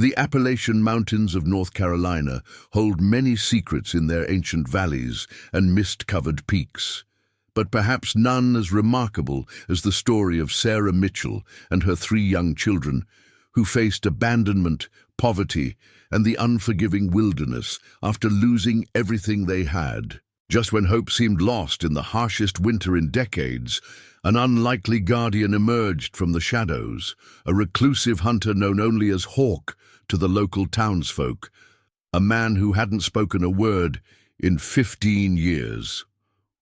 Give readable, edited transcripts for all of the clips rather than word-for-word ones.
The Appalachian Mountains of North Carolina hold many secrets in their ancient valleys and mist-covered peaks, but perhaps none as remarkable as the story of Sarah Mitchell and her 3 young children, who faced abandonment, poverty, and the unforgiving wilderness after losing everything they had. Just when hope seemed lost in the harshest winter in decades, an unlikely guardian emerged from the shadows, a reclusive hunter known only as Hawk to the local townsfolk, a man who hadn't spoken a word in 15 years.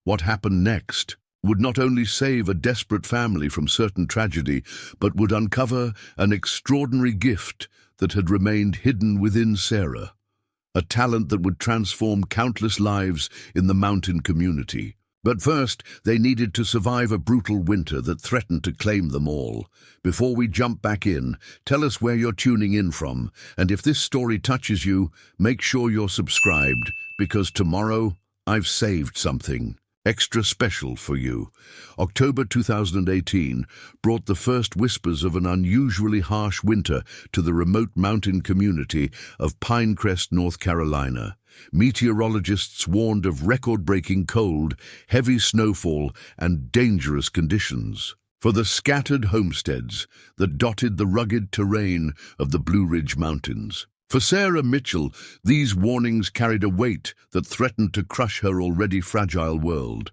What happened next would not only save a desperate family from certain tragedy, but would uncover an extraordinary gift that had remained hidden within Sarah, a talent that would transform countless lives in the mountain community. But first, they needed to survive a brutal winter that threatened to claim them all. Before we jump back in, tell us where you're tuning in from, and if this story touches you, make sure you're subscribed, because tomorrow I've saved something extra special for you. October 2018 brought the first whispers of an unusually harsh winter to the remote mountain community of Pinecrest, North Carolina. Meteorologists warned of record-breaking cold, heavy snowfall, and dangerous conditions for the scattered homesteads that dotted the rugged terrain of the Blue Ridge Mountains. For Sarah Mitchell, these warnings carried a weight that threatened to crush her already fragile world.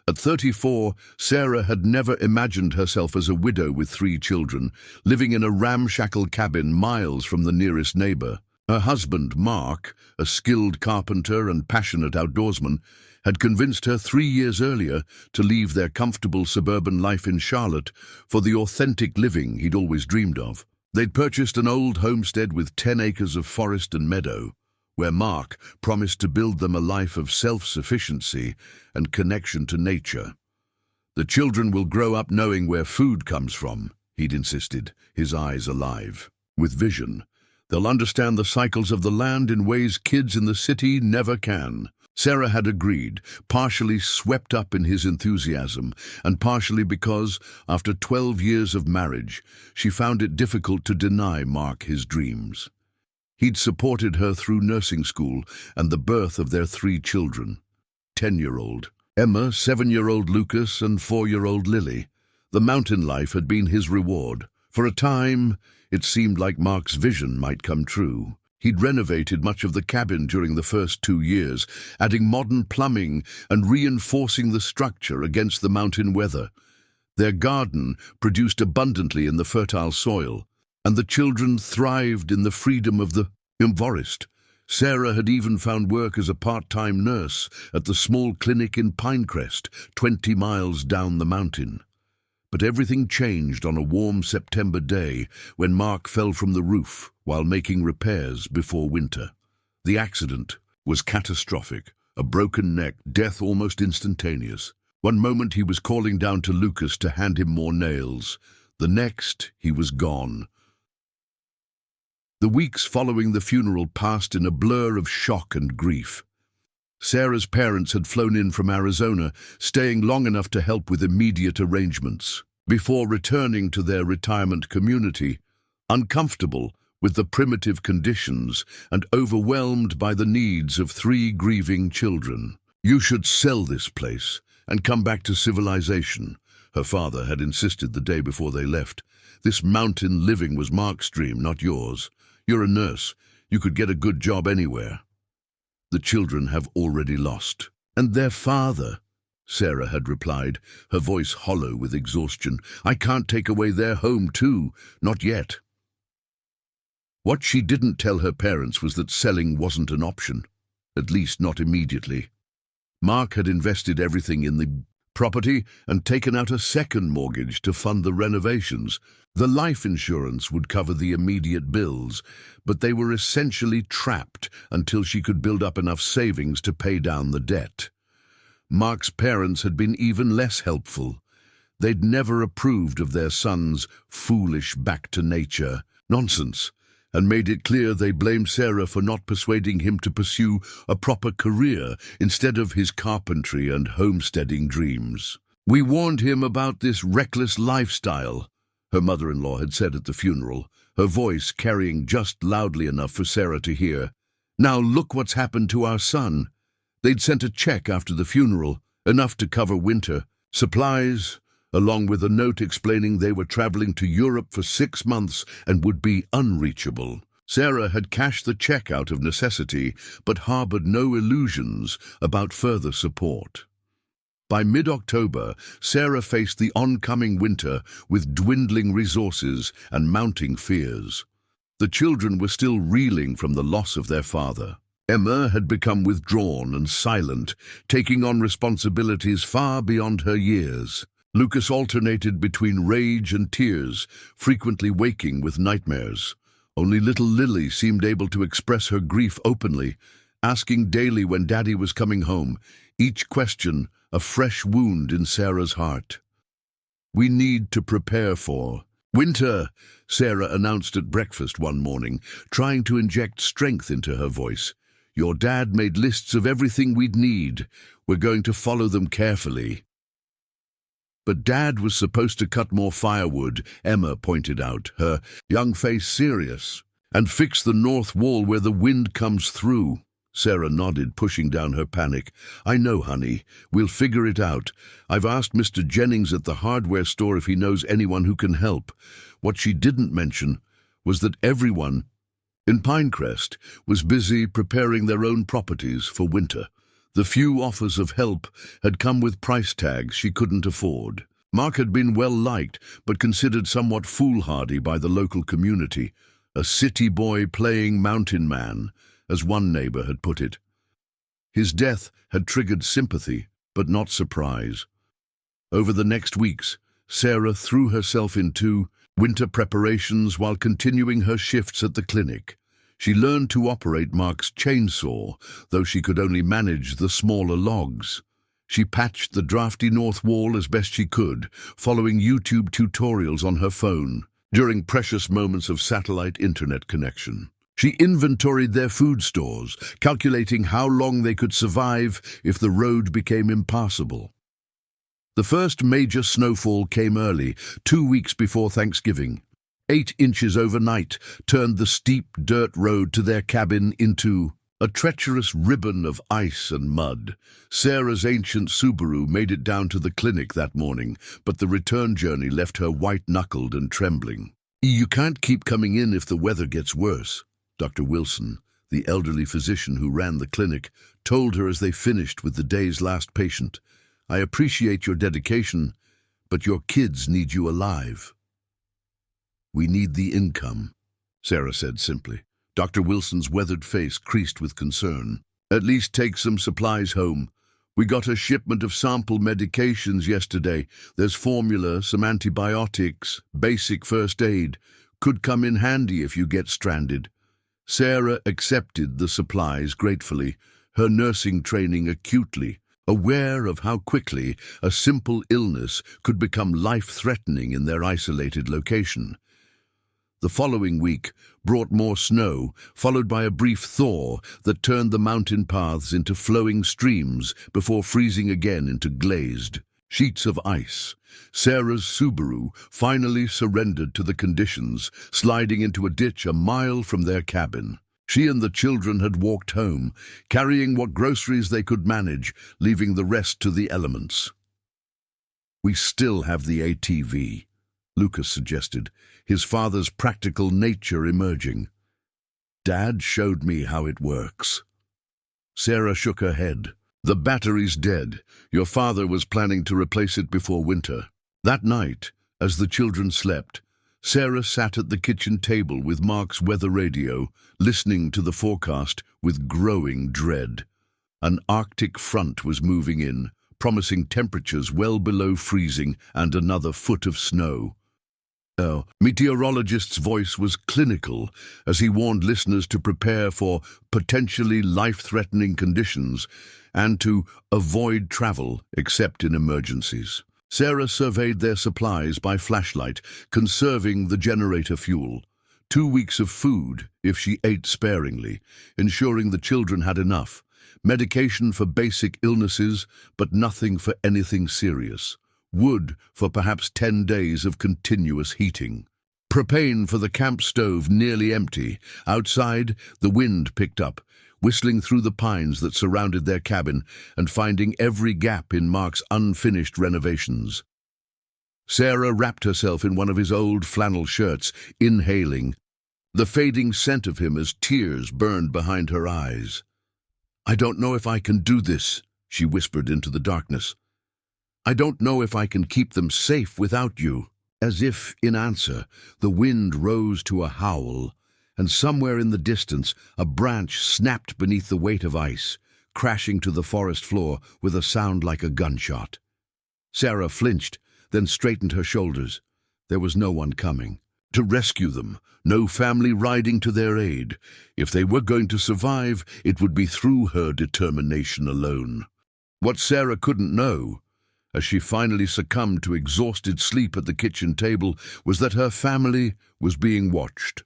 At 34, Sarah had never imagined herself as a widow with 3 children, living in a ramshackle cabin miles from the nearest neighbor. Her husband, Mark, a skilled carpenter and passionate outdoorsman, had convinced her 3 years earlier to leave their comfortable suburban life in Charlotte for the authentic living he'd always dreamed of. They'd purchased an old homestead with 10 acres of forest and meadow, where Mark promised to build them a life of self-sufficiency and connection to nature. The children will grow up knowing where food comes from, he'd insisted, his eyes alive with vision. They'll understand the cycles of the land in ways kids in the city never can. Sarah had agreed, partially swept up in his enthusiasm, and partially because, after 12 years of marriage, she found it difficult to deny Mark his dreams. He'd supported her through nursing school and the birth of their 3 children, 10-year-old Emma, 7-year-old Lucas, and 4-year-old Lily. The mountain life had been his reward. For a time, it seemed like Mark's vision might come true. He'd renovated much of the cabin during the first 2 years, adding modern plumbing and reinforcing the structure against the mountain weather. Their garden produced abundantly in the fertile soil, and the children thrived in the freedom of the forest. Sarah had even found work as a part-time nurse at the small clinic in Pinecrest, 20 miles down the mountain. But everything changed on a warm September day when Mark fell from the roof while making repairs before winter. The accident was catastrophic, a broken neck, death almost instantaneous. One moment he was calling down to Lucas to hand him more nails. The next, he was gone. The weeks following the funeral passed in a blur of shock and grief. Sarah's parents had flown in from Arizona, staying long enough to help with immediate arrangements, before returning to their retirement community, uncomfortable with the primitive conditions and overwhelmed by the needs of 3 grieving children. "You should sell this place and come back to civilization," her father had insisted the day before they left. "This mountain living was Mark's dream, not yours. You're a nurse. You could get a good job anywhere." "The children have already lost. And their father," Sarah had replied, her voice hollow with exhaustion. "I can't take away their home too, not yet." What she didn't tell her parents was that selling wasn't an option, at least not immediately. Mark had invested everything in the property and taken out a second mortgage to fund the renovations. The life insurance would cover the immediate bills, but they were essentially trapped until she could build up enough savings to pay down the debt. Mark's parents had been even less helpful. They'd never approved of their son's foolish back-to-nature nonsense, and made it clear they blamed Sarah for not persuading him to pursue a proper career instead of his carpentry and homesteading dreams. "We warned him about this reckless lifestyle," her mother-in-law had said at the funeral, her voice carrying just loudly enough for Sarah to hear. "Now look what's happened to our son. They'd sent a check after the funeral, enough to cover winter, supplies, along with a note explaining they were traveling to Europe for 6 months and would be unreachable." Sarah had cashed the check out of necessity, but harbored no illusions about further support. By mid-October, Sarah faced the oncoming winter with dwindling resources and mounting fears. The children were still reeling from the loss of their father. Emma had become withdrawn and silent, taking on responsibilities far beyond her years. Lucas alternated between rage and tears, frequently waking with nightmares. Only little Lily seemed able to express her grief openly, asking daily when Daddy was coming home, each question a fresh wound in Sarah's heart. "We need to prepare for winter," Sarah announced at breakfast one morning, trying to inject strength into her voice. "Your dad made lists of everything we'd need. We're going to follow them carefully." "But Dad was supposed to cut more firewood," Emma pointed out, her young face serious, "and fix the north wall where the wind comes through." Sarah nodded, pushing down her panic. "I know, honey. We'll figure it out. I've asked Mr. Jennings at the hardware store if he knows anyone who can help." What she didn't mention was that everyone in Pinecrest was busy preparing their own properties for winter. The few offers of help had come with price tags she couldn't afford. Mark had been well liked, but considered somewhat foolhardy by the local community. "A city boy playing mountain man," as one neighbor had put it. His death had triggered sympathy, but not surprise. Over the next weeks, Sarah threw herself into winter preparations while continuing her shifts at the clinic. She learned to operate Mark's chainsaw, though she could only manage the smaller logs. She patched the drafty north wall as best she could, following YouTube tutorials on her phone during precious moments of satellite internet connection. She inventoried their food stores, calculating how long they could survive if the road became impassable. The first major snowfall came early, 2 weeks before Thanksgiving. 8 inches overnight turned the steep dirt road to their cabin into a treacherous ribbon of ice and mud. Sarah's ancient Subaru made it down to the clinic that morning, but the return journey left her white-knuckled and trembling. "You can't keep coming in if the weather gets worse," Dr. Wilson, the elderly physician who ran the clinic, told her as they finished with the day's last patient. "I appreciate your dedication, but your kids need you alive." "We need the income," Sarah said simply. Dr. Wilson's weathered face creased with concern. "At least take some supplies home. We got a shipment of sample medications yesterday. There's formula, some antibiotics, basic first aid. Could come in handy if you get stranded." Sarah accepted the supplies gratefully, her nursing training acutely aware of how quickly a simple illness could become life-threatening in their isolated location. The following week brought more snow, followed by a brief thaw that turned the mountain paths into flowing streams before freezing again into glazed sheets of ice. Sarah's Subaru finally surrendered to the conditions, sliding into a ditch a mile from their cabin. She and the children had walked home, carrying what groceries they could manage, leaving the rest to the elements. "We still have the ATV," Lucas suggested, his father's practical nature emerging. "Dad showed me how it works." Sarah shook her head. "The battery's dead. Your father was planning to replace it before winter." That night, as the children slept, Sarah sat at the kitchen table with Mark's weather radio, listening to the forecast with growing dread. An Arctic front was moving in, promising temperatures well below freezing and another foot of snow. The meteorologist's voice was clinical as he warned listeners to prepare for potentially life-threatening conditions and to avoid travel except in emergencies. Sarah surveyed their supplies by flashlight, conserving the generator fuel. 2 weeks of food, if she ate sparingly, ensuring the children had enough. Medication for basic illnesses, but nothing for anything serious. Wood for perhaps 10 days of continuous heating. Propane for the camp stove nearly empty. Outside, the wind picked up, whistling through the pines that surrounded their cabin and finding every gap in Mark's unfinished renovations. Sarah wrapped herself in one of his old flannel shirts, inhaling, the fading scent of him as tears burned behind her eyes. "I don't know if I can do this," she whispered into the darkness. "I don't know if I can keep them safe without you." As if in answer, the wind rose to a howl, and somewhere in the distance a branch snapped beneath the weight of ice, crashing to the forest floor with a sound like a gunshot. Sarah flinched, then straightened her shoulders. There was no one coming to rescue them, no family riding to their aid. If they were going to survive, it would be through her determination alone. What Sarah couldn't know, as she finally succumbed to exhausted sleep at the kitchen table, was that her family was being watched.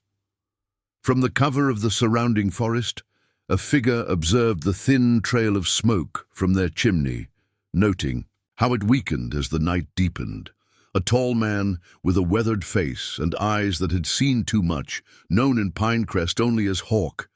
From the cover of the surrounding forest, a figure observed the thin trail of smoke from their chimney, noting how it weakened as the night deepened. A tall man with a weathered face and eyes that had seen too much, known in Pinecrest only as Hawk,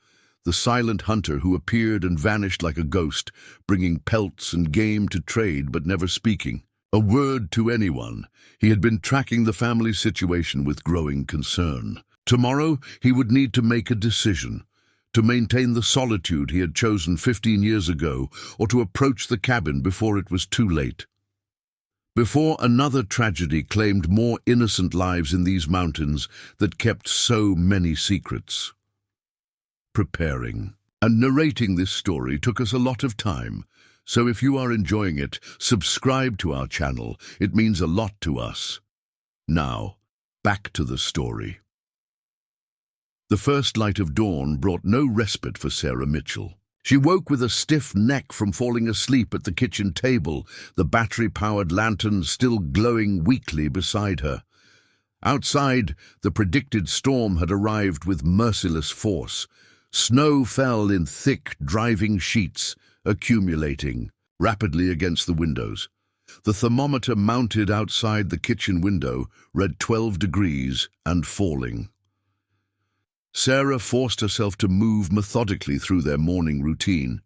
the silent hunter who appeared and vanished like a ghost, bringing pelts and game to trade but never speaking a word to anyone. He had been tracking the family's situation with growing concern. Tomorrow he would need to make a decision, to maintain the solitude he had chosen 15 years ago, or to approach the cabin before it was too late. Before another tragedy claimed more innocent lives in these mountains that kept so many secrets. Preparing and narrating this story took us a lot of time, so if you are enjoying it, subscribe to our channel. It means a lot to us. Now, back to the story. The first light of dawn brought no respite for Sarah Mitchell. She woke with a stiff neck from falling asleep at the kitchen table, the battery-powered lantern still glowing weakly beside her. Outside, the predicted storm had arrived with merciless force. Snow fell in thick, driving sheets, accumulating rapidly against the windows. The thermometer mounted outside the kitchen window read 12 degrees and falling. Sarah forced herself to move methodically through their morning routine,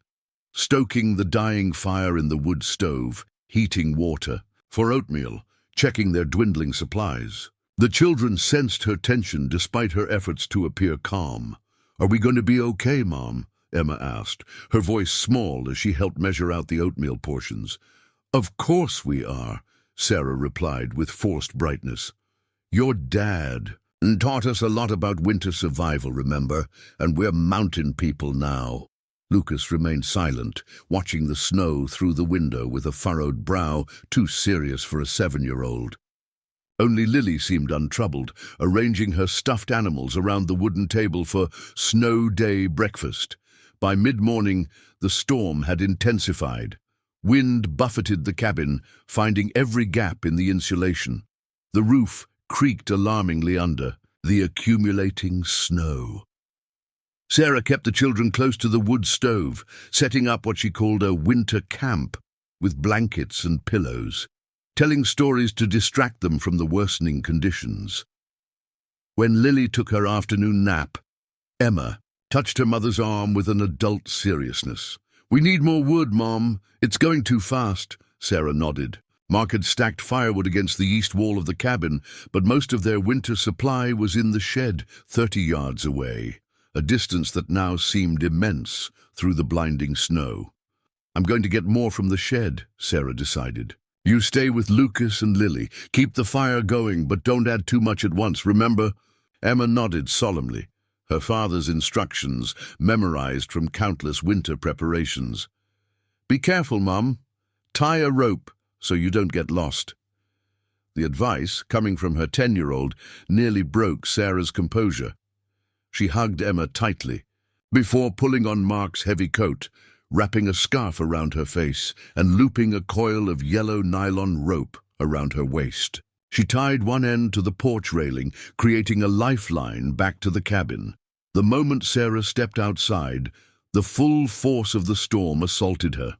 stoking the dying fire in the wood stove, heating water for oatmeal, checking their dwindling supplies. The children sensed her tension despite her efforts to appear calm. "Are we going to be okay, Mom?" Emma asked, her voice small as she helped measure out the oatmeal portions. "Of course we are," Sarah replied with forced brightness. "Your dad taught us a lot about winter survival, remember? And we're mountain people now." Lucas remained silent, watching the snow through the window with a furrowed brow too serious for a 7-year-old. Only Lily seemed untroubled, arranging her stuffed animals around the wooden table for snow day breakfast. By mid-morning, the storm had intensified. Wind buffeted the cabin, finding every gap in the insulation. The roof creaked alarmingly under the accumulating snow. Sarah kept the children close to the wood stove, setting up what she called a winter camp with blankets and pillows, telling stories to distract them from the worsening conditions. When Lily took her afternoon nap, Emma touched her mother's arm with an adult seriousness. "We need more wood, Mom. It's going too fast." Sarah nodded. Mark had stacked firewood against the east wall of the cabin, but most of their winter supply was in the shed 30 yards away, a distance that now seemed immense through the blinding snow. "I'm going to get more from the shed," Sarah decided. "You stay with Lucas and Lily. Keep the fire going, but don't add too much at once, remember?" Emma nodded solemnly, her father's instructions memorized from countless winter preparations. "Be careful, Mum. Tie a rope so you don't get lost." The advice, coming from her 10-year-old, nearly broke Sarah's composure. She hugged Emma tightly, before pulling on Mark's heavy coat, wrapping a scarf around her face and looping a coil of yellow nylon rope around her waist. She tied one end to the porch railing, creating a lifeline back to the cabin. The moment Sarah stepped outside, the full force of the storm assaulted her.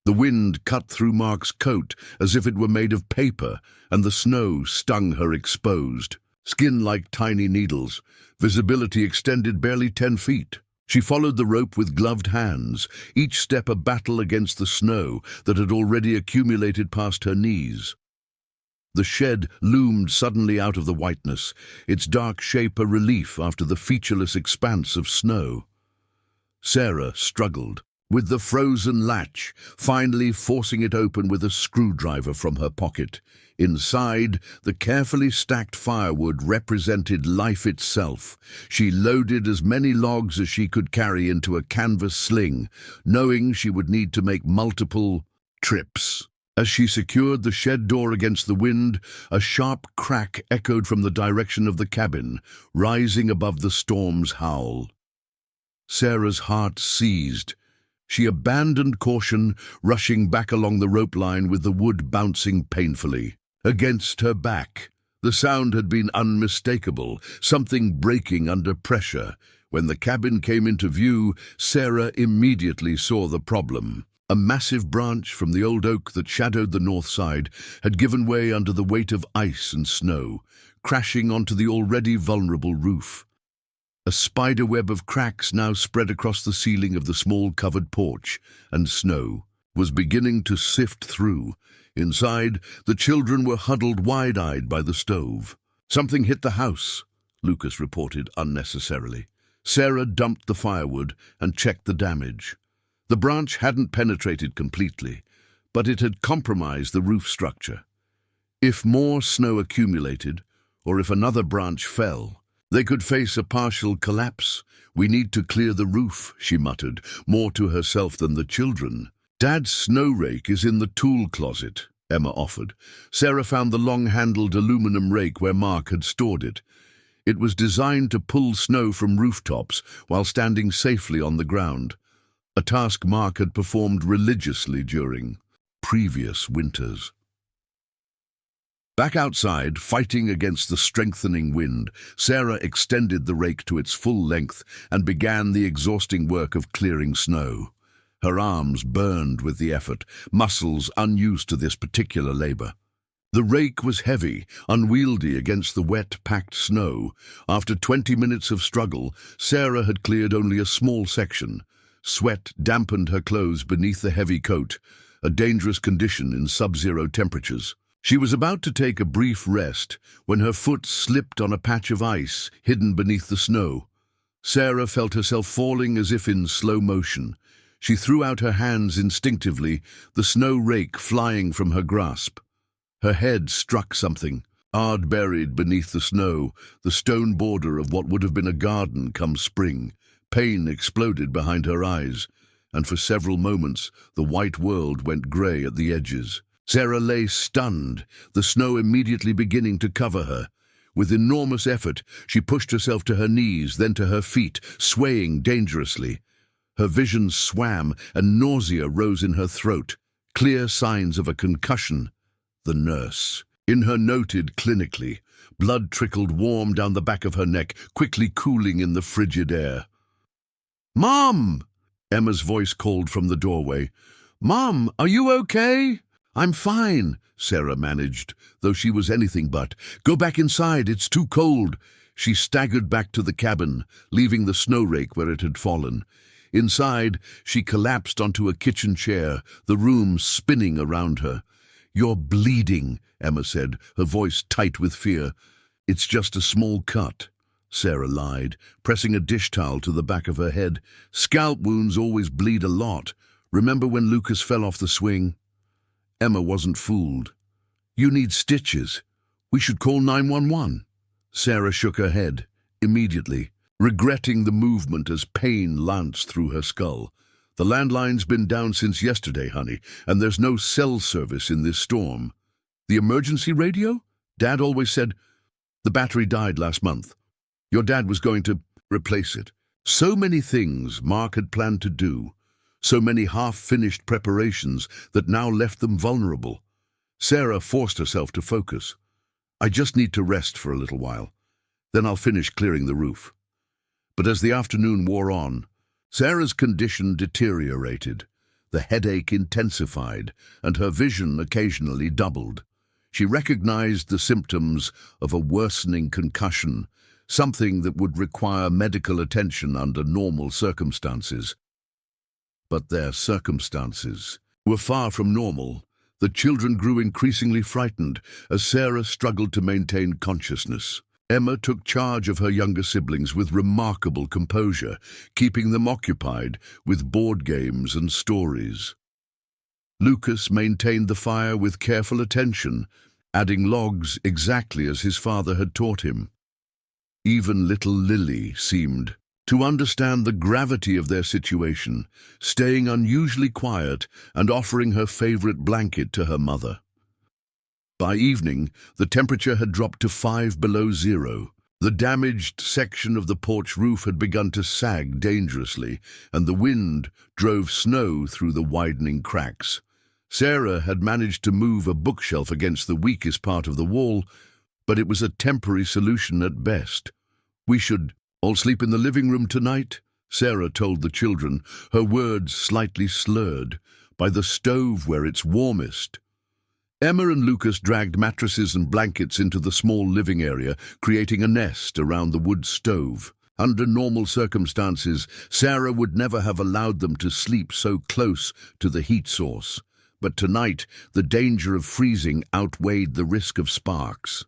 The wind cut through Mark's coat as if it were made of paper, and the snow stung her exposed. skin like tiny needles, visibility extended barely 10 feet. She followed the rope with gloved hands, each step a battle against the snow that had already accumulated past her knees. The shed loomed suddenly out of the whiteness, its dark shape a relief after the featureless expanse of snow. Sarah struggled with the frozen latch, finally forcing it open with a screwdriver from her pocket. Inside, the carefully stacked firewood represented life itself. She loaded as many logs as she could carry into a canvas sling, knowing she would need to make multiple trips. As she secured the shed door against the wind, a sharp crack echoed from the direction of the cabin, rising above the storm's howl. Sarah's heart seized. She abandoned caution, rushing back along the rope line with the wood bouncing painfully against her back. The sound had been unmistakable, something breaking under pressure. When the cabin came into view, Sarah immediately saw the problem. A massive branch from the old oak that shadowed the north side had given way under the weight of ice and snow, crashing onto the already vulnerable roof. A spiderweb of cracks now spread across the ceiling of the small covered porch, and snow was beginning to sift through. Inside, the children were huddled wide-eyed by the stove. "Something hit the house," Lucas reported unnecessarily. Sarah dumped the firewood and checked the damage. The branch hadn't penetrated completely, but it had compromised the roof structure. If more snow accumulated, or if another branch fell, they could face a partial collapse. "We need to clear the roof," she muttered, more to herself than the children. "Dad's snow rake is in the tool closet," Emma offered. Sarah found the long-handled aluminum rake where Mark had stored it. It was designed to pull snow from rooftops while standing safely on the ground, a task Mark had performed religiously during previous winters. Back outside, fighting against the strengthening wind, Sarah extended the rake to its full length and began the exhausting work of clearing snow. Her arms burned with the effort, muscles unused to this particular labor. The rake was heavy, unwieldy against the wet, packed snow. After 20 minutes of struggle, Sarah had cleared only a small section. Sweat dampened her clothes beneath the heavy coat, a dangerous condition in sub-zero temperatures. She was about to take a brief rest when her foot slipped on a patch of ice hidden beneath the snow. Sarah felt herself falling as if in slow motion. She threw out her hands instinctively, the snow rake flying from her grasp. Her head struck something, hard buried beneath the snow, the stone border of what would have been a garden come spring. Pain exploded behind her eyes, and for several moments the white world went grey at the edges. Sarah lay stunned, the snow immediately beginning to cover her. With enormous effort, she pushed herself to her knees, then to her feet, swaying dangerously. Her vision swam, and nausea rose in her throat, clear signs of a concussion. The nurse. In her noted clinically, blood trickled warm down the back of her neck, quickly cooling in the frigid air. "Mom!" Emma's voice called from the doorway. "Mom, are you okay?" "I'm fine," Sarah managed, though she was anything but. "Go back inside, it's too cold." She staggered back to the cabin, leaving the snow rake where it had fallen. Inside, she collapsed onto a kitchen chair, the room spinning around her. "You're bleeding," Emma said, her voice tight with fear. "It's just a small cut," Sarah lied, pressing a dish towel to the back of her head. "Scalp wounds always bleed a lot. Remember when Lucas fell off the swing?" Emma wasn't fooled. "You need stitches. We should call 911. Sarah shook her head, immediately, regretting the movement as pain lanced through her skull. "The landline's been down since yesterday, honey, and there's no cell service in this storm." "The emergency radio?" Dad always said. "The battery died last month. Your dad was going to replace it." So many things Mark had planned to do, so many half-finished preparations that now left them vulnerable. Sarah forced herself to focus. "I just need to rest for a little while. Then I'll finish clearing the roof." But as the afternoon wore on, Sarah's condition deteriorated. The headache intensified, and her vision occasionally doubled. She recognized the symptoms of a worsening concussion, something that would require medical attention under normal circumstances. But their circumstances were far from normal. The children grew increasingly frightened as Sarah struggled to maintain consciousness. Emma took charge of her younger siblings with remarkable composure, keeping them occupied with board games and stories. Lucas maintained the fire with careful attention, adding logs exactly as his father had taught him. Even little Lily seemed to understand the gravity of their situation, staying unusually quiet and offering her favorite blanket to her mother. By evening, the temperature had dropped to 5 below zero. The damaged section of the porch roof had begun to sag dangerously, and the wind drove snow through the widening cracks. Sarah had managed to move a bookshelf against the weakest part of the wall, but it was a temporary solution at best. "We should all sleep in the living room tonight," Sarah told the children, her words slightly slurred. "By the stove where it's warmest." Emma and Lucas dragged mattresses and blankets into the small living area, creating a nest around the wood stove. Under normal circumstances, Sarah would never have allowed them to sleep so close to the heat source. But tonight, the danger of freezing outweighed the risk of sparks.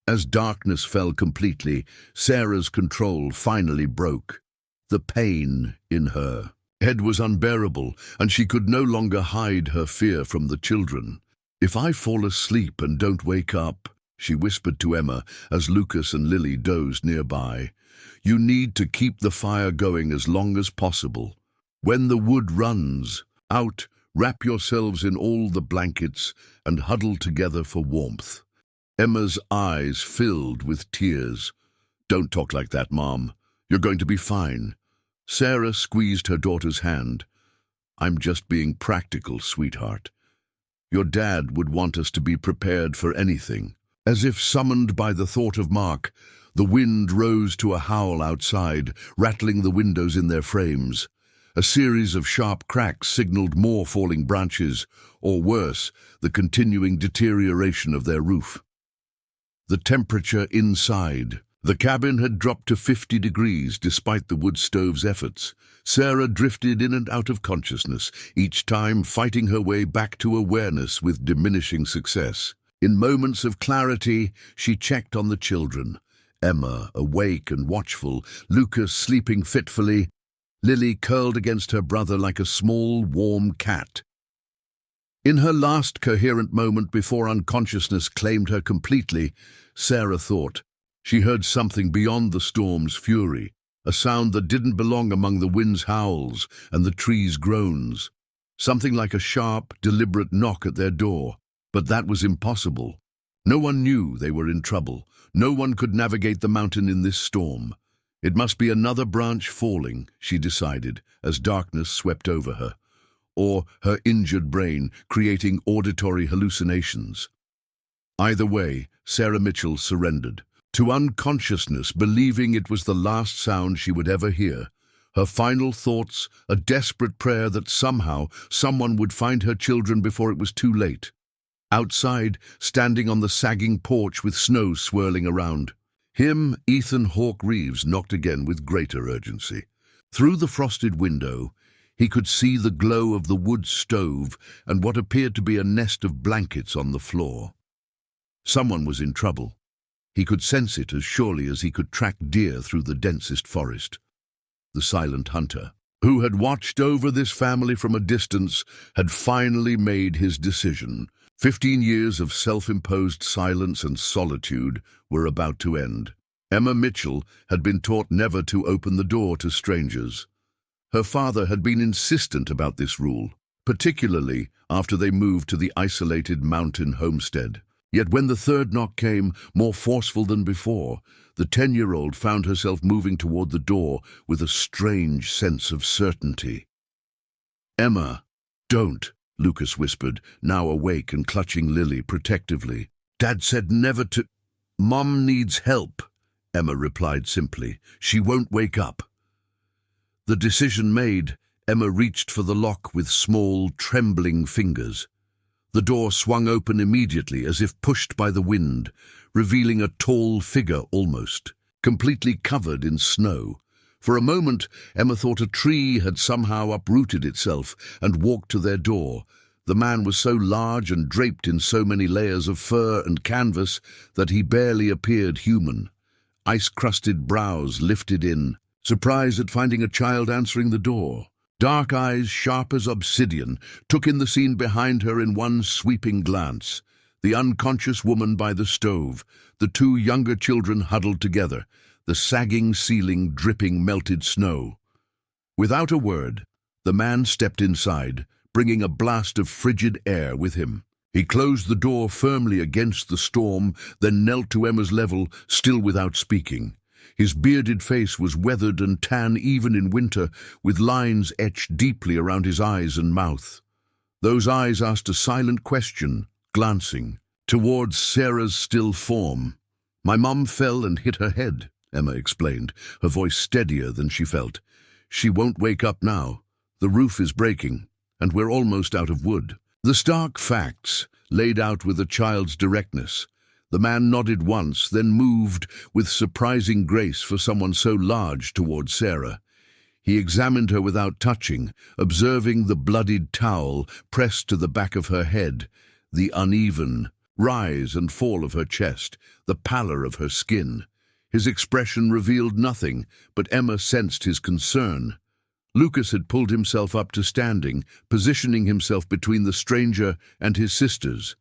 As darkness fell completely, Sarah's control finally broke. The pain in her head was unbearable, and she could no longer hide her fear from the children. "If I fall asleep and don't wake up," she whispered to Emma as Lucas and Lily dozed nearby, "you need to keep the fire going as long as possible. When the wood runs out, wrap yourselves in all the blankets and huddle together for warmth." Emma's eyes filled with tears. "Don't talk like that, Mom. You're going to be fine." Sarah squeezed her daughter's hand. "I'm just being practical, sweetheart. Your dad would want us to be prepared for anything." As if summoned by the thought of Mark, the wind rose to a howl outside, rattling the windows in their frames. A series of sharp cracks signaled more falling branches, or worse, the continuing deterioration of their roof. The temperature inside the cabin had dropped to 50 degrees despite the wood stove's efforts. Sarah drifted in and out of consciousness, each time fighting her way back to awareness with diminishing success. In moments of clarity, she checked on the children. Emma, awake and watchful, Lucas sleeping fitfully, Lily curled against her brother like a small, warm cat. In her last coherent moment before unconsciousness claimed her completely, Sarah thought. She heard something beyond the storm's fury, a sound that didn't belong among the wind's howls and the trees' groans. Something like a sharp, deliberate knock at their door. But that was impossible. No one knew they were in trouble. No one could navigate the mountain in this storm. It must be another branch falling, she decided, as darkness swept over her, or her injured brain creating auditory hallucinations. Either way, Sarah Mitchell surrendered to unconsciousness, believing it was the last sound she would ever hear. Her final thoughts, a desperate prayer that somehow someone would find her children before it was too late. Outside, standing on the sagging porch with snow swirling around, Ethan Hawke Reeves knocked again with greater urgency. Through the frosted window, he could see the glow of the wood stove and what appeared to be a nest of blankets on the floor. Someone was in trouble. He could sense it as surely as he could track deer through the densest forest. The silent hunter, who had watched over this family from a distance, had finally made his decision. 15 years of self-imposed silence and solitude were about to end. Emma Mitchell had been taught never to open the door to strangers. Her father had been insistent about this rule, particularly after they moved to the isolated mountain homestead. Yet when the third knock came, more forceful than before, the 10-year-old found herself moving toward the door with a strange sense of certainty. "Emma, don't," Lucas whispered, now awake and clutching Lily protectively. "Dad said never to—" "Mom needs help," Emma replied simply. "She won't wake up." The decision made, Emma reached for the lock with small, trembling fingers. The door swung open immediately as if pushed by the wind, revealing a tall figure almost, completely covered in snow. For a moment, Emma thought a tree had somehow uprooted itself and walked to their door. The man was so large and draped in so many layers of fur and canvas that he barely appeared human. Ice-crusted brows lifted in, surprise at finding a child answering the door. Dark eyes, sharp as obsidian, took in the scene behind her in one sweeping glance. The unconscious woman by the stove, the two younger children huddled together, the sagging ceiling dripping melted snow. Without a word, the man stepped inside, bringing a blast of frigid air with him. He closed the door firmly against the storm, then knelt to Emma's level, still without speaking. His bearded face was weathered and tan even in winter, with lines etched deeply around his eyes and mouth. Those eyes asked a silent question, glancing towards Sarah's still form. "My mum fell and hit her head," Emma explained, her voice steadier than she felt. "She won't wake up now. The roof is breaking, and we're almost out of wood." The stark facts, laid out with a child's directness. The man nodded once, then moved with surprising grace for someone so large toward Sarah. He examined her without touching, observing the bloodied towel pressed to the back of her head, the uneven rise and fall of her chest, the pallor of her skin. His expression revealed nothing, but Emma sensed his concern. Lucas had pulled himself up to standing, positioning himself between the stranger and his sisters.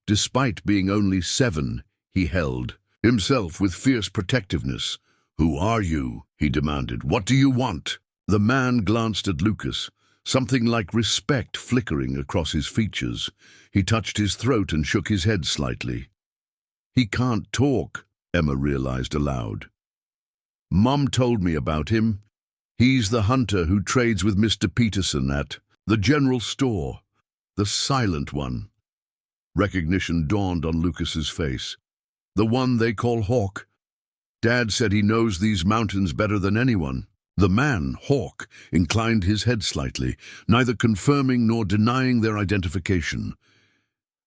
Despite being only 7, he held himself with fierce protectiveness. "Who are you?" he demanded. "What do you want?" The man glanced at Lucas, something like respect flickering across his features. He touched his throat and shook his head slightly. "He can't talk," Emma realized aloud. "Mum told me about him. He's the hunter who trades with Mr. Peterson at the general store. The silent one." Recognition dawned on Lucas's face. "The one they call Hawk. Dad said he knows these mountains better than anyone." The man, Hawk, inclined his head slightly, neither confirming nor denying their identification.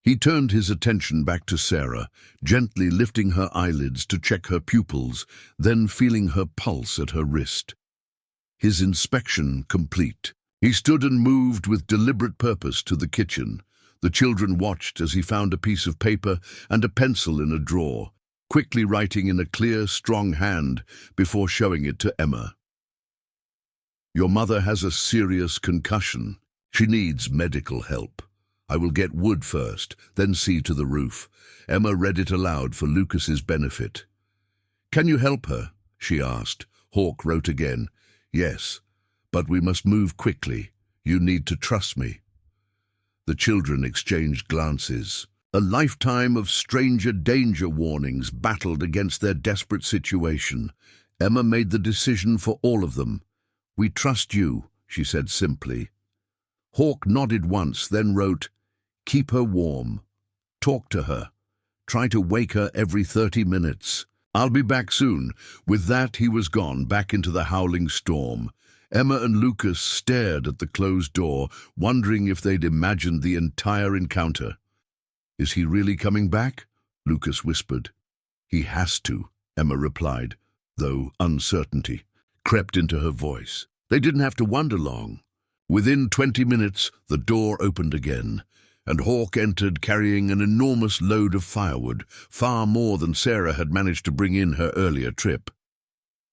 He turned his attention back to Sarah, gently lifting her eyelids to check her pupils, then feeling her pulse at her wrist. His inspection complete, he stood and moved with deliberate purpose to the kitchen. The children watched as he found a piece of paper and a pencil in a drawer, quickly writing in a clear, strong hand before showing it to Emma. "Your mother has a serious concussion. She needs medical help. I will get wood first, then see to the roof." Emma read it aloud for Lucas's benefit. "Can you help her?" she asked. Hawk wrote again. "Yes, but we must move quickly. You need to trust me." The children exchanged glances. A lifetime of stranger danger warnings battled against their desperate situation. Emma made the decision for all of them. "We trust you," she said simply. Hawk nodded once, then wrote, "Keep her warm. Talk to her. Try to wake her every 30 minutes. I'll be back soon." With that, he was gone, back into the howling storm. Emma and Lucas stared at the closed door, wondering if they'd imagined the entire encounter. "Is he really coming back?" Lucas whispered. "He has to," Emma replied, though uncertainty crept into her voice. They didn't have to wonder long. Within 20 minutes, the door opened again, and Hawk entered carrying an enormous load of firewood, far more than Sarah had managed to bring in her earlier trip.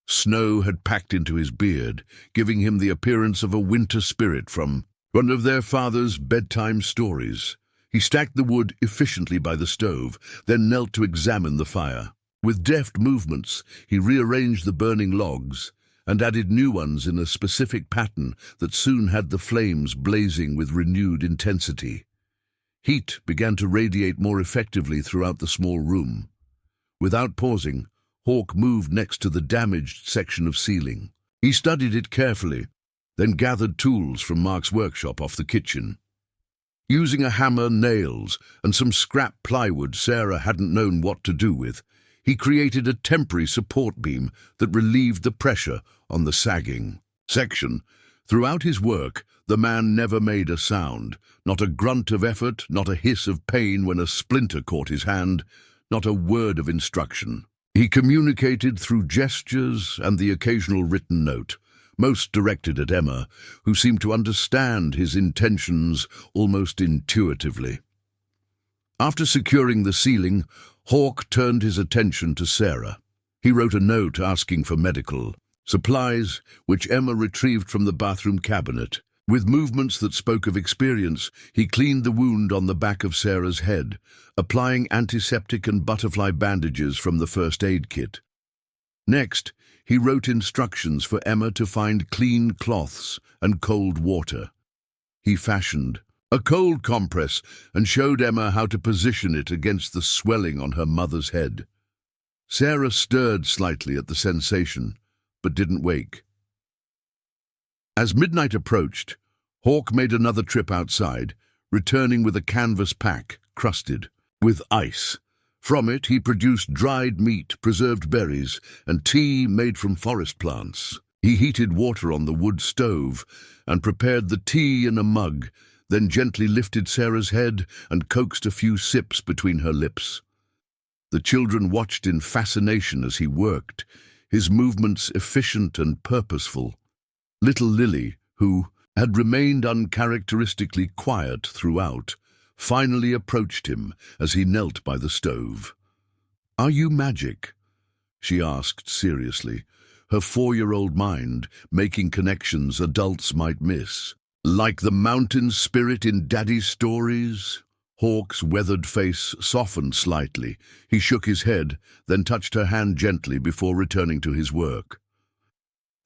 Snow had packed into his beard, giving him the appearance of a winter spirit from one of their father's bedtime stories. He stacked the wood efficiently by the stove, then knelt to examine the fire. With deft movements, he rearranged the burning logs and added new ones in a specific pattern that soon had the flames blazing with renewed intensity. Heat began to radiate more effectively throughout the small room. Without pausing, Hawk moved next to the damaged section of ceiling. He studied it carefully, then gathered tools from Mark's workshop off the kitchen. Using a hammer, nails, and some scrap plywood Sarah hadn't known what to do with, he created a temporary support beam that relieved the pressure on the sagging section. Throughout his work, the man never made a sound, not a grunt of effort, not a hiss of pain when a splinter caught his hand, not a word of instruction. He communicated through gestures and the occasional written note, most directed at Emma, who seemed to understand his intentions almost intuitively. After securing the ceiling, Hawke turned his attention to Sarah. He wrote a note asking for medical supplies, which Emma retrieved from the bathroom cabinet. With movements that spoke of experience, he cleaned the wound on the back of Sarah's head, applying antiseptic and butterfly bandages from the first aid kit. Next, he wrote instructions for Emma to find clean cloths and cold water. He fashioned a cold compress and showed Emma how to position it against the swelling on her mother's head. Sarah stirred slightly at the sensation, but didn't wake. As midnight approached, Hawke made another trip outside, returning with a canvas pack, crusted with ice. From it he produced dried meat, preserved berries, and tea made from forest plants. He heated water on the wood stove and prepared the tea in a mug, then gently lifted Sarah's head and coaxed a few sips between her lips. The children watched in fascination as he worked, his movements efficient and purposeful. Little Lily, who had remained uncharacteristically quiet throughout, finally approached him as he knelt by the stove. "Are you magic?" she asked seriously, her 4-year-old mind making connections adults might miss. "Like the mountain spirit in Daddy's stories?" Hawke's weathered face softened slightly. He shook his head, then touched her hand gently before returning to his work.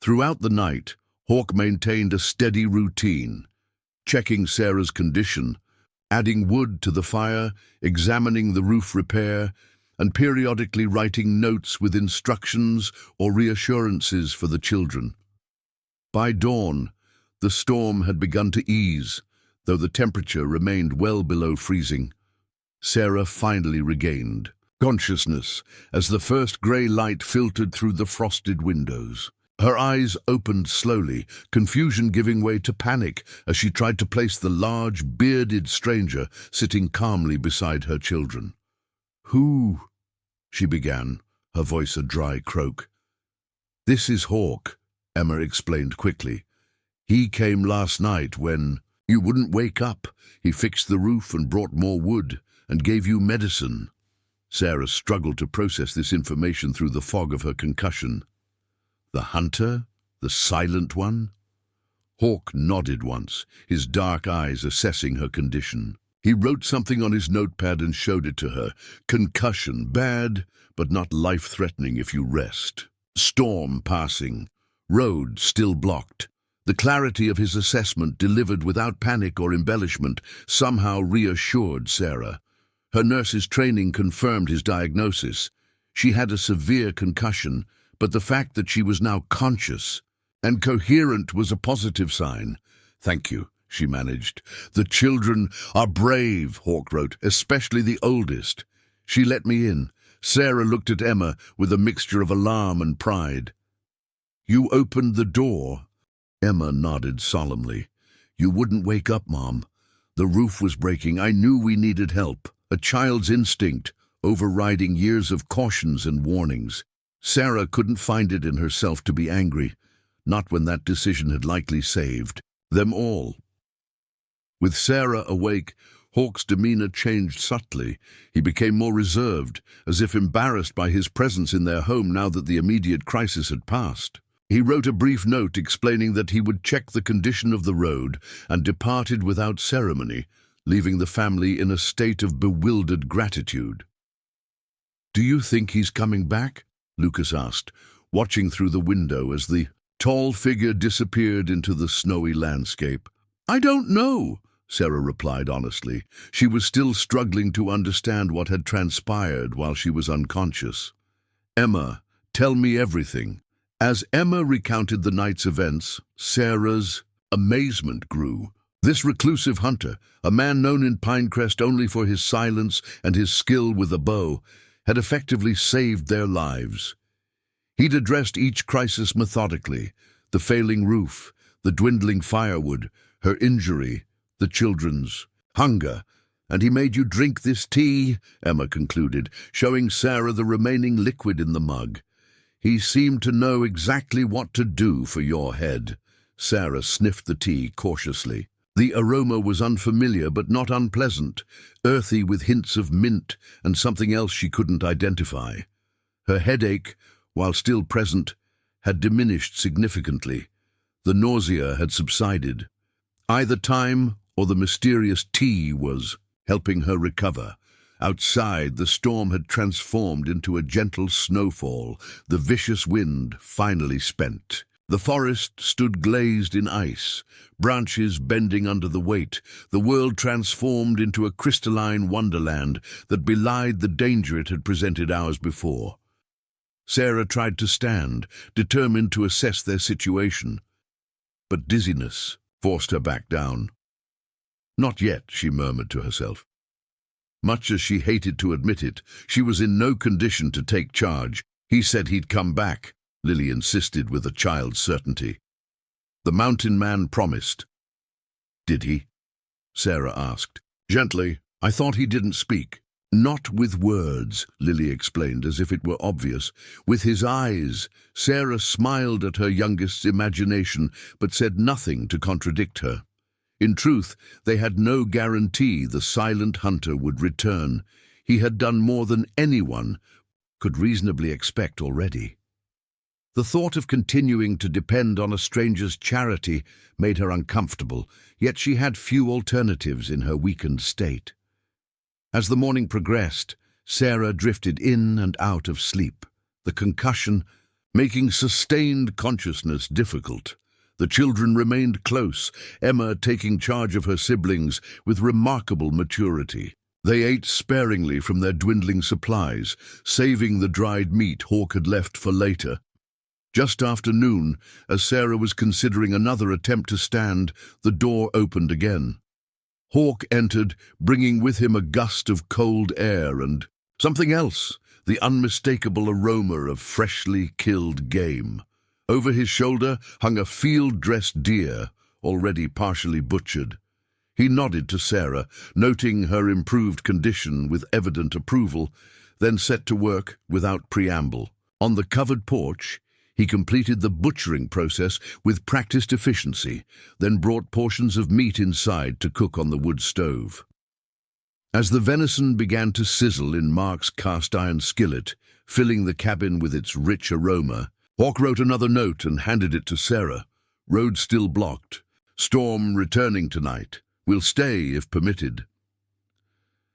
Throughout the night, Hawke maintained a steady routine, checking Sarah's condition, adding wood to the fire, examining the roof repair, and periodically writing notes with instructions or reassurances for the children. By dawn, the storm had begun to ease, though the temperature remained well below freezing. Sarah finally regained consciousness as the first grey light filtered through the frosted windows. Her eyes opened slowly, confusion giving way to panic as she tried to place the large, bearded stranger sitting calmly beside her children. "Who?" she began, her voice a dry croak. "This is Hawke," Emma explained quickly. "He came last night when you wouldn't wake up. He fixed the roof and brought more wood and gave you medicine." Sarah struggled to process this information through the fog of her concussion. The hunter? The silent one? Hawke nodded once, his dark eyes assessing her condition. He wrote something on his notepad and showed it to her. "Concussion, bad, but not life-threatening if you rest. Storm passing. Road still blocked." The clarity of his assessment, delivered without panic or embellishment, somehow reassured Sarah. Her nurse's training confirmed his diagnosis. She had a severe concussion, but the fact that she was now conscious and coherent was a positive sign. "Thank you," she managed. "The children are brave," Hawke wrote, "especially the oldest." She let me in. Sarah looked at Emma with a mixture of alarm and pride. "You opened the door?" Emma nodded solemnly. "You wouldn't wake up, Mom. The roof was breaking. I knew we needed help. A child's instinct, overriding years of cautions and warnings." Sarah couldn't find it in herself to be angry, not when that decision had likely saved them all. With Sarah awake, Hawke's demeanor changed subtly. He became more reserved, as if embarrassed by his presence in their home now that the immediate crisis had passed. He wrote a brief note explaining that he would check the condition of the road and departed without ceremony, leaving the family in a state of bewildered gratitude. "Do you think he's coming back?" Lucas asked, watching through the window as the tall figure disappeared into the snowy landscape. "I don't know," Sarah replied honestly. She was still struggling to understand what had transpired while she was unconscious. "Emma, tell me everything." As Emma recounted the night's events, Sarah's amazement grew. This reclusive hunter, a man known in Pinecrest only for his silence and his skill with a bow, had effectively saved their lives. He'd addressed each crisis methodically: the failing roof, The dwindling firewood, her injury, the children's hunger. "And he made you drink this tea," Emma concluded, showing Sarah the remaining liquid in the mug. "He seemed to know exactly what to do for your head." Sarah sniffed the tea cautiously. The aroma was unfamiliar but not unpleasant, earthy with hints of mint and something else she couldn't identify. Her headache, while still present, had diminished significantly. The nausea had subsided. Either time or the mysterious tea was helping her recover. Outside, the storm had transformed into a gentle snowfall, the vicious wind finally spent. The forest stood glazed in ice, branches bending under the weight, the world transformed into a crystalline wonderland that belied the danger it had presented hours before. Sarah tried to stand, determined to assess their situation, but dizziness forced her back down. "Not yet," she murmured to herself. Much as she hated to admit it, she was in no condition to take charge. "He said he'd come back," Lily insisted with a child's certainty. "The mountain man promised." "Did he?" Sarah asked. "Gently. I thought he didn't speak." "Not with words," Lily explained, as if it were obvious. "With his eyes." Sarah smiled at her youngest's imagination, but said nothing to contradict her. In truth, they had no guarantee the silent hunter would return. He had done more than anyone could reasonably expect already. The thought of continuing to depend on a stranger's charity made her uncomfortable, yet she had few alternatives in her weakened state. As the morning progressed, Sarah drifted in and out of sleep, the concussion making sustained consciousness difficult. The children remained close, Emma taking charge of her siblings with remarkable maturity. They ate sparingly from their dwindling supplies, saving the dried meat Hawk had left for later. Just after noon, as Sarah was considering another attempt to stand, the door opened again. Hawk entered, bringing with him a gust of cold air and something else, the unmistakable aroma of freshly killed game. Over his shoulder hung a field-dressed deer, already partially butchered. He nodded to Sarah, noting her improved condition with evident approval, then set to work without preamble. On the covered porch, he completed the butchering process with practiced efficiency, then brought portions of meat inside to cook on the wood stove. As the venison began to sizzle in Mark's cast-iron skillet, filling the cabin with its rich aroma, Hawk wrote another note and handed it to Sarah. "Road still blocked. Storm returning tonight. Will stay if permitted."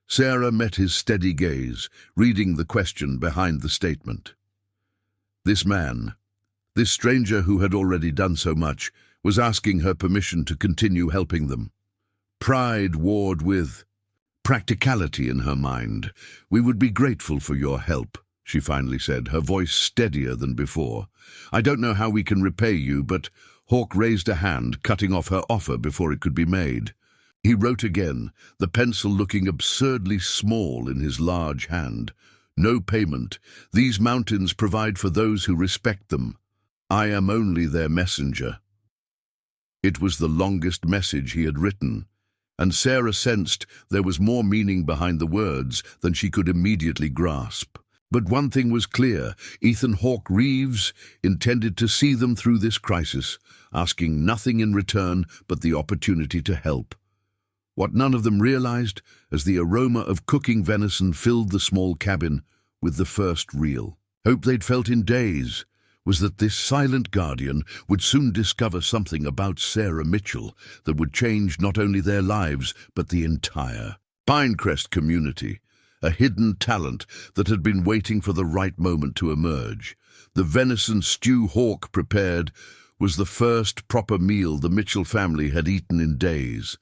Sarah met his steady gaze, reading the question behind the statement. This man, this stranger who had already done so much, was asking her permission to continue helping them. Pride warred with practicality in her mind. "We would be grateful for your help," she finally said, her voice steadier than before. "I don't know how we can repay you, but—" Hawk raised a hand, cutting off her offer before it could be made. He wrote again, the pencil looking absurdly small in his large hand. "No payment. These mountains provide for those who respect them. I am only their messenger." It was the longest message he had written, and Sarah sensed there was more meaning behind the words than she could immediately grasp. But one thing was clear: Ethan Hawke Reeves intended to see them through this crisis, asking nothing in return but the opportunity to help. What none of them realized, as the aroma of cooking venison filled the small cabin with the first real hope they'd felt in days, was that this silent guardian would soon discover something about Sarah Mitchell that would change not only their lives but the entire Pinecrest community. A hidden talent that had been waiting for the right moment to emerge. The venison stew Hawk prepared was the first proper meal the Mitchell family had eaten in days.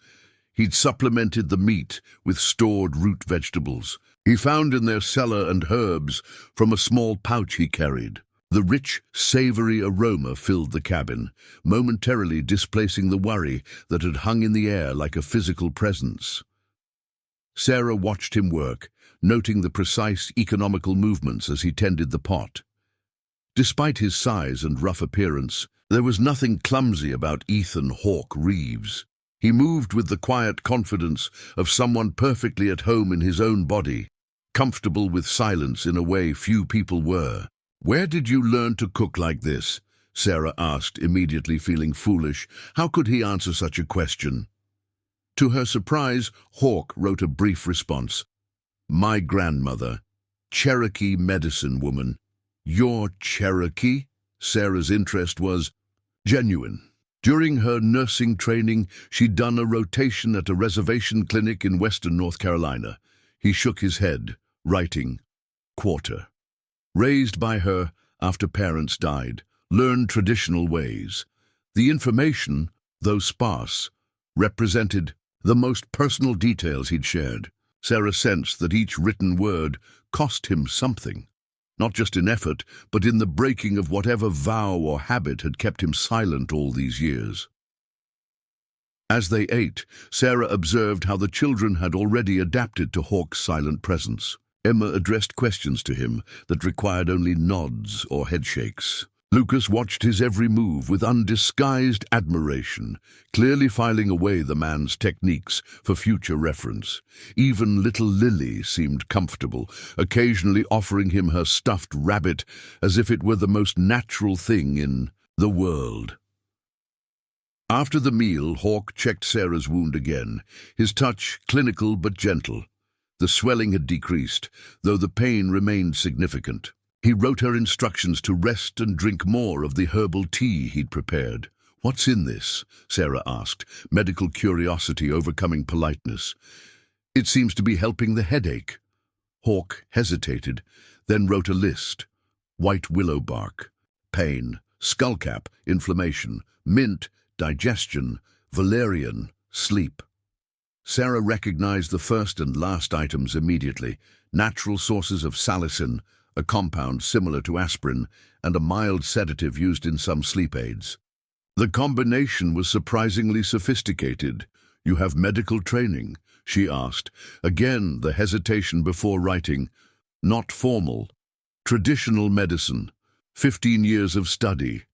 He'd supplemented the meat with stored root vegetables he found in their cellar and herbs from a small pouch he carried. The rich, savory aroma filled the cabin, momentarily displacing the worry that had hung in the air like a physical presence. Sarah watched him work, noting the precise economical movements as he tended the pot. Despite his size and rough appearance, there was nothing clumsy about Ethan Hawke Reeves. He moved with the quiet confidence of someone perfectly at home in his own body, comfortable with silence in a way few people were. "Where did you learn to cook like this?" Sarah asked, immediately feeling foolish. How could he answer such a question? To her surprise, Hawke wrote a brief response. "My grandmother, Cherokee medicine woman." "Your Cherokee?" Sarah's interest was genuine. During her nursing training, she'd done a rotation at a reservation clinic in western North Carolina. He shook his head, writing, "Quarter. Raised by her after parents died, learned traditional ways." The information, though sparse, represented the most personal details he'd shared. Sarah sensed that each written word cost him something, not just in effort, but in the breaking of whatever vow or habit had kept him silent all these years. As they ate, Sarah observed how the children had already adapted to Hawke's silent presence. Emma addressed questions to him that required only nods or headshakes. Lucas watched his every move with undisguised admiration, clearly filing away the man's techniques for future reference. Even little Lily seemed comfortable, occasionally offering him her stuffed rabbit as if it were the most natural thing in the world. After the meal, Hawke checked Sarah's wound again, his touch clinical but gentle. The swelling had decreased, though the pain remained significant. He wrote her instructions to rest and drink more of the herbal tea he'd prepared. "What's in this?" Sarah asked, medical curiosity overcoming politeness. "It seems to be helping the headache." Hawke hesitated, then wrote a list. White willow bark, pain, skullcap, inflammation, mint, digestion, valerian, sleep. Sarah recognized the first and last items immediately, natural sources of salicin, a compound similar to aspirin, and a mild sedative used in some sleep aids. The combination was surprisingly sophisticated. "You have medical training?" she asked. Again, the hesitation before writing. "Not formal. Traditional medicine. 15 years of study."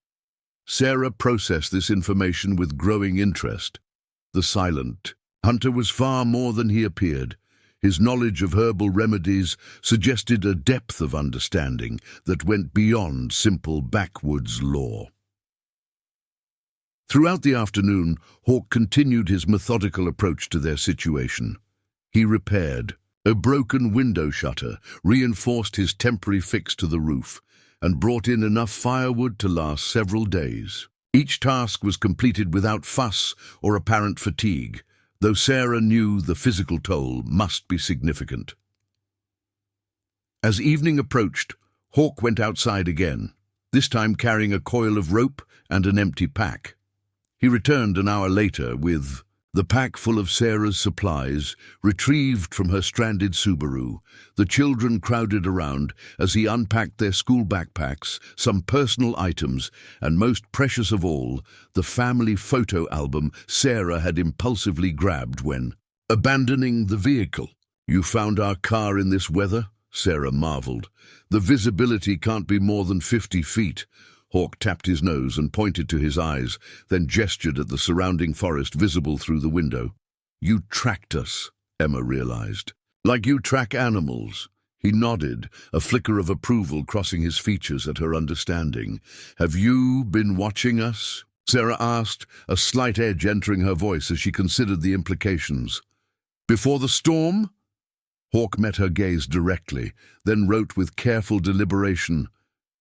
Sarah processed this information with growing interest. The silent hunter was far more than he appeared. His knowledge of herbal remedies suggested a depth of understanding that went beyond simple backwoods lore. Throughout the afternoon, Hawke continued his methodical approach to their situation. He repaired a broken window shutter, reinforced his temporary fix to the roof, and brought in enough firewood to last several days. Each task was completed without fuss or apparent fatigue, though Sarah knew the physical toll must be significant. As evening approached, Hawke went outside again, this time carrying a coil of rope and an empty pack. He returned an hour later with the pack full of Sarah's supplies, retrieved from her stranded Subaru. The children crowded around as he unpacked their school backpacks, some personal items, and most precious of all, the family photo album Sarah had impulsively grabbed when abandoning the vehicle. "You found our car in this weather?" Sarah marveled. "The visibility can't be more than 50 feet. Hawke tapped his nose and pointed to his eyes, then gestured at the surrounding forest visible through the window. "You tracked us," Emma realized. "Like you track animals." He nodded, a flicker of approval crossing his features at her understanding. "Have you been watching us?" Sarah asked, a slight edge entering her voice as she considered the implications. "Before the storm?" Hawke met her gaze directly, then wrote with careful deliberation,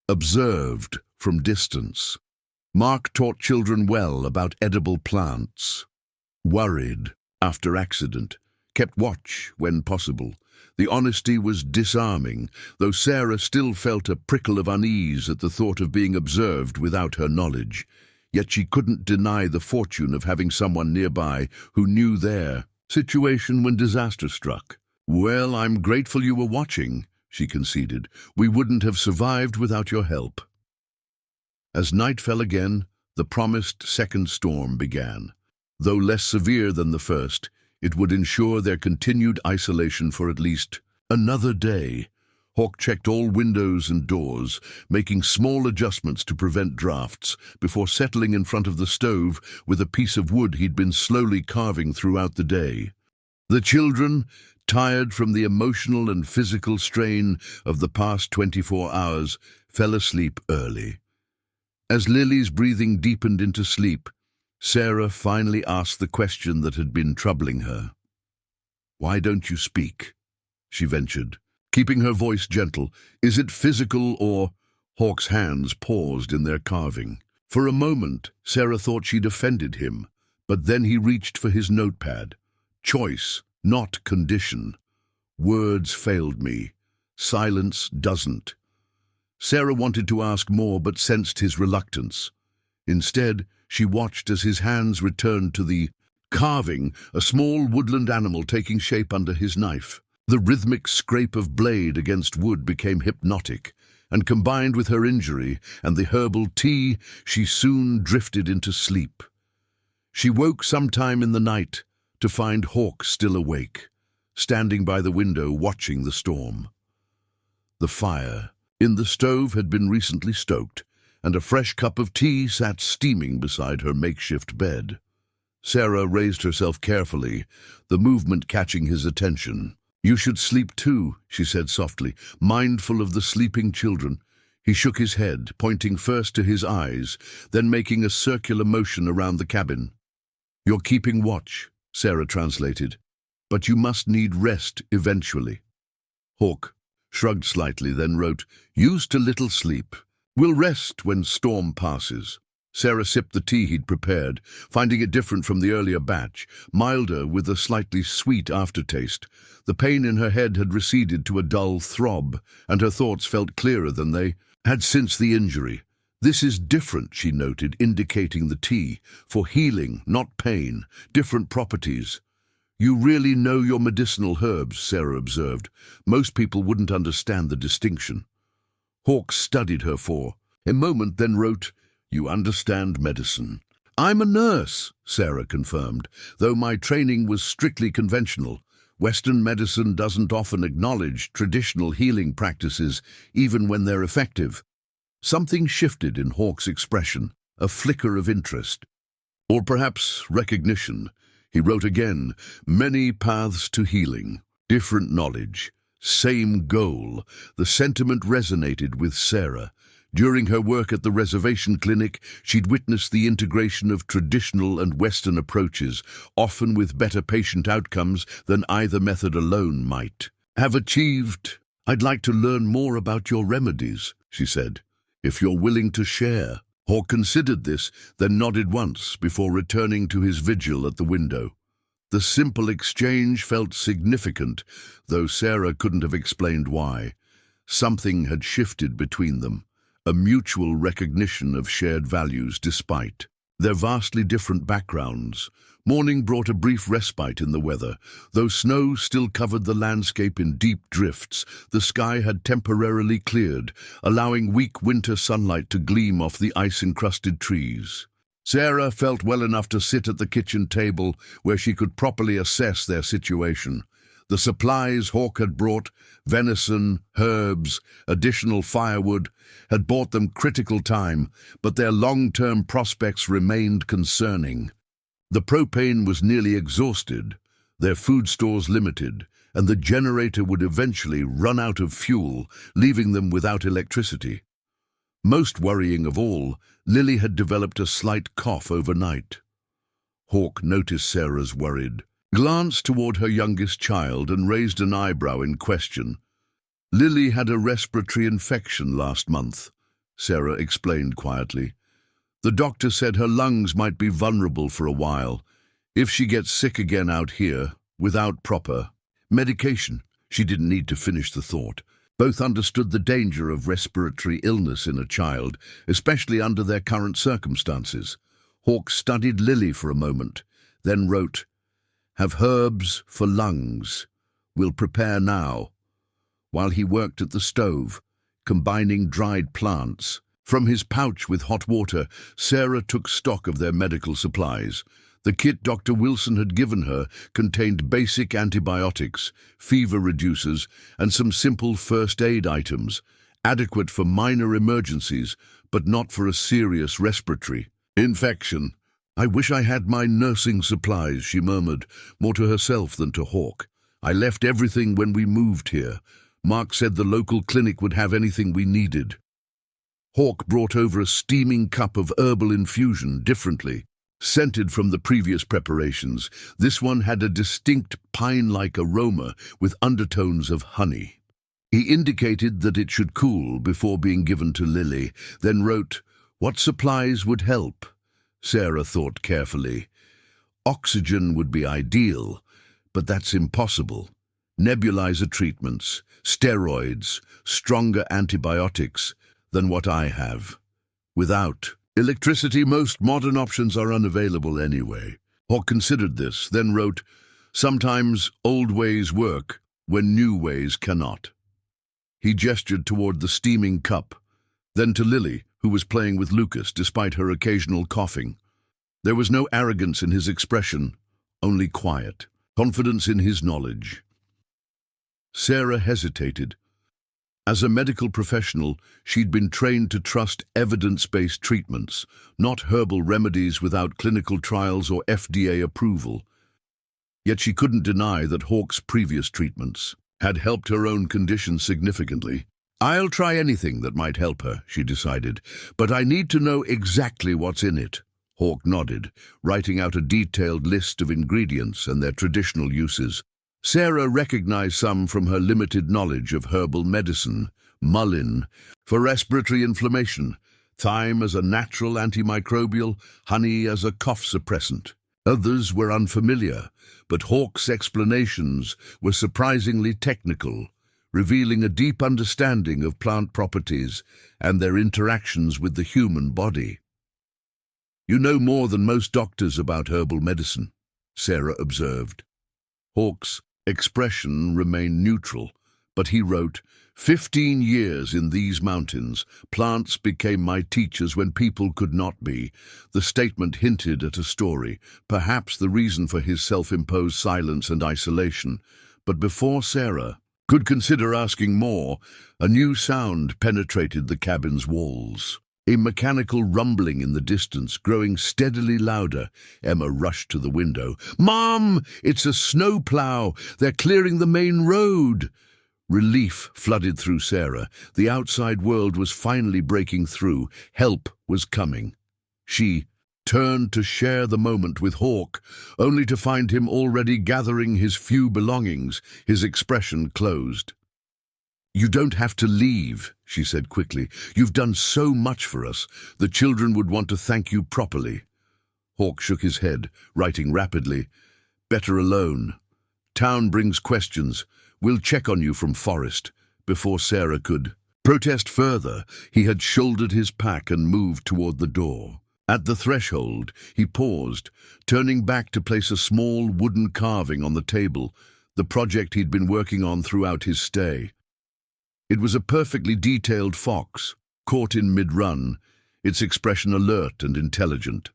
"Observed from distance. Mark taught children well about edible plants. Worried after accident. Kept watch when possible." The honesty was disarming, though Sarah still felt a prickle of unease at the thought of being observed without her knowledge. Yet she couldn't deny the fortune of having someone nearby who knew their situation when disaster struck. "Well, I'm grateful you were watching," she conceded. "We wouldn't have survived without your help." As night fell again, the promised second storm began. Though less severe than the first, it would ensure their continued isolation for at least another day. Hawk checked all windows and doors, making small adjustments to prevent drafts, before settling in front of the stove with a piece of wood he'd been slowly carving throughout the day. The children, tired from the emotional and physical strain of the past 24 hours, fell asleep early. As Lily's breathing deepened into sleep, Sarah finally asked the question that had been troubling her. "Why don't you speak?" she ventured, keeping her voice gentle. "Is it physical or—" Hawk's hands paused in their carving. For a moment, Sarah thought she'd offended him, but then he reached for his notepad. "Choice, not condition. Words failed me. Silence doesn't." Sarah wanted to ask more but sensed his reluctance. Instead, she watched as his hands returned to the carving, a small woodland animal taking shape under his knife. The rhythmic scrape of blade against wood became hypnotic, and combined with her injury and the herbal tea, she soon drifted into sleep. She woke sometime in the night to find Hawk still awake, standing by the window watching the storm. The fire in the stove had been recently stoked, and a fresh cup of tea sat steaming beside her makeshift bed. Sarah raised herself carefully, the movement catching his attention. "You should sleep too," she said softly, mindful of the sleeping children. He shook his head, pointing first to his eyes, then making a circular motion around the cabin. "You're keeping watch," Sarah translated, "but you must need rest eventually." Hawk shrugged slightly, then wrote, "Used to little sleep. Will rest when storm passes." Sarah sipped the tea he'd prepared, finding it different from the earlier batch, milder with a slightly sweet aftertaste. The pain in her head had receded to a dull throb, and her thoughts felt clearer than they had since the injury. "This is different," she noted, indicating the tea, "for healing, not pain, different properties." "You really know your medicinal herbs," Sarah observed. "Most people wouldn't understand the distinction." Hawk studied her for a moment, then wrote, "You understand medicine." "I'm a nurse," Sarah confirmed, "though my training was strictly conventional. Western medicine doesn't often acknowledge traditional healing practices, even when they're effective." Something shifted in Hawk's expression, a flicker of interest. Or perhaps recognition. He wrote again, "Many paths to healing, different knowledge, same goal." The sentiment resonated with Sarah. During her work at the reservation clinic, she'd witnessed the integration of traditional and Western approaches, often with better patient outcomes than either method alone might have achieved. "I'd like to learn more about your remedies," she said, "if you're willing to share." Hawk considered this, then nodded once before returning to his vigil at the window. The simple exchange felt significant, though Sarah couldn't have explained why. Something had shifted between them, a mutual recognition of shared values despite their vastly different backgrounds. Morning brought a brief respite in the weather. Though snow still covered the landscape in deep drifts, the sky had temporarily cleared, allowing weak winter sunlight to gleam off the ice-encrusted trees. Sarah felt well enough to sit at the kitchen table where she could properly assess their situation. The supplies Hawk had brought, venison, herbs, additional firewood, had bought them critical time, but their long-term prospects remained concerning. The propane was nearly exhausted, their food stores limited, and the generator would eventually run out of fuel, leaving them without electricity. Most worrying of all, Lily had developed a slight cough overnight. Hawk noticed Sarah's worried glanced toward her youngest child and raised an eyebrow in question. "Lily had a respiratory infection last month," Sarah explained quietly. "The doctor said her lungs might be vulnerable for a while. If she gets sick again out here, without proper medication." She didn't need to finish the thought. Both understood the danger of respiratory illness in a child, especially under their current circumstances. Hawk studied Lily for a moment, then wrote, "Have herbs for lungs. Will prepare now." While he worked at the stove, combining dried plants, from his pouch with hot water, Sarah took stock of their medical supplies. The kit Dr. Wilson had given her contained basic antibiotics, fever reducers, and some simple first aid items, adequate for minor emergencies, but not for a serious respiratory infection. "I wish I had my nursing supplies," she murmured, more to herself than to Hawke. "I left everything when we moved here. Mark said the local clinic would have anything we needed." Hawke brought over a steaming cup of herbal infusion, differently scented from the previous preparations. This one had a distinct pine-like aroma with undertones of honey. He indicated that it should cool before being given to Lily, then wrote, "What supplies would help?" Sarah thought carefully. Oxygen would be ideal, but that's impossible. Nebulizer treatments, steroids, stronger antibiotics than what I have. Without electricity, most modern options are unavailable anyway. Hawke considered this, then wrote, "Sometimes old ways work when new ways cannot." He gestured toward the steaming cup, then to Lily, who was playing with Lucas despite her occasional coughing. There was no arrogance in his expression, only quiet, confidence in his knowledge. Sarah hesitated. As a medical professional, she'd been trained to trust evidence-based treatments, not herbal remedies without clinical trials or FDA approval. Yet she couldn't deny that Hawke's previous treatments had helped her own condition significantly. "I'll try anything that might help her," she decided, "but I need to know exactly what's in it." Hawke nodded, writing out a detailed list of ingredients and their traditional uses. Sarah recognized some from her limited knowledge of herbal medicine: mullein for respiratory inflammation, thyme as a natural antimicrobial, honey as a cough suppressant. Others were unfamiliar, but Hawke's explanations were surprisingly technical, revealing a deep understanding of plant properties and their interactions with the human body. "You know more than most doctors about herbal medicine," Sarah observed. Hawke's expression remained neutral, but he wrote, 15 years in these mountains, plants became my teachers when people could not be." The statement hinted at a story, perhaps the reason for his self-imposed silence and isolation. But before Sarah could consider asking more, a new sound penetrated the cabin's walls. A mechanical rumbling in the distance, growing steadily louder. Emma rushed to the window. "Mom, it's a snowplow! They're clearing the main road!" Relief flooded through Sarah. The outside world was finally breaking through. Help was coming. She turned to share the moment with Hawke, only to find him already gathering his few belongings, his expression closed. "You don't have to leave," she said quickly. "You've done so much for us. The children would want to thank you properly." Hawke shook his head, writing rapidly, "Better alone. Town brings questions. We'll check on you from Forest." Before Sarah could protest further, he had shouldered his pack and moved toward the door. At the threshold, he paused, turning back to place a small wooden carving on the table, the project he'd been working on throughout his stay. It was a perfectly detailed fox, caught in mid-run, its expression alert and intelligent.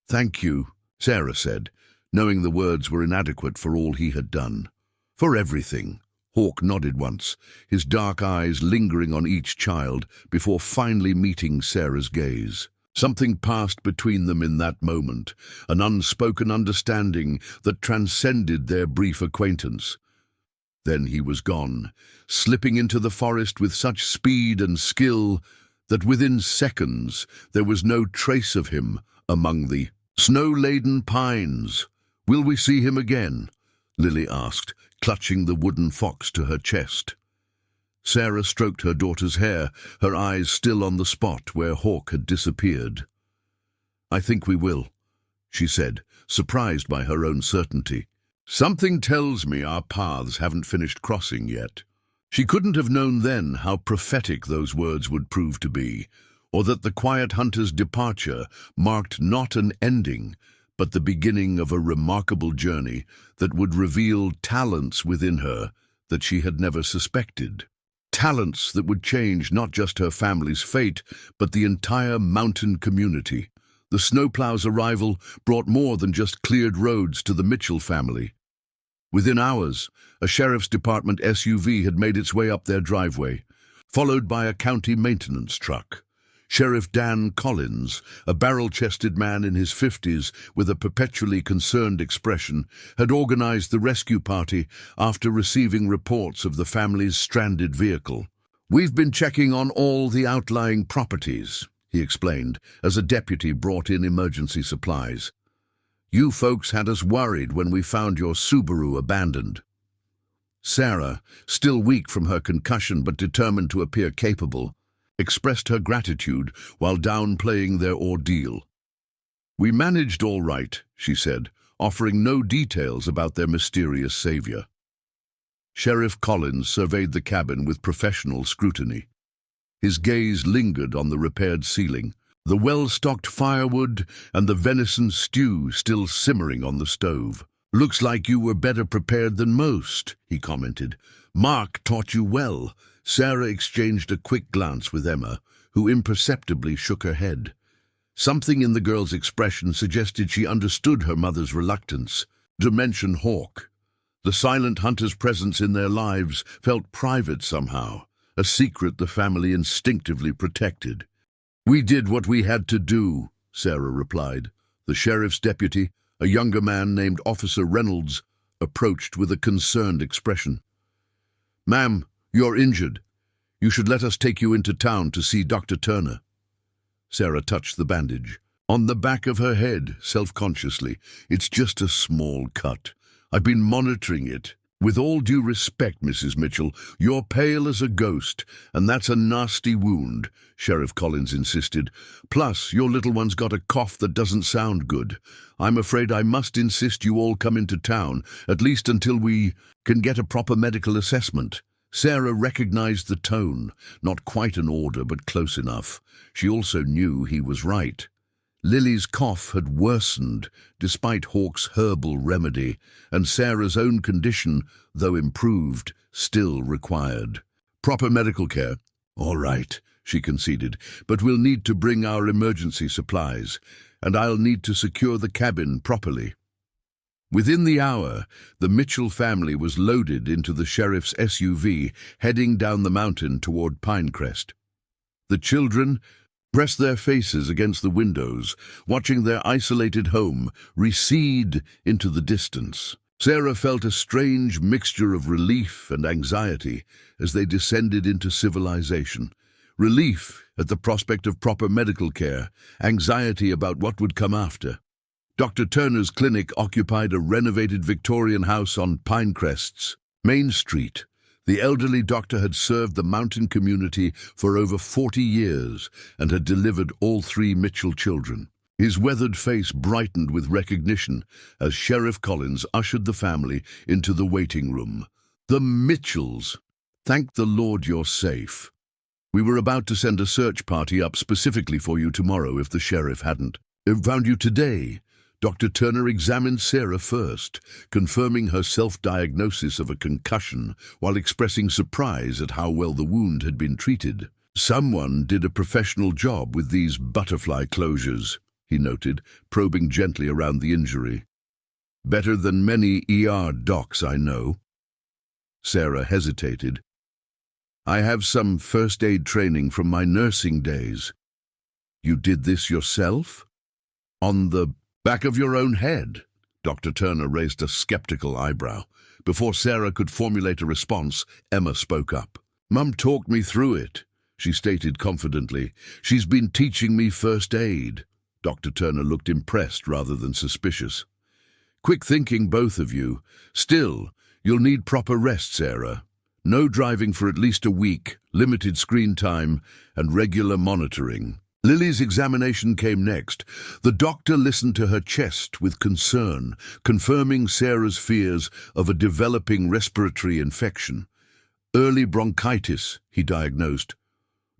"Thank you," Sarah said, knowing the words were inadequate for all he had done. "For everything." Hawke nodded once, his dark eyes lingering on each child before finally meeting Sarah's gaze. Something passed between them in that moment, an unspoken understanding that transcended their brief acquaintance. Then he was gone, slipping into the forest with such speed and skill that within seconds there was no trace of him among the snow-laden pines. "Will we see him again?" Lily asked, clutching the wooden fox to her chest. Sarah stroked her daughter's hair, her eyes still on the spot where Hawke had disappeared. "I think we will," she said, surprised by her own certainty. "Something tells me our paths haven't finished crossing yet." She couldn't have known then how prophetic those words would prove to be, or that the quiet hunter's departure marked not an ending, but the beginning of a remarkable journey that would reveal talents within her that she had never suspected. Talents that would change not just her family's fate, but the entire mountain community. The snowplow's arrival brought more than just cleared roads to the Mitchell family. Within hours, a sheriff's department SUV had made its way up their driveway, followed by a county maintenance truck. Sheriff Dan Collins, a barrel-chested man in his 50s with a perpetually concerned expression, had organized the rescue party after receiving reports of the family's stranded vehicle. "We've been checking on all the outlying properties," he explained, as a deputy brought in emergency supplies. "You folks had us worried when we found your Subaru abandoned." Sarah, still weak from her concussion but determined to appear capable, expressed her gratitude while downplaying their ordeal. "We managed all right," she said, offering no details about their mysterious savior. Sheriff Collins surveyed the cabin with professional scrutiny. His gaze lingered on the repaired ceiling, the well-stocked firewood and the venison stew still simmering on the stove. "Looks like you were better prepared than most," he commented. "Mark taught you well." Sarah exchanged a quick glance with Emma, who imperceptibly shook her head. Something in the girl's expression suggested she understood her mother's reluctance to mention Hawk. The silent hunter's presence in their lives felt private somehow, a secret the family instinctively protected. "We did what we had to do," Sarah replied. The sheriff's deputy, a younger man named Officer Reynolds, approached with a concerned expression. "Ma'am, you're injured. You should let us take you into town to see Dr. Turner." Sarah touched the bandage. On the back of her head, self-consciously. "It's just a small cut. I've been monitoring it. With all due respect, Mrs. Mitchell, you're pale as a ghost, and that's a nasty wound," Sheriff Collins insisted. "Plus, your little one's got a cough that doesn't sound good. I'm afraid I must insist you all come into town, at least until we can get a proper medical assessment." Sarah recognized the tone, not quite an order but close enough. She also knew he was right. Lily's cough had worsened despite Hawk's herbal remedy, and Sarah's own condition, though improved, still required proper medical care. "All right," she conceded, "but we'll need to bring our emergency supplies, and I'll need to secure the cabin properly." Within the hour, the Mitchell family was loaded into the sheriff's SUV, heading down the mountain toward Pinecrest. The children pressed their faces against the windows, watching their isolated home recede into the distance. Sarah felt a strange mixture of relief and anxiety as they descended into civilization. Relief at the prospect of proper medical care, anxiety about what would come after. Dr. Turner's clinic occupied a renovated Victorian house on Pinecrest's Main Street. The elderly doctor had served the mountain community for over 40 years and had delivered all 3 Mitchell children. His weathered face brightened with recognition as Sheriff Collins ushered the family into the waiting room. "The Mitchells! Thank the Lord you're safe. We were about to send a search party up specifically for you tomorrow if the sheriff hadn't found you today." Dr. Turner examined Sarah first, confirming her self-diagnosis of a concussion while expressing surprise at how well the wound had been treated. "Someone did a professional job with these butterfly closures," he noted, probing gently around the injury. "Better than many ER docs I know." Sarah hesitated. "I have some first aid training from my nursing days." "You did this yourself? On the back of your own head?" Dr. Turner raised a skeptical eyebrow. Before Sarah could formulate a response, Emma spoke up. "Mum talked me through it," she stated confidently. "She's been teaching me first aid." Dr. Turner looked impressed rather than suspicious. "Quick thinking, both of you. Still, you'll need proper rest, Sarah. No driving for at least a week, limited screen time, and regular monitoring." Lily's examination came next. The doctor listened to her chest with concern, confirming Sarah's fears of a developing respiratory infection. "Early bronchitis," he diagnosed.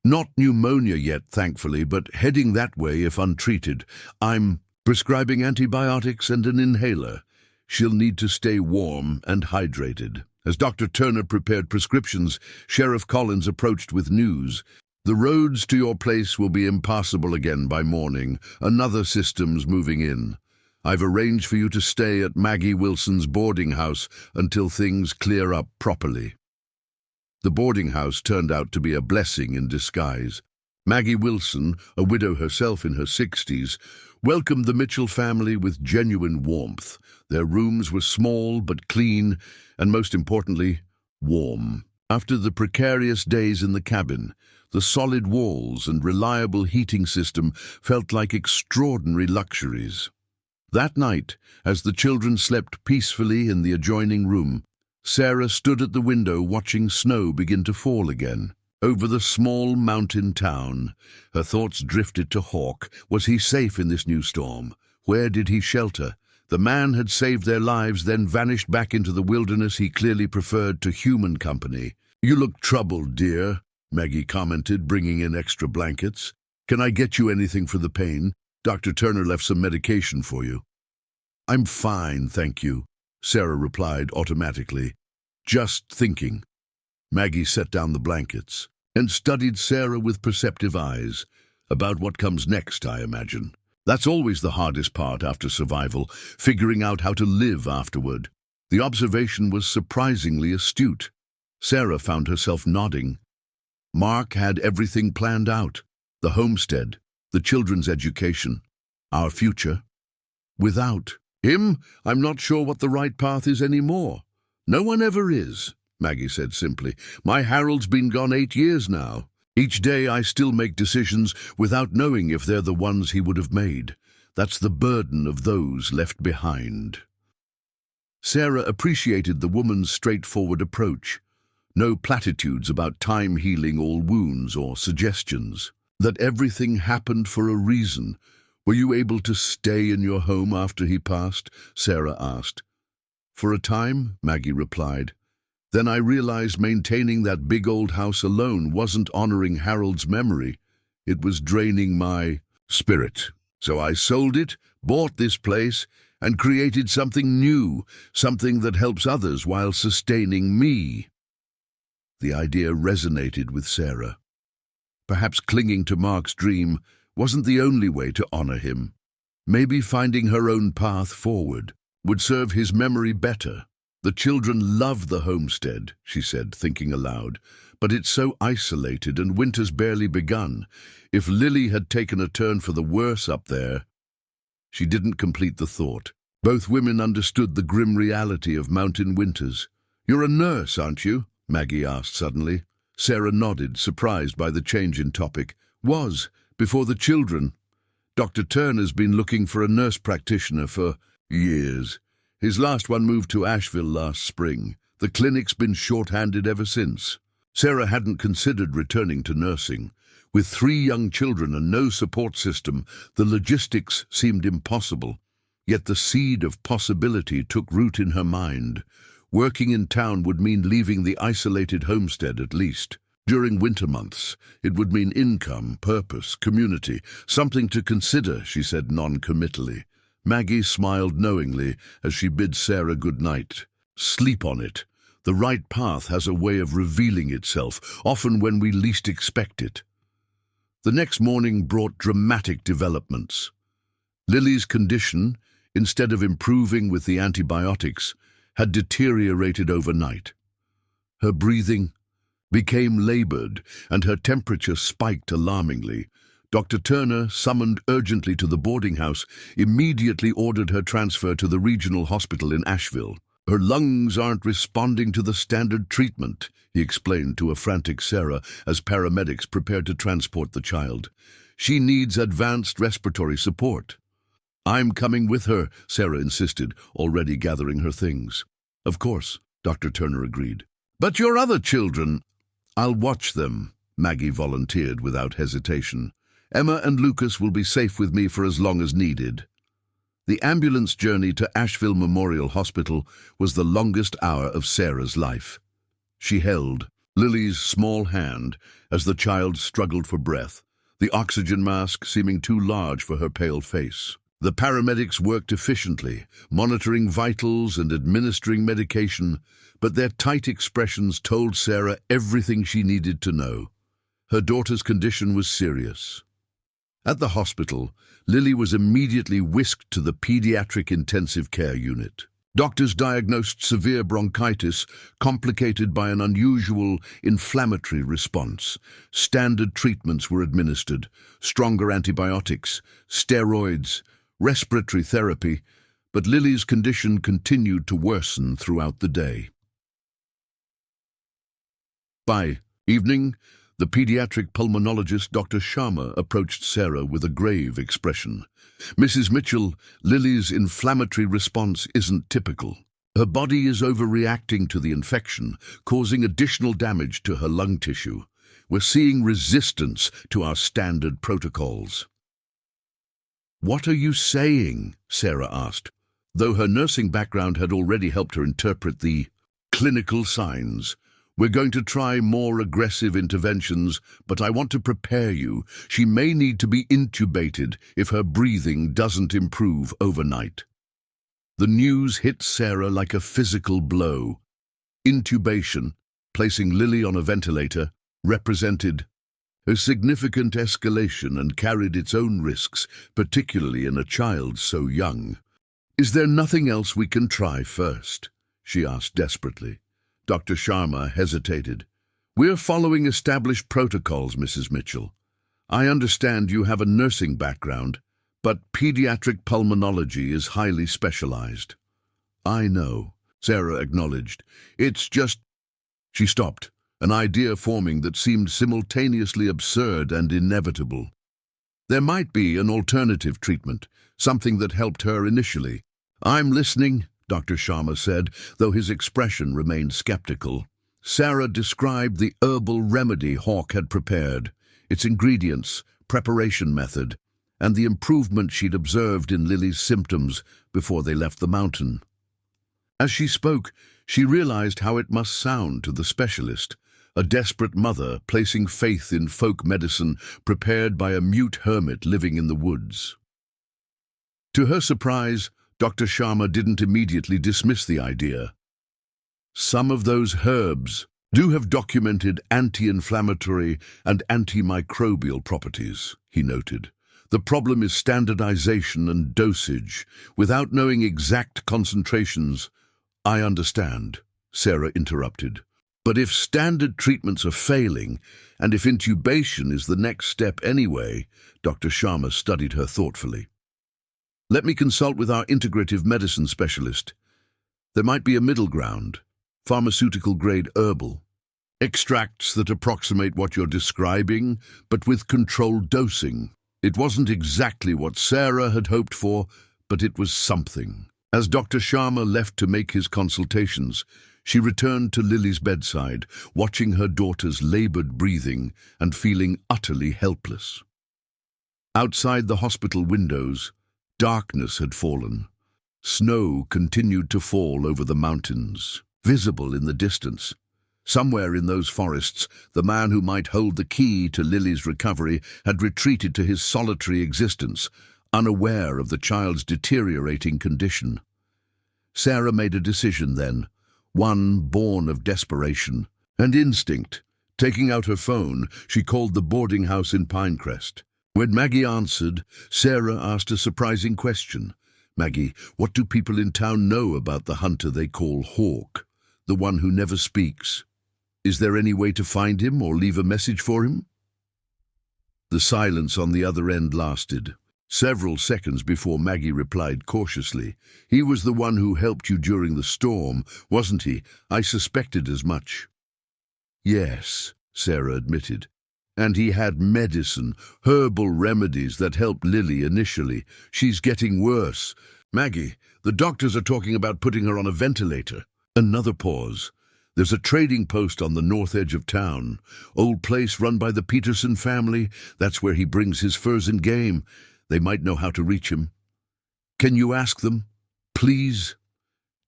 "Not pneumonia yet, thankfully, but heading that way if untreated. I'm prescribing antibiotics and an inhaler. She'll need to stay warm and hydrated." As Dr. Turner prepared prescriptions, Sheriff Collins approached with news. The roads to your place will be impassable again by morning. Another system's moving in. I've arranged for you to stay at Maggie Wilson's boarding house until things clear up properly." The boarding house turned out to be a blessing in disguise. Maggie Wilson, a widow herself in her 60s, welcomed the Mitchell family with genuine warmth. Their rooms were small but clean, and most importantly, warm. After the precarious days in the cabin, the solid walls and reliable heating system felt like extraordinary luxuries. That night, as the children slept peacefully in the adjoining room, Sarah stood at the window watching snow begin to fall again. Over the small mountain town, her thoughts drifted to Hawk. Was he safe in this new storm? Where did he shelter? The man had saved their lives, then vanished back into the wilderness he clearly preferred to human company. "You look troubled, dear," Maggie commented, bringing in extra blankets. "Can I get you anything for the pain? Dr. Turner left some medication for you." "I'm fine, thank you," Sarah replied automatically. "Just thinking." Maggie set down the blankets and studied Sarah with perceptive eyes. "About what comes next, I imagine. That's always the hardest part after survival, figuring out how to live afterward." The observation was surprisingly astute. Sarah found herself nodding. Mark had everything planned out: the homestead, the children's education, our future. Without him, I'm not sure what the right path is anymore. "No one ever is," Maggie said simply. "My Harold's been gone 8 years now. Each day I still make decisions without knowing if they're the ones he would have made. That's the burden of those left behind." Sarah appreciated the woman's straightforward approach. No platitudes about time healing all wounds or suggestions. That everything happened for a reason. "Were you able to stay in your home after he passed?" Sarah asked. "For a time," Maggie replied. "Then I realized maintaining that big old house alone wasn't honoring Harold's memory. It was draining my spirit. So I sold it, bought this place, and created something new, something that helps others while sustaining me." The idea resonated with Sarah. Perhaps clinging to Mark's dream wasn't the only way to honor him. Maybe finding her own path forward would serve his memory better. "The children love the homestead," she said, thinking aloud, "but it's so isolated and winter's barely begun. If Lily had taken a turn for the worse up there—" She didn't complete the thought. Both women understood the grim reality of mountain winters. "You're a nurse, aren't you?" Maggie asked suddenly. Sarah nodded, surprised by the change in topic. "Was, before the children. Dr. Turner's been looking for a nurse practitioner for years. His last one moved to Asheville last spring. The clinic's been short-handed ever since." Sarah hadn't considered returning to nursing. With 3 young children and no support system, the logistics seemed impossible. Yet the seed of possibility took root in her mind. Working in town would mean leaving the isolated homestead at least. During winter months, it would mean income, purpose, community, something to consider, she said non-committally. Maggie smiled knowingly as she bid Sarah good night. "Sleep on it. The right path has a way of revealing itself, often when we least expect it." The next morning brought dramatic developments. Lily's condition, instead of improving with the antibiotics, had deteriorated overnight. Her breathing became labored, and her temperature spiked alarmingly. Dr. Turner, summoned urgently to the boarding house, immediately ordered her transfer to the regional hospital in Asheville. "Her lungs aren't responding to the standard treatment," he explained to a frantic Sarah as paramedics prepared to transport the child. "She needs advanced respiratory support." "I'm coming with her," Sarah insisted, already gathering her things. "Of course," Dr. Turner agreed. "But your other children—" "I'll watch them," Maggie volunteered without hesitation. "Emma and Lucas will be safe with me for as long as needed." The ambulance journey to Asheville Memorial Hospital was the longest hour of Sarah's life. She held Lily's small hand as the child struggled for breath, the oxygen mask seeming too large for her pale face. The paramedics worked efficiently, monitoring vitals and administering medication, but their tight expressions told Sarah everything she needed to know. Her daughter's condition was serious. At the hospital, Lily was immediately whisked to the pediatric intensive care unit. Doctors diagnosed severe bronchitis complicated by an unusual inflammatory response. Standard treatments were administered: stronger antibiotics, steroids, respiratory therapy, but Lily's condition continued to worsen throughout the day. By evening, the pediatric pulmonologist Dr. Sharma approached Sarah with a grave expression. "Mrs. Mitchell, Lily's inflammatory response isn't typical. Her body is overreacting to the infection, causing additional damage to her lung tissue. We're seeing resistance to our standard protocols." "What are you saying?" Sarah asked, though her nursing background had already helped her interpret the clinical signs. "We're going to try more aggressive interventions, but I want to prepare you. She may need to be intubated if her breathing doesn't improve overnight." The news hit Sarah like a physical blow. Intubation, placing Lily on a ventilator, represented a significant escalation and carried its own risks, particularly in a child so young. "Is there nothing else we can try first?" she asked desperately. Dr. Sharma hesitated. "We're following established protocols, Mrs. Mitchell. I understand you have a nursing background, but pediatric pulmonology is highly specialized." "I know," Sarah acknowledged. "It's just—" She stopped, an idea forming that seemed simultaneously absurd and inevitable. There might be an alternative treatment, something that helped her initially. "I'm listening," Dr. Sharma said, though his expression remained skeptical. Sarah described the herbal remedy Hawk had prepared, its ingredients, preparation method, and the improvement she'd observed in Lily's symptoms before they left the mountain. As she spoke, she realized how it must sound to the specialist, a desperate mother placing faith in folk medicine prepared by a mute hermit living in the woods. To her surprise, Dr. Sharma didn't immediately dismiss the idea. "Some of those herbs do have documented anti-inflammatory and antimicrobial properties," he noted. "The problem is standardization and dosage. Without knowing exact concentrations—" "I understand," Sarah interrupted. "But if standard treatments are failing, and if intubation is the next step anyway," Dr. Sharma studied her thoughtfully. "Let me consult with our integrative medicine specialist. There might be a middle ground, pharmaceutical-grade herbal. Extracts that approximate what you're describing, but with controlled dosing." It wasn't exactly what Sarah had hoped for, but it was something. As Dr. Sharma left to make his consultations, she returned to Lily's bedside, watching her daughter's labored breathing and feeling utterly helpless. Outside the hospital windows, darkness had fallen. Snow continued to fall over the mountains, visible in the distance. Somewhere in those forests, the man who might hold the key to Lily's recovery had retreated to his solitary existence, unaware of the child's deteriorating condition. Sarah made a decision then, one born of desperation and instinct. Taking out her phone, she called the boarding house in Pinecrest. When Maggie answered, Sarah asked a surprising question. "Maggie, what do people in town know about the hunter they call Hawk, the one who never speaks? Is there any way to find him or leave a message for him?" The silence on the other end lasted. Several seconds before Maggie replied cautiously. "He was the one who helped you during the storm, wasn't he? I suspected as much." "Yes," Sarah admitted. "And he had medicine, herbal remedies that helped Lily initially. She's getting worse. Maggie, the doctors are talking about putting her on a ventilator." Another pause. "There's a trading post on the north edge of town. Old place run by the Peterson family. That's where he brings his furs and game. They might know how to reach him. Can you ask them? Please?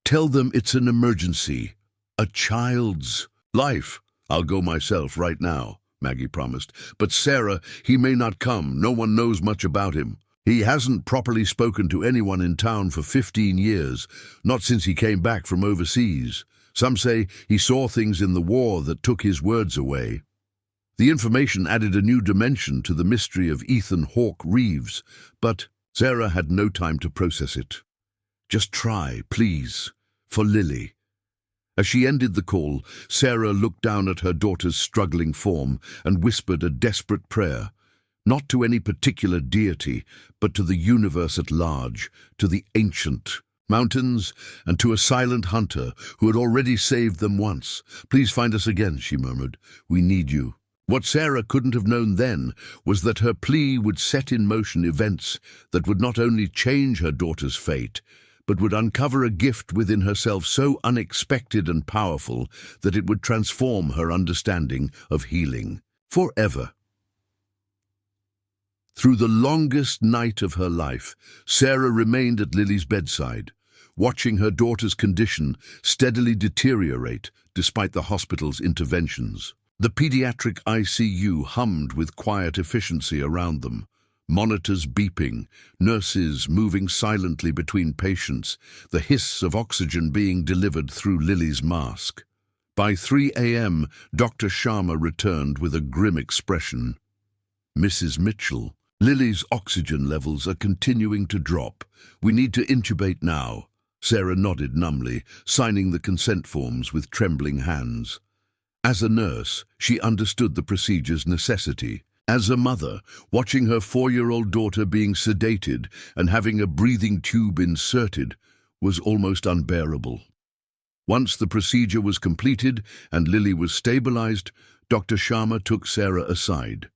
Tell them it's an emergency. A child's life." "I'll go myself right now," Maggie promised. "But Sarah, he may not come. No one knows much about him. He hasn't properly spoken to anyone in town for 15 years, not since he came back from overseas. Some say he saw things in the war that took his words away." The information added a new dimension to the mystery of Ethan Hawke Reeves, but Sarah had no time to process it. "Just try, please, for Lily." As she ended the call, Sarah looked down at her daughter's struggling form and whispered a desperate prayer, not to any particular deity, but to the universe at large, to the ancient mountains, and to a silent hunter who had already saved them once. "Please find us again," she murmured. "We need you." What Sarah couldn't have known then was that her plea would set in motion events that would not only change her daughter's fate, but would uncover a gift within herself so unexpected and powerful that it would transform her understanding of healing forever. Through the longest night of her life, Sarah remained at Lily's bedside, watching her daughter's condition steadily deteriorate despite the hospital's interventions. The pediatric ICU hummed with quiet efficiency around them, monitors beeping, nurses moving silently between patients, the hiss of oxygen being delivered through Lily's mask. By 3 a.m., Dr. Sharma returned with a grim expression. "Mrs. Mitchell, Lily's oxygen levels are continuing to drop. We need to intubate now." Sarah nodded numbly, signing the consent forms with trembling hands. As a nurse, she understood the procedure's necessity. As a mother, watching her 4-year-old daughter being sedated and having a breathing tube inserted was almost unbearable. Once the procedure was completed and Lily was stabilized, Dr. Sharma took Sarah aside.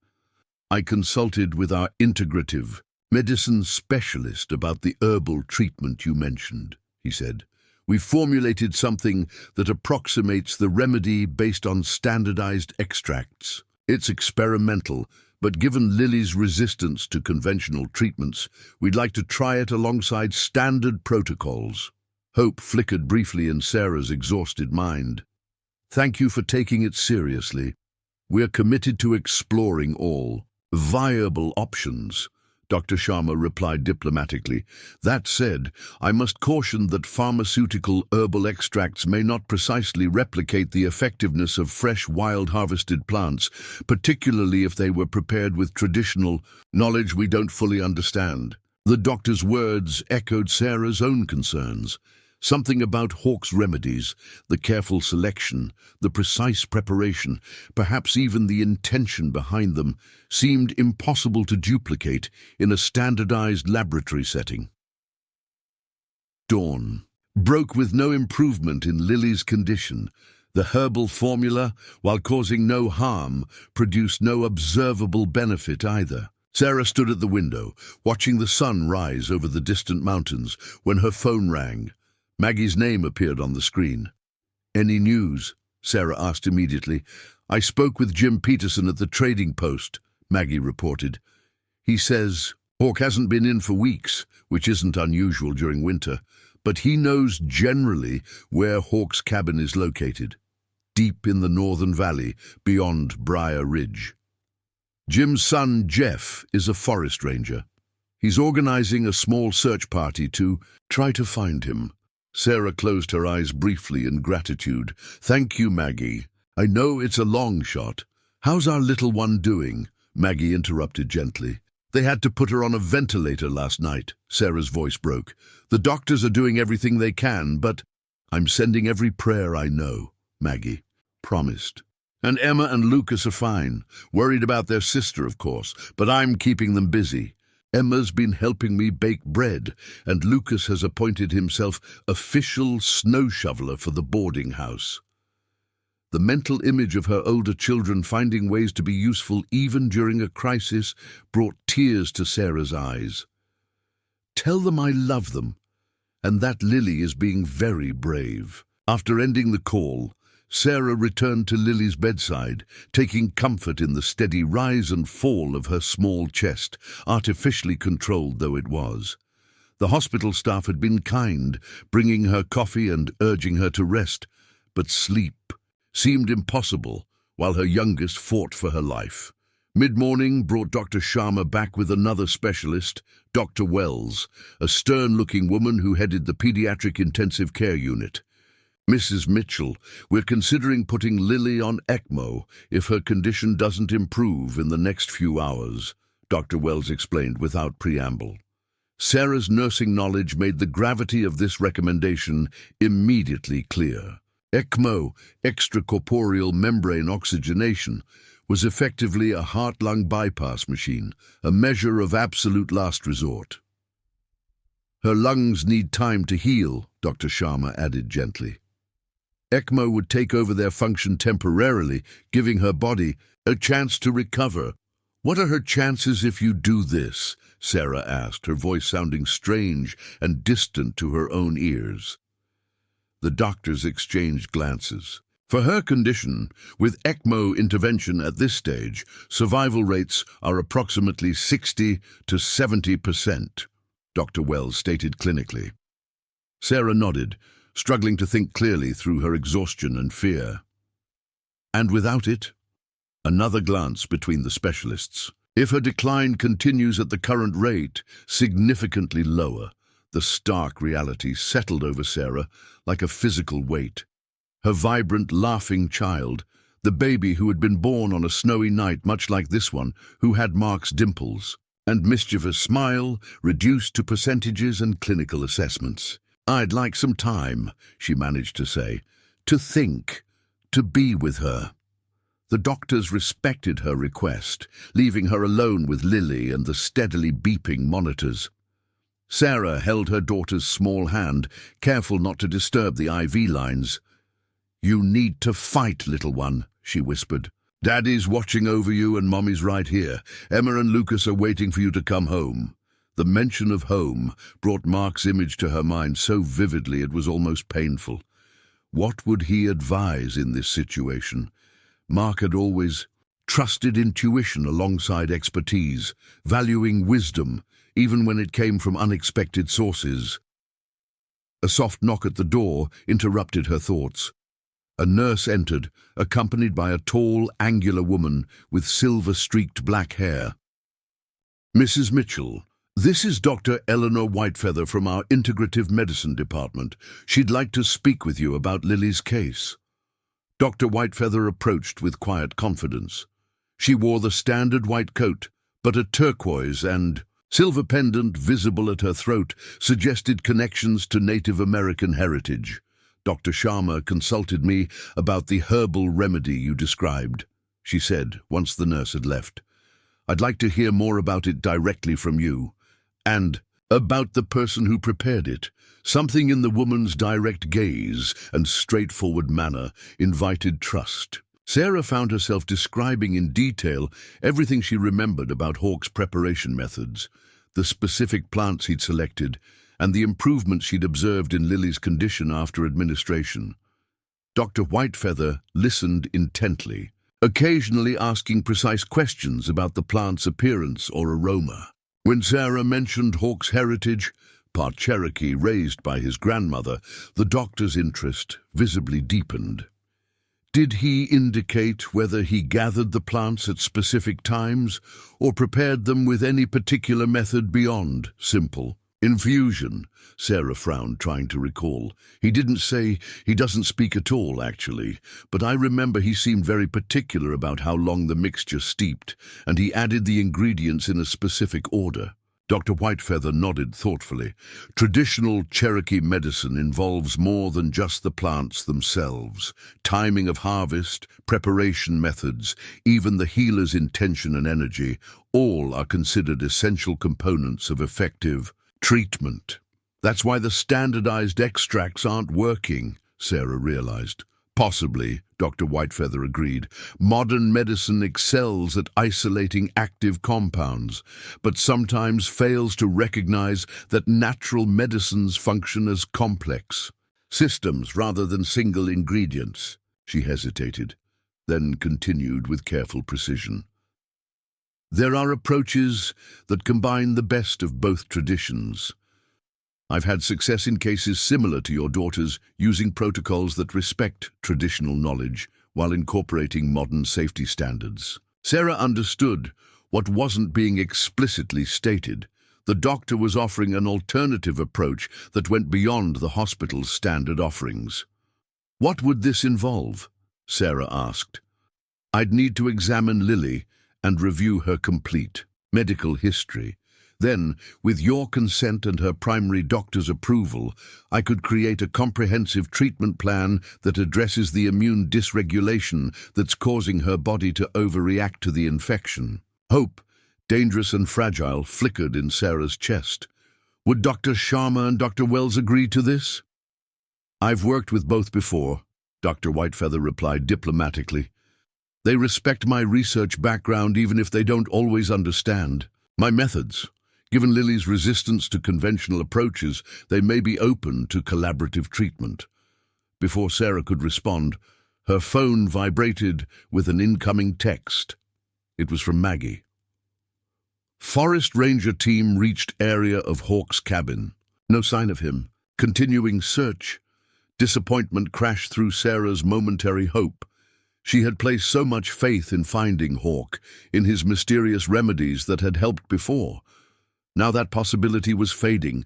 "I consulted with our integrative medicine specialist about the herbal treatment you mentioned," he said. "We've formulated something that approximates the remedy based on standardized extracts. It's experimental, but given Lily's resistance to conventional treatments, we'd like to try it alongside standard protocols." Hope flickered briefly in Sarah's exhausted mind. "Thank you for taking it seriously. We're committed to exploring all viable options," Dr. Sharma replied diplomatically. "That said, I must caution that pharmaceutical herbal extracts may not precisely replicate the effectiveness of fresh wild-harvested plants, particularly if they were prepared with traditional knowledge we don't fully understand." The doctor's words echoed Sarah's own concerns. Something about Hawke's remedies, the careful selection, the precise preparation, perhaps even the intention behind them, seemed impossible to duplicate in a standardized laboratory setting. Dawn broke with no improvement in Lily's condition. The herbal formula, while causing no harm, produced no observable benefit either. Sarah stood at the window, watching the sun rise over the distant mountains, when her phone rang. Maggie's name appeared on the screen. "Any news?" Sarah asked immediately. "I spoke with Jim Peterson at the Trading Post," Maggie reported. "He says Hawke hasn't been in for weeks, which isn't unusual during winter, but he knows generally where Hawke's cabin is located, deep in the Northern Valley, beyond Briar Ridge. Jim's son, Jeff, is a forest ranger. He's organizing a small search party to try to find him." Sarah closed her eyes briefly in gratitude. "Thank you, Maggie. I know it's a long shot." "How's our little one doing?" Maggie interrupted gently. "They had to put her on a ventilator last night." Sarah's voice broke. "The doctors are doing everything they can, but I'm sending every prayer I know," Maggie promised. "And Emma and Lucas are fine. Worried about their sister, of course, but I'm keeping them busy. Emma's been helping me bake bread, and Lucas has appointed himself official snow shoveler for the boarding house." The mental image of her older children finding ways to be useful even during a crisis brought tears to Sarah's eyes. "Tell them I love them, and that Lily is being very brave." After ending the call, Sarah returned to Lily's bedside, taking comfort in the steady rise and fall of her small chest, artificially controlled though it was. The hospital staff had been kind, bringing her coffee and urging her to rest, but sleep seemed impossible while her youngest fought for her life. Mid-morning brought Dr. Sharma back with another specialist, Dr. Wells, a stern-looking woman who headed the pediatric intensive care unit. "Mrs. Mitchell, we're considering putting Lily on ECMO if her condition doesn't improve in the next few hours," Dr. Wells explained without preamble. Sarah's nursing knowledge made the gravity of this recommendation immediately clear. ECMO, extracorporeal membrane oxygenation, was effectively a heart-lung bypass machine, a measure of absolute last resort. "Her lungs need time to heal," Dr. Sharma added gently. "ECMO would take over their function temporarily, giving her body a chance to recover." "What are her chances if you do this?" Sarah asked, her voice sounding strange and distant to her own ears. The doctors exchanged glances. "For her condition, with ECMO intervention at this stage, survival rates are approximately 60 to 70%, Dr. Wells stated clinically. Sarah nodded, struggling to think clearly through her exhaustion and fear. "And without it?" Another glance between the specialists. "If her decline continues at the current rate, significantly lower," the stark reality settled over Sarah like a physical weight. Her vibrant, laughing child, the baby who had been born on a snowy night much like this one, who had Mark's dimples and mischievous smile, reduced to percentages and clinical assessments. "I'd like some time," she managed to say, "to think, to be with her." The doctors respected her request, leaving her alone with Lily and the steadily beeping monitors. Sarah held her daughter's small hand, careful not to disturb the IV lines. "You need to fight, little one," she whispered. "Daddy's watching over you and Mommy's right here. Emma and Lucas are waiting for you to come home." The mention of home brought Mark's image to her mind so vividly it was almost painful. What would he advise in this situation? Mark had always trusted intuition alongside expertise, valuing wisdom, even when it came from unexpected sources. A soft knock at the door interrupted her thoughts. A nurse entered, accompanied by a tall, angular woman with silver-streaked black hair. "Mrs. Mitchell, this is Dr. Eleanor Whitefeather from our Integrative Medicine Department. She'd like to speak with you about Lily's case." Dr. Whitefeather approached with quiet confidence. She wore the standard white coat, but a turquoise and silver pendant visible at her throat suggested connections to Native American heritage. "Dr. Sharma consulted me about the herbal remedy you described," she said once the nurse had left. "I'd like to hear more about it directly from you, and about the person who prepared it." Something in the woman's direct gaze and straightforward manner invited trust. Sarah found herself describing in detail everything she remembered about Hawk's preparation methods, the specific plants he'd selected, and the improvements she'd observed in Lily's condition after administration. Dr. Whitefeather listened intently, occasionally asking precise questions about the plant's appearance or aroma. When Sarah mentioned Hawk's heritage, part Cherokee raised by his grandmother, the doctor's interest visibly deepened. Did he indicate whether he gathered the plants at specific times or prepared them with any particular method beyond simple infusion? Sarah frowned, trying to recall. He didn't say. He doesn't speak at all, actually, but I remember he seemed very particular about how long the mixture steeped, and he added the ingredients in a specific order. Dr. Whitefeather nodded thoughtfully. Traditional Cherokee medicine involves more than just the plants themselves. Timing of harvest, preparation methods, even the healer's intention and energy, all are considered essential components of effective treatment. That's why the standardized extracts aren't working, Sarah realized. Possibly, Dr. Whitefeather agreed. Modern medicine excels at isolating active compounds, but sometimes fails to recognize that natural medicines function as complex systems rather than single ingredients. She hesitated, then continued with careful precision. There are approaches that combine the best of both traditions. I've had success in cases similar to your daughter's, using protocols that respect traditional knowledge while incorporating modern safety standards. Sarah understood what wasn't being explicitly stated. The doctor was offering an alternative approach that went beyond the hospital's standard offerings. What would this involve? Sarah asked. I'd need to examine Lily and review her complete medical history. Then, with your consent and her primary doctor's approval, I could create a comprehensive treatment plan that addresses the immune dysregulation that's causing her body to overreact to the infection. Hope, dangerous and fragile, flickered in Sarah's chest. Would Dr. Sharma and Dr. Wells agree to this? I've worked with both before, Dr. Whitefeather replied diplomatically. They respect my research background even if they don't always understand my methods. Given Lily's resistance to conventional approaches, they may be open to collaborative treatment. Before Sarah could respond, her phone vibrated with an incoming text. It was from Maggie. Forest Ranger team reached area of Hawk's cabin. No sign of him. Continuing search. Disappointment crashed through Sarah's momentary hope. She had placed so much faith in finding Hawk, in his mysterious remedies that had helped before. Now that possibility was fading,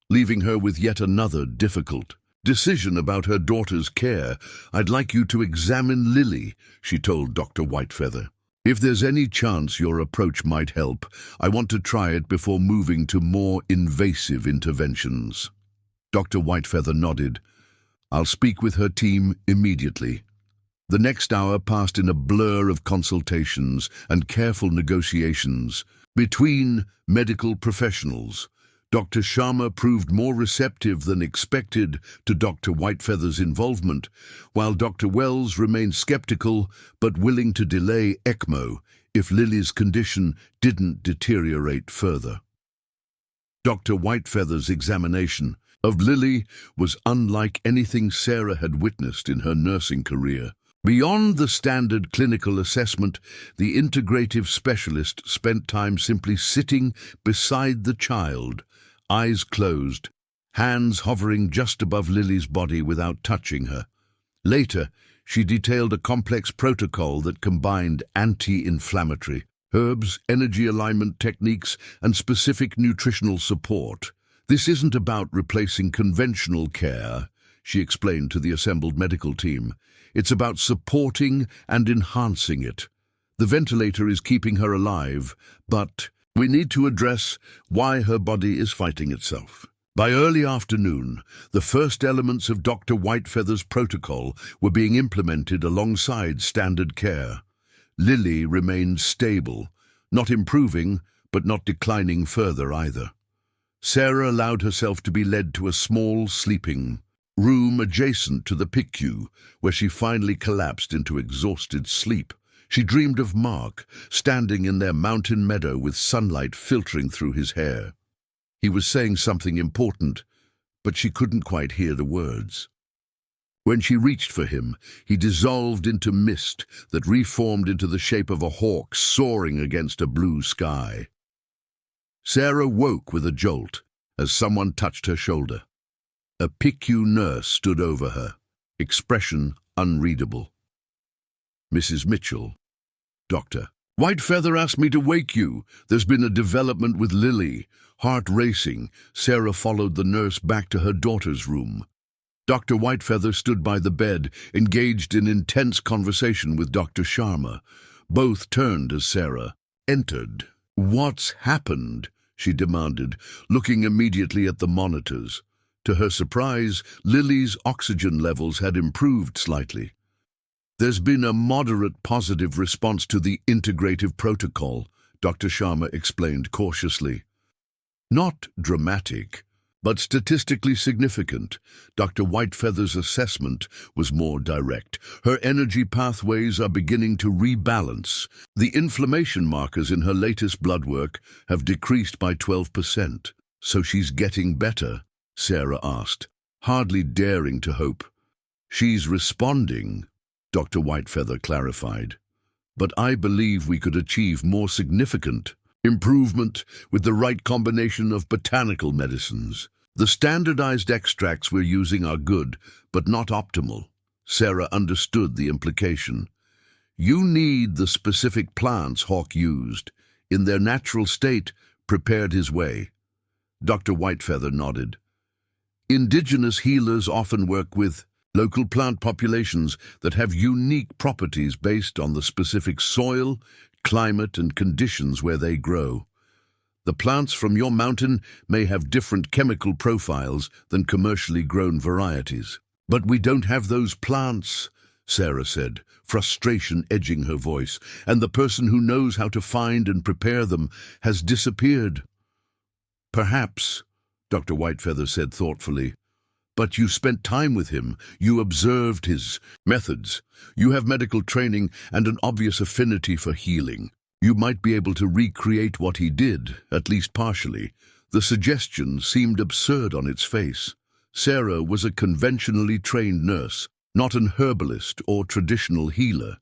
leaving her with yet another difficult decision about her daughter's care. I'd like you to examine Lily, she told Dr. Whitefeather. If there's any chance your approach might help, I want to try it before moving to more invasive interventions. Dr. Whitefeather nodded. I'll speak with her team immediately. The next hour passed in a blur of consultations and careful negotiations between medical professionals. Dr. Sharma proved more receptive than expected to Dr. Whitefeather's involvement, while Dr. Wells remained skeptical but willing to delay ECMO if Lily's condition didn't deteriorate further. Dr. Whitefeather's examination of Lily was unlike anything Sarah had witnessed in her nursing career. Beyond the standard clinical assessment, the integrative specialist spent time simply sitting beside the child, eyes closed, hands hovering just above Lily's body without touching her. Later, she detailed a complex protocol that combined anti-inflammatory, herbs, energy alignment techniques, and specific nutritional support. This isn't about replacing conventional care, she explained to the assembled medical team. It's about supporting and enhancing it. The ventilator is keeping her alive, but we need to address why her body is fighting itself. By early afternoon, the first elements of Dr. Whitefeather's protocol were being implemented alongside standard care. Lily remained stable, not improving, but not declining further either. Sarah allowed herself to be led to a small sleeping room adjacent to the PICU, where she finally collapsed into exhausted sleep. She dreamed of Mark, standing in their mountain meadow with sunlight filtering through his hair. He was saying something important, but she couldn't quite hear the words. When she reached for him, he dissolved into mist that reformed into the shape of a hawk soaring against a blue sky. Sarah woke with a jolt as someone touched her shoulder. A PICU nurse stood over her, expression unreadable. Mrs. Mitchell. Doctor. Whitefeather asked me to wake you. There's been a development with Lily. Heart racing, Sarah followed the nurse back to her daughter's room. Dr. Whitefeather stood by the bed, engaged in intense conversation with Dr. Sharma. Both turned as Sarah entered. What's happened? She demanded, looking immediately at the monitors. To her surprise, Lily's oxygen levels had improved slightly. There's been a moderate positive response to the integrative protocol, Dr. Sharma explained cautiously. Not dramatic, but statistically significant. Dr. Whitefeather's assessment was more direct. Her energy pathways are beginning to rebalance. The inflammation markers in her latest blood work have decreased by 12%. So she's getting better? Sarah asked, hardly daring to hope. She's responding, Dr. Whitefeather clarified. But I believe we could achieve more significant improvement with the right combination of botanical medicines. The standardized extracts we're using are good, but not optimal. Sarah understood the implication. You need the specific plants Hawk used. In their natural state, prepared his way. Dr. Whitefeather nodded. Indigenous healers often work with local plant populations that have unique properties based on the specific soil, climate, and conditions where they grow. The plants from your mountain may have different chemical profiles than commercially grown varieties. But we don't have those plants, Sarah said, frustration edging her voice, and the person who knows how to find and prepare them has disappeared. Perhaps, Dr. Whitefeather said thoughtfully, but you spent time with him, you observed his methods, you have medical training and an obvious affinity for healing. You might be able to recreate what he did, at least partially. The suggestion seemed absurd on its face. Sarah was a conventionally trained nurse, not an herbalist or traditional healer.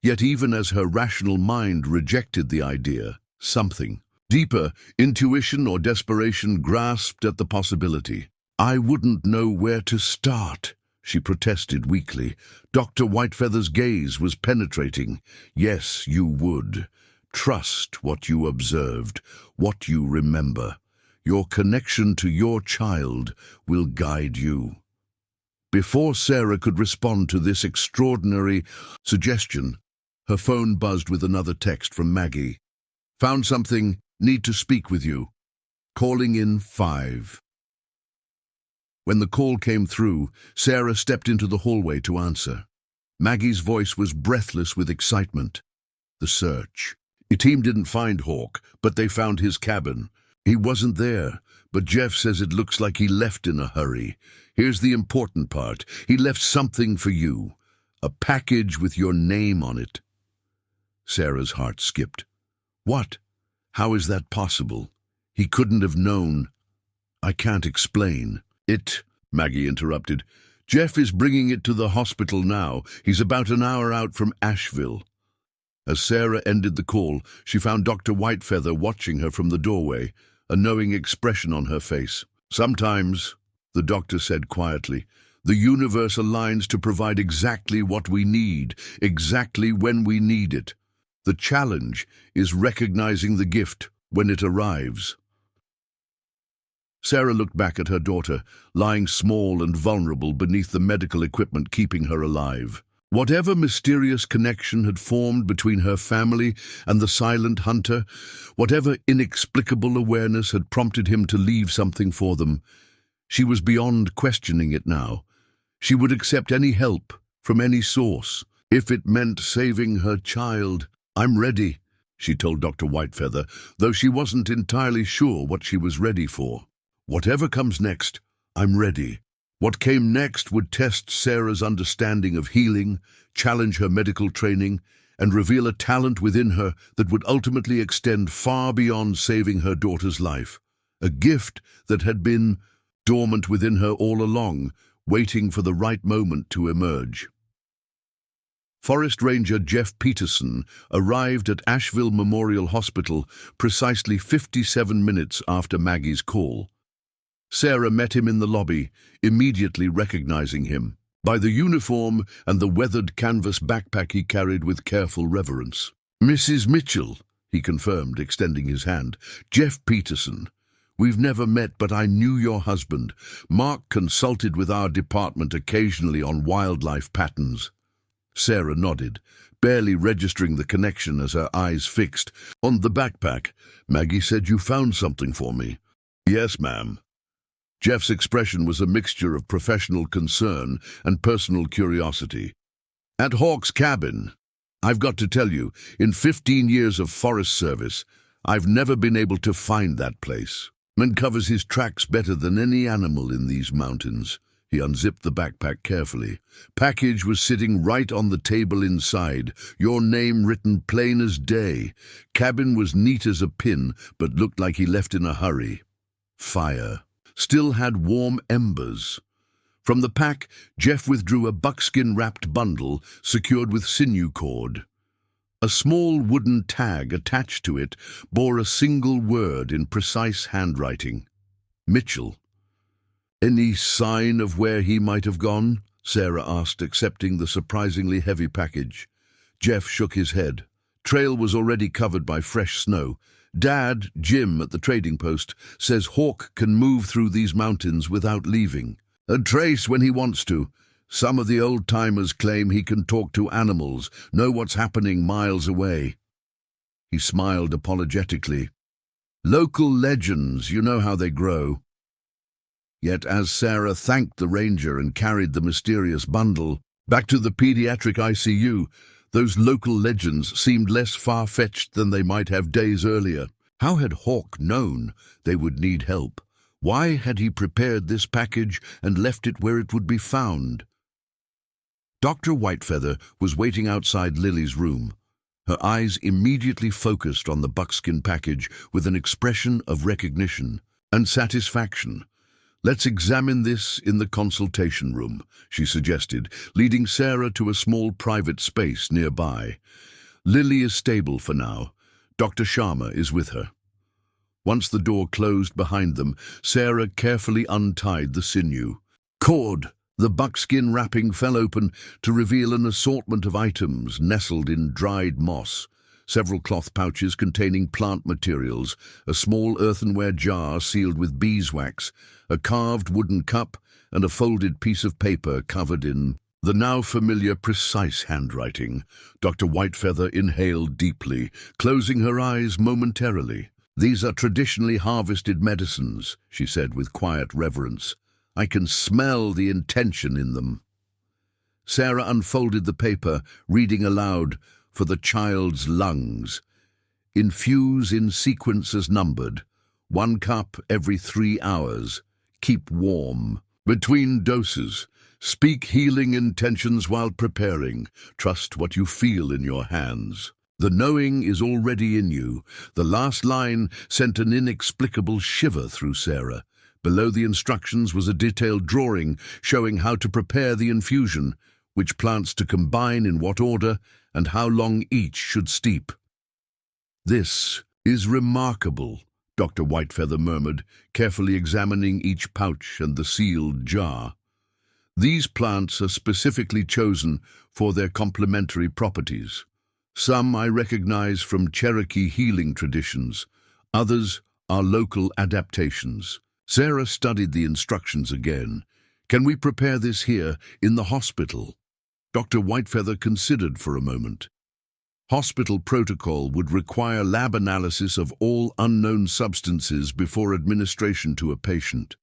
Yet even as her rational mind rejected the idea, something deeper, intuition or desperation, grasped at the possibility. I wouldn't know where to start, she protested weakly. Dr. Whitefeather's gaze was penetrating. Yes, you would. Trust what you observed, what you remember. Your connection to your child will guide you. Before Sarah could respond to this extraordinary suggestion, her phone buzzed with another text from Maggie. Found something, need to speak with you. Calling in 5. When the call came through, Sarah stepped into the hallway to answer. Maggie's voice was breathless with excitement. The search. The team didn't find Hawk, but they found his cabin. He wasn't there, but Jeff says it looks like he left in a hurry. Here's the important part. He left something for you. A package with your name on it. Sarah's heart skipped. What? How is that possible? He couldn't have known. I can't explain. Maggie interrupted. Jeff is bringing it to the hospital now. He's about an hour out from Asheville. As Sarah ended the call, she found Dr. Whitefeather watching her from the doorway, a knowing expression on her face. Sometimes, the doctor said quietly, the universe aligns to provide exactly what we need, exactly when we need it. The challenge is recognizing the gift when it arrives. Sarah looked back at her daughter, lying small and vulnerable beneath the medical equipment keeping her alive. Whatever mysterious connection had formed between her family and the silent hunter, whatever inexplicable awareness had prompted him to leave something for them, she was beyond questioning it now. She would accept any help from any source, if it meant saving her child. I'm ready, she told Dr. Whitefeather, though she wasn't entirely sure what she was ready for. Whatever comes next, I'm ready. What came next would test Sarah's understanding of healing, challenge her medical training, and reveal a talent within her that would ultimately extend far beyond saving her daughter's life. A gift that had been dormant within her all along, waiting for the right moment to emerge. Forest Ranger Jeff Peterson arrived at Asheville Memorial Hospital precisely 57 minutes after Maggie's call. Sarah met him in the lobby, immediately recognizing him by the uniform and the weathered canvas backpack he carried with careful reverence. Mrs. Mitchell, he confirmed, extending his hand. Jeff Peterson. We've never met, but I knew your husband. Mark consulted with our department occasionally on wildlife patterns. Sarah nodded, barely registering the connection as her eyes fixed on the backpack. Maggie said you found something for me. Yes, ma'am. Jeff's expression was a mixture of professional concern and personal curiosity. At Hawk's cabin, I've got to tell you, in 15 years of forest service, I've never been able to find that place. Man covers his tracks better than any animal in these mountains. He unzipped the backpack carefully. Package was sitting right on the table inside, your name written plain as day. Cabin was neat as a pin, but looked like he left in a hurry. Fire still had warm embers. From the pack, Jeff withdrew a buckskin-wrapped bundle secured with sinew cord. A small wooden tag attached to it bore a single word in precise handwriting. Mitchell. Any sign of where he might have gone? Sarah asked, accepting the surprisingly heavy package. Jeff shook his head. Trail was already covered by fresh snow. Dad, Jim at the trading post, says Hawk can move through these mountains without leaving. And trace when he wants to. Some of the old-timers claim he can talk to animals, know what's happening miles away. He smiled apologetically. Local legends, you know how they grow. Yet as Sarah thanked the ranger and carried the mysterious bundle back to the pediatric ICU, those local legends seemed less far-fetched than they might have days earlier. How had Hawk known they would need help? Why had he prepared this package and left it where it would be found? Dr. Whitefeather was waiting outside Lily's room. Her eyes immediately focused on the buckskin package with an expression of recognition and satisfaction. "Let's examine this in the consultation room," she suggested, leading Sarah to a small private space nearby. "Lily is stable for now. Dr. Sharma is with her." Once the door closed behind them, Sarah carefully untied the sinew cord. The buckskin wrapping fell open to reveal an assortment of items nestled in dried moss. Several cloth pouches containing plant materials, a small earthenware jar sealed with beeswax, a carved wooden cup, and a folded piece of paper covered in the now familiar precise handwriting. Dr. Whitefeather inhaled deeply, closing her eyes momentarily. "These are traditionally harvested medicines," she said with quiet reverence. "I can smell the intention in them." Sarah unfolded the paper, reading aloud, "For the child's lungs. Infuse in sequence as numbered. 1 cup every 3 hours. Keep warm. Between doses. Speak healing intentions while preparing. Trust what you feel in your hands. The knowing is already in you." The last line sent an inexplicable shiver through Sarah. Below the instructions was a detailed drawing showing how to prepare the infusion, which plants to combine in what order, and how long each should steep. "This is remarkable," Dr. Whitefeather murmured, carefully examining each pouch and the sealed jar. "These plants are specifically chosen for their complementary properties. Some I recognize from Cherokee healing traditions, others are local adaptations." Sarah studied the instructions again. "Can we prepare this here, in the hospital?" Dr. Whitefeather considered for a moment. Hospital protocol would require lab analysis of all unknown substances before administration to a patient,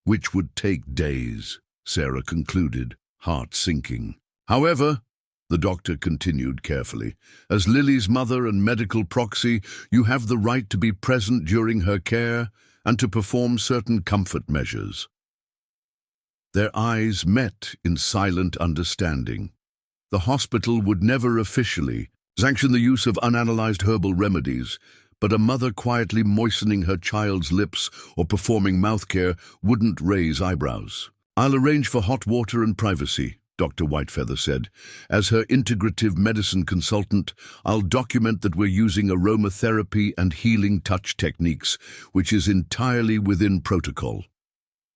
which would take days, Sarah concluded, heart sinking. "However," the doctor continued carefully, "as Lily's mother and medical proxy, you have the right to be present during her care and to perform certain comfort measures." Their eyes met in silent understanding. The hospital would never officially sanction the use of unanalyzed herbal remedies, but a mother quietly moistening her child's lips or performing mouth care wouldn't raise eyebrows. "I'll arrange for hot water and privacy," Dr. Whitefeather said. "As her integrative medicine consultant, I'll document that we're using aromatherapy and healing touch techniques, which is entirely within protocol."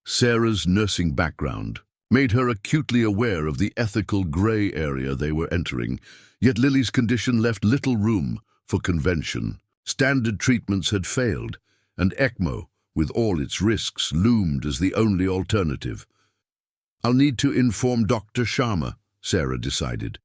Sarah's nursing background made her acutely aware of the ethical gray area they were entering, yet Lily's condition left little room for convention. Standard treatments had failed, and ECMO, with all its risks, loomed as the only alternative. "I'll need to inform Dr. Sharma," Sarah decided.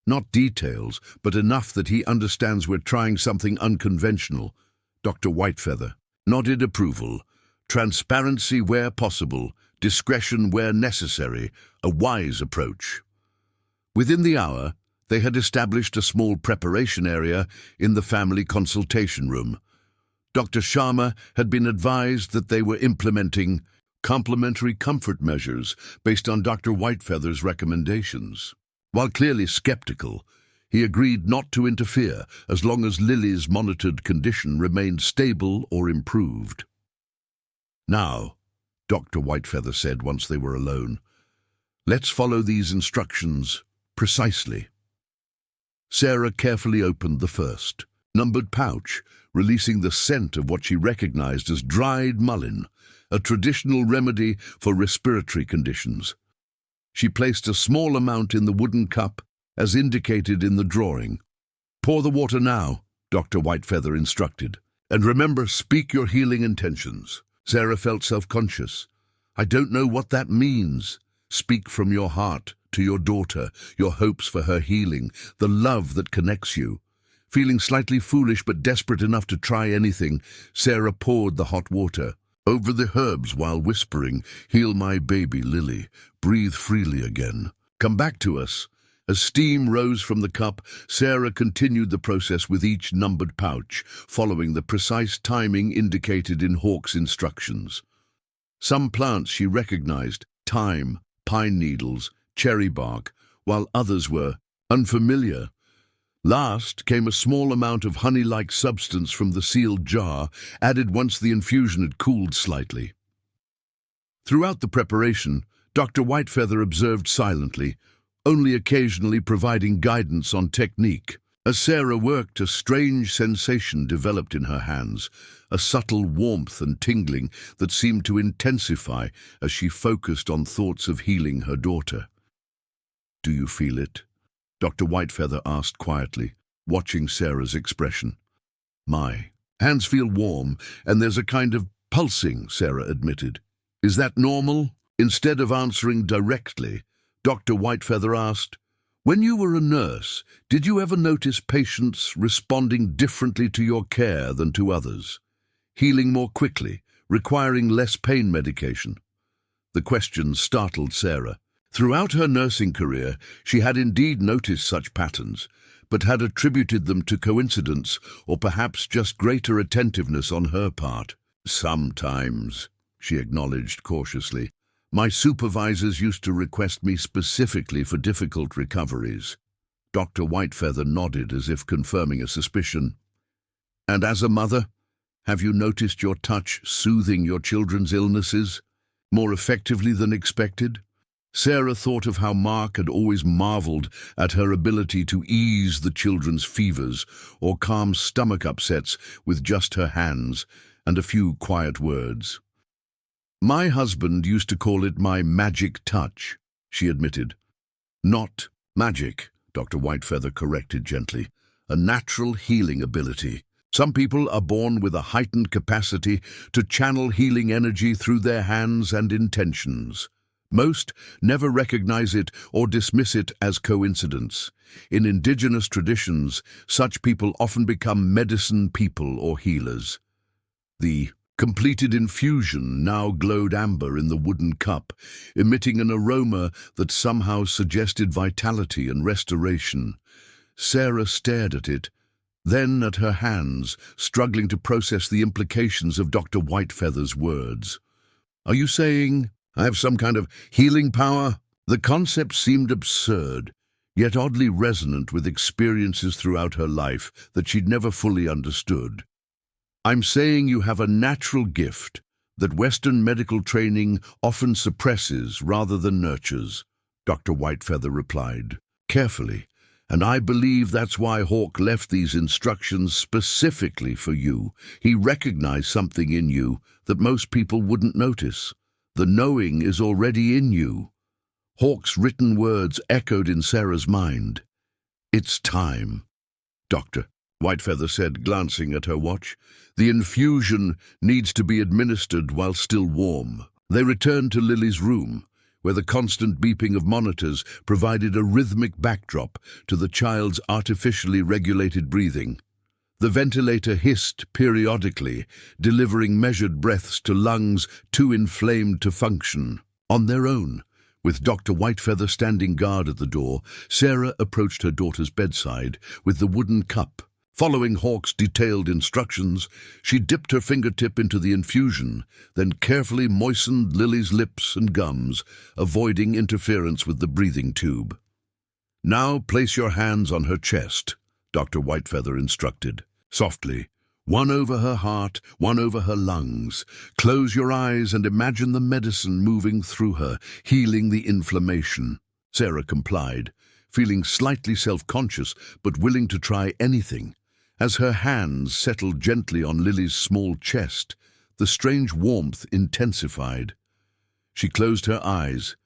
"Not details, but enough that he understands we're trying something unconventional." Dr. Whitefeather nodded approval. "Transparency where possible, discretion where necessary, a wise approach." Within the hour, they had established a small preparation area in the family consultation room. Dr. Sharma had been advised that they were implementing complementary comfort measures based on Dr. Whitefeather's recommendations. While clearly skeptical, he agreed not to interfere as long as Lily's monitored condition remained stable or improved. "Now," Dr. Whitefeather said once they were alone, "let's follow these instructions precisely." Sarah carefully opened the first, numbered pouch, releasing the scent of what she recognized as dried mullein, a traditional remedy for respiratory conditions. She placed a small amount in the wooden cup, as indicated in the drawing. "Pour the water now," Dr. Whitefeather instructed. "And remember, speak your healing intentions." Sarah felt self-conscious. "I don't know what that means." Speak from your heart to your daughter, your hopes for her healing, the love that connects you. Feeling slightly foolish but desperate enough to try anything, Sarah poured the hot water over the herbs while whispering, "Heal my baby, Lily. Breathe freely again. Come back to us." As steam rose from the cup, Sarah continued the process with each numbered pouch, following the precise timing indicated in Hawke's instructions. Some plants she recognized: thyme, pine needles, cherry bark, while others were unfamiliar. Last came a small amount of honey-like substance from the sealed jar, added once the infusion had cooled slightly. Throughout the preparation, Dr. Whitefeather observed silently, only occasionally providing guidance on technique. As Sarah worked, a strange sensation developed in her hands, a subtle warmth and tingling that seemed to intensify as she focused on thoughts of healing her daughter. "Do you feel it?" Dr. Whitefeather asked quietly, watching Sarah's expression. "My hands feel warm, and there's a kind of pulsing," Sarah admitted. "Is that normal?" Instead of answering directly, Dr. Whitefeather asked, "When you were a nurse, did you ever notice patients responding differently to your care than to others? Healing more quickly, requiring less pain medication?" The question startled Sarah. Throughout her nursing career, she had indeed noticed such patterns, but had attributed them to coincidence or perhaps just greater attentiveness on her part. "Sometimes," she acknowledged cautiously. "My supervisors used to request me specifically for difficult recoveries." Dr. Whitefeather nodded as if confirming a suspicion. "And as a mother, have you noticed your touch soothing your children's illnesses more effectively than expected?" Sarah thought of how Mark had always marveled at her ability to ease the children's fevers or calm stomach upsets with just her hands and a few quiet words. "My husband used to call it my magic touch," she admitted. "Not magic," Dr. Whitefeather corrected gently. "A natural healing ability. Some people are born with a heightened capacity to channel healing energy through their hands and intentions. Most never recognize it or dismiss it as coincidence. In indigenous traditions, such people often become medicine people or healers." The completed infusion now glowed amber in the wooden cup, emitting an aroma that somehow suggested vitality and restoration. Sarah stared at it, then at her hands, struggling to process the implications of Dr. Whitefeather's words. "Are you saying I have some kind of healing power?" The concept seemed absurd, yet oddly resonant with experiences throughout her life that she'd never fully understood. "I'm saying you have a natural gift that Western medical training often suppresses rather than nurtures," Dr. Whitefeather replied, carefully, "and I believe that's why Hawke left these instructions specifically for you. He recognized something in you that most people wouldn't notice. The knowing is already in you." Hawke's written words echoed in Sarah's mind. "It's time," Dr. Whitefeather said, glancing at her watch. "The infusion needs to be administered while still warm." They returned to Lily's room, where the constant beeping of monitors provided a rhythmic backdrop to the child's artificially regulated breathing. The ventilator hissed periodically, delivering measured breaths to lungs too inflamed to function. On their own, with Dr. Whitefeather standing guard at the door, Sarah approached her daughter's bedside with the wooden cup. Following Hawke's detailed instructions, she dipped her fingertip into the infusion, then carefully moistened Lily's lips and gums, avoiding interference with the breathing tube. "Now place your hands on her chest," Dr. Whitefeather instructed. "Softly, one over her heart, one over her lungs. Close your eyes and imagine the medicine moving through her, healing the inflammation." Sarah complied, feeling slightly self-conscious but willing to try anything. As her hands settled gently on Lily's small chest, the strange warmth intensified. She closed her eyes,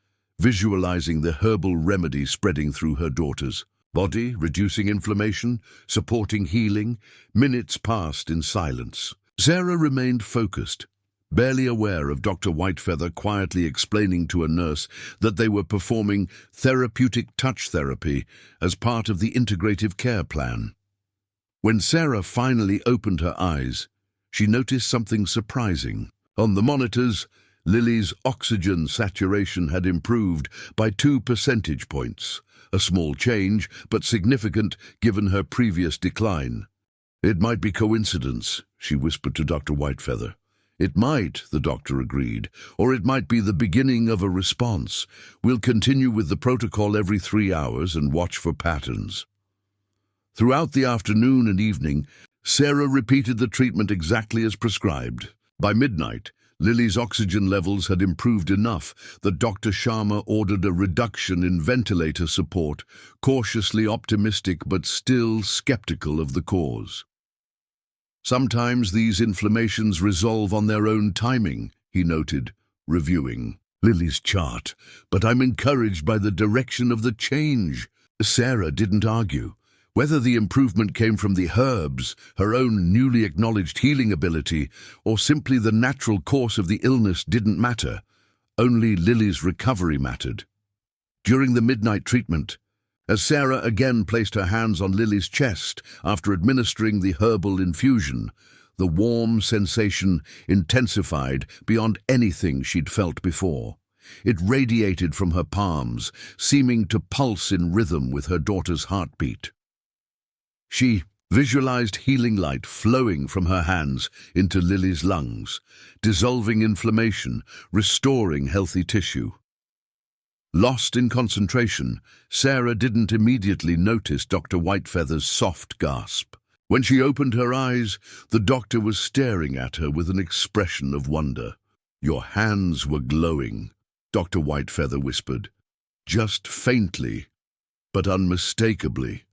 visualizing the herbal remedy spreading through her daughter's body, reducing inflammation, supporting healing. Minutes passed in silence. Sarah remained focused, barely aware of Dr. Whitefeather quietly explaining to a nurse that they were performing therapeutic touch therapy as part of the integrative care plan. When Sarah finally opened her eyes, she noticed something surprising. On the monitors, Lily's oxygen saturation had improved by 2 percentage points, a small change, but significant given her previous decline. "It might be coincidence," she whispered to Dr. Whitefeather. "It might," the doctor agreed, "or it might be the beginning of a response. We'll continue with the protocol every 3 hours and watch for patterns." Throughout the afternoon and evening, Sarah repeated the treatment exactly as prescribed. By midnight, Lily's oxygen levels had improved enough that Dr. Sharma ordered a reduction in ventilator support, cautiously optimistic but still skeptical of the cause. "Sometimes these inflammations resolve on their own timing," he noted, reviewing Lily's chart, "but I'm encouraged by the direction of the change." Sarah didn't argue. Whether the improvement came from the herbs, her own newly acknowledged healing ability, or simply the natural course of the illness didn't matter. Only Lily's recovery mattered. During the midnight treatment, as Sarah again placed her hands on Lily's chest after administering the herbal infusion, the warm sensation intensified beyond anything she'd felt before. It radiated from her palms, seeming to pulse in rhythm with her daughter's heartbeat. She visualized healing light flowing from her hands into Lily's lungs, dissolving inflammation, restoring healthy tissue. Lost in concentration, Sarah didn't immediately notice Dr. Whitefeather's soft gasp. When she opened her eyes, the doctor was staring at her with an expression of wonder. "Your hands were glowing," Dr. Whitefeather whispered, "just faintly, but unmistakably."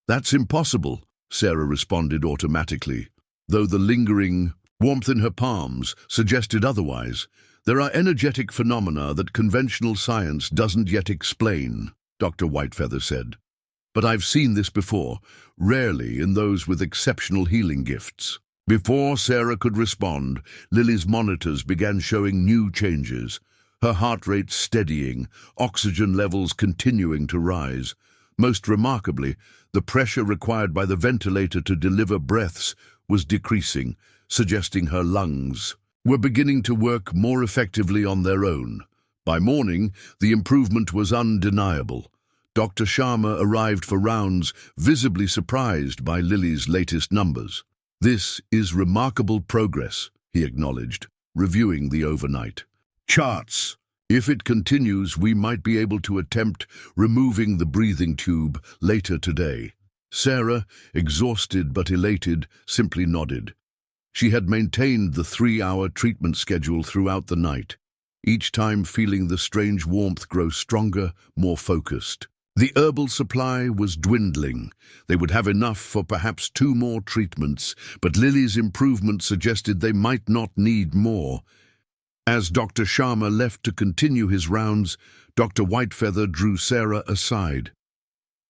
"That's impossible," Sarah responded automatically, though the lingering warmth in her palms suggested otherwise. "There are energetic phenomena that conventional science doesn't yet explain," Dr. Whitefeather said. "But I've seen this before, rarely in those with exceptional healing gifts." Before Sarah could respond, Lily's monitors began showing new changes, her heart rate steadying, oxygen levels continuing to rise. Most remarkably, the pressure required by the ventilator to deliver breaths was decreasing, suggesting her lungs were beginning to work more effectively on their own. By morning, the improvement was undeniable. Dr. Sharma arrived for rounds, visibly surprised by Lily's latest numbers. "This is remarkable progress," he acknowledged, reviewing the overnight charts. "If it continues, we might be able to attempt removing the breathing tube later today." Sarah, exhausted but elated, simply nodded. She had maintained the 3-hour treatment schedule throughout the night, each time feeling the strange warmth grow stronger, more focused. The herbal supply was dwindling. They would have enough for perhaps 2 more treatments, but Lily's improvement suggested they might not need more. As Dr. Sharma left to continue his rounds, Dr. Whitefeather drew Sarah aside.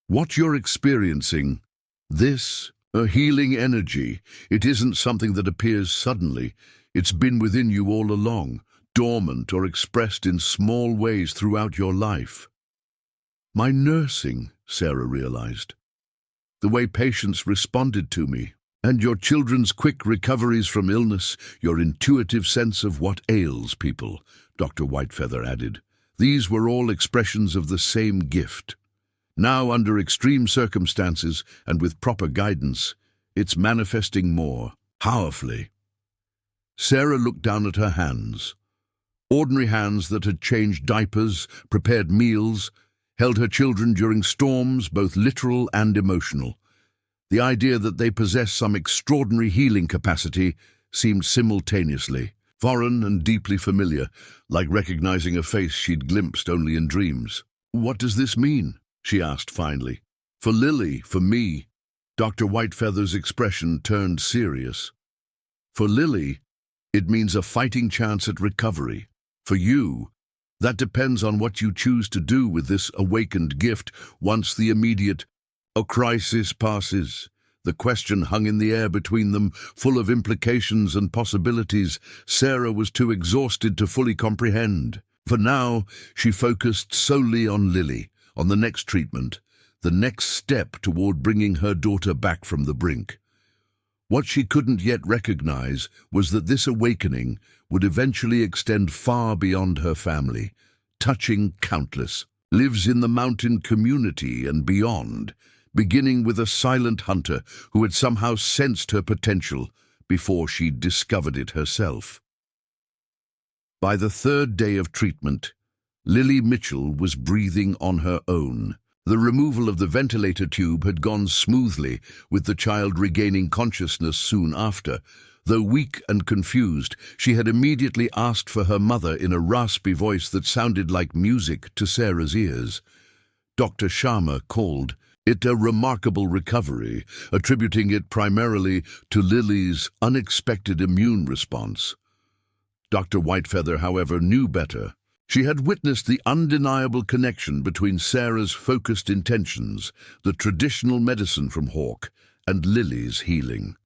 "What you're experiencing, this, a healing energy, it isn't something that appears suddenly. It's been within you all along, dormant or expressed in small ways throughout your life." "My nursing," Sarah realized. "The way patients responded to me. And your children's quick recoveries from illness, your intuitive sense of what ails people," Dr. Whitefeather added. "These were all expressions of the same gift. Now, under extreme circumstances and with proper guidance, it's manifesting more powerfully." Sarah looked down at her hands. Ordinary hands that had changed diapers, prepared meals, held her children during storms, both literal and emotional. The idea that they possessed some extraordinary healing capacity seemed simultaneously foreign and deeply familiar, like recognizing a face she'd glimpsed only in dreams. "What does this mean?" she asked finally. "For Lily, for me." Dr. Whitefeather's expression turned serious. "For Lily, it means a fighting chance at recovery. For you, that depends on what you choose to do with this awakened gift once the immediate crisis passes. The question hung in the air between them, full of implications and possibilities Sarah was too exhausted to fully comprehend. For now, she focused solely on Lily, on the next treatment, the next step toward bringing her daughter back from the brink. What she couldn't yet recognize was that this awakening would eventually extend far beyond her family, touching countless lives in the mountain community and beyond, beginning with a silent hunter who had somehow sensed her potential before she'd discovered it herself. By the third day of treatment, Lily Mitchell was breathing on her own. The removal of the ventilator tube had gone smoothly, with the child regaining consciousness soon after. Though weak and confused, she had immediately asked for her mother in a raspy voice that sounded like music to Sarah's ears. Dr. Sharma called it a remarkable recovery, attributing it primarily to Lily's unexpected immune response. Dr. Whitefeather, however, knew better. She had witnessed the undeniable connection between Sarah's focused intentions, the traditional medicine from Hawke, and Lily's healing.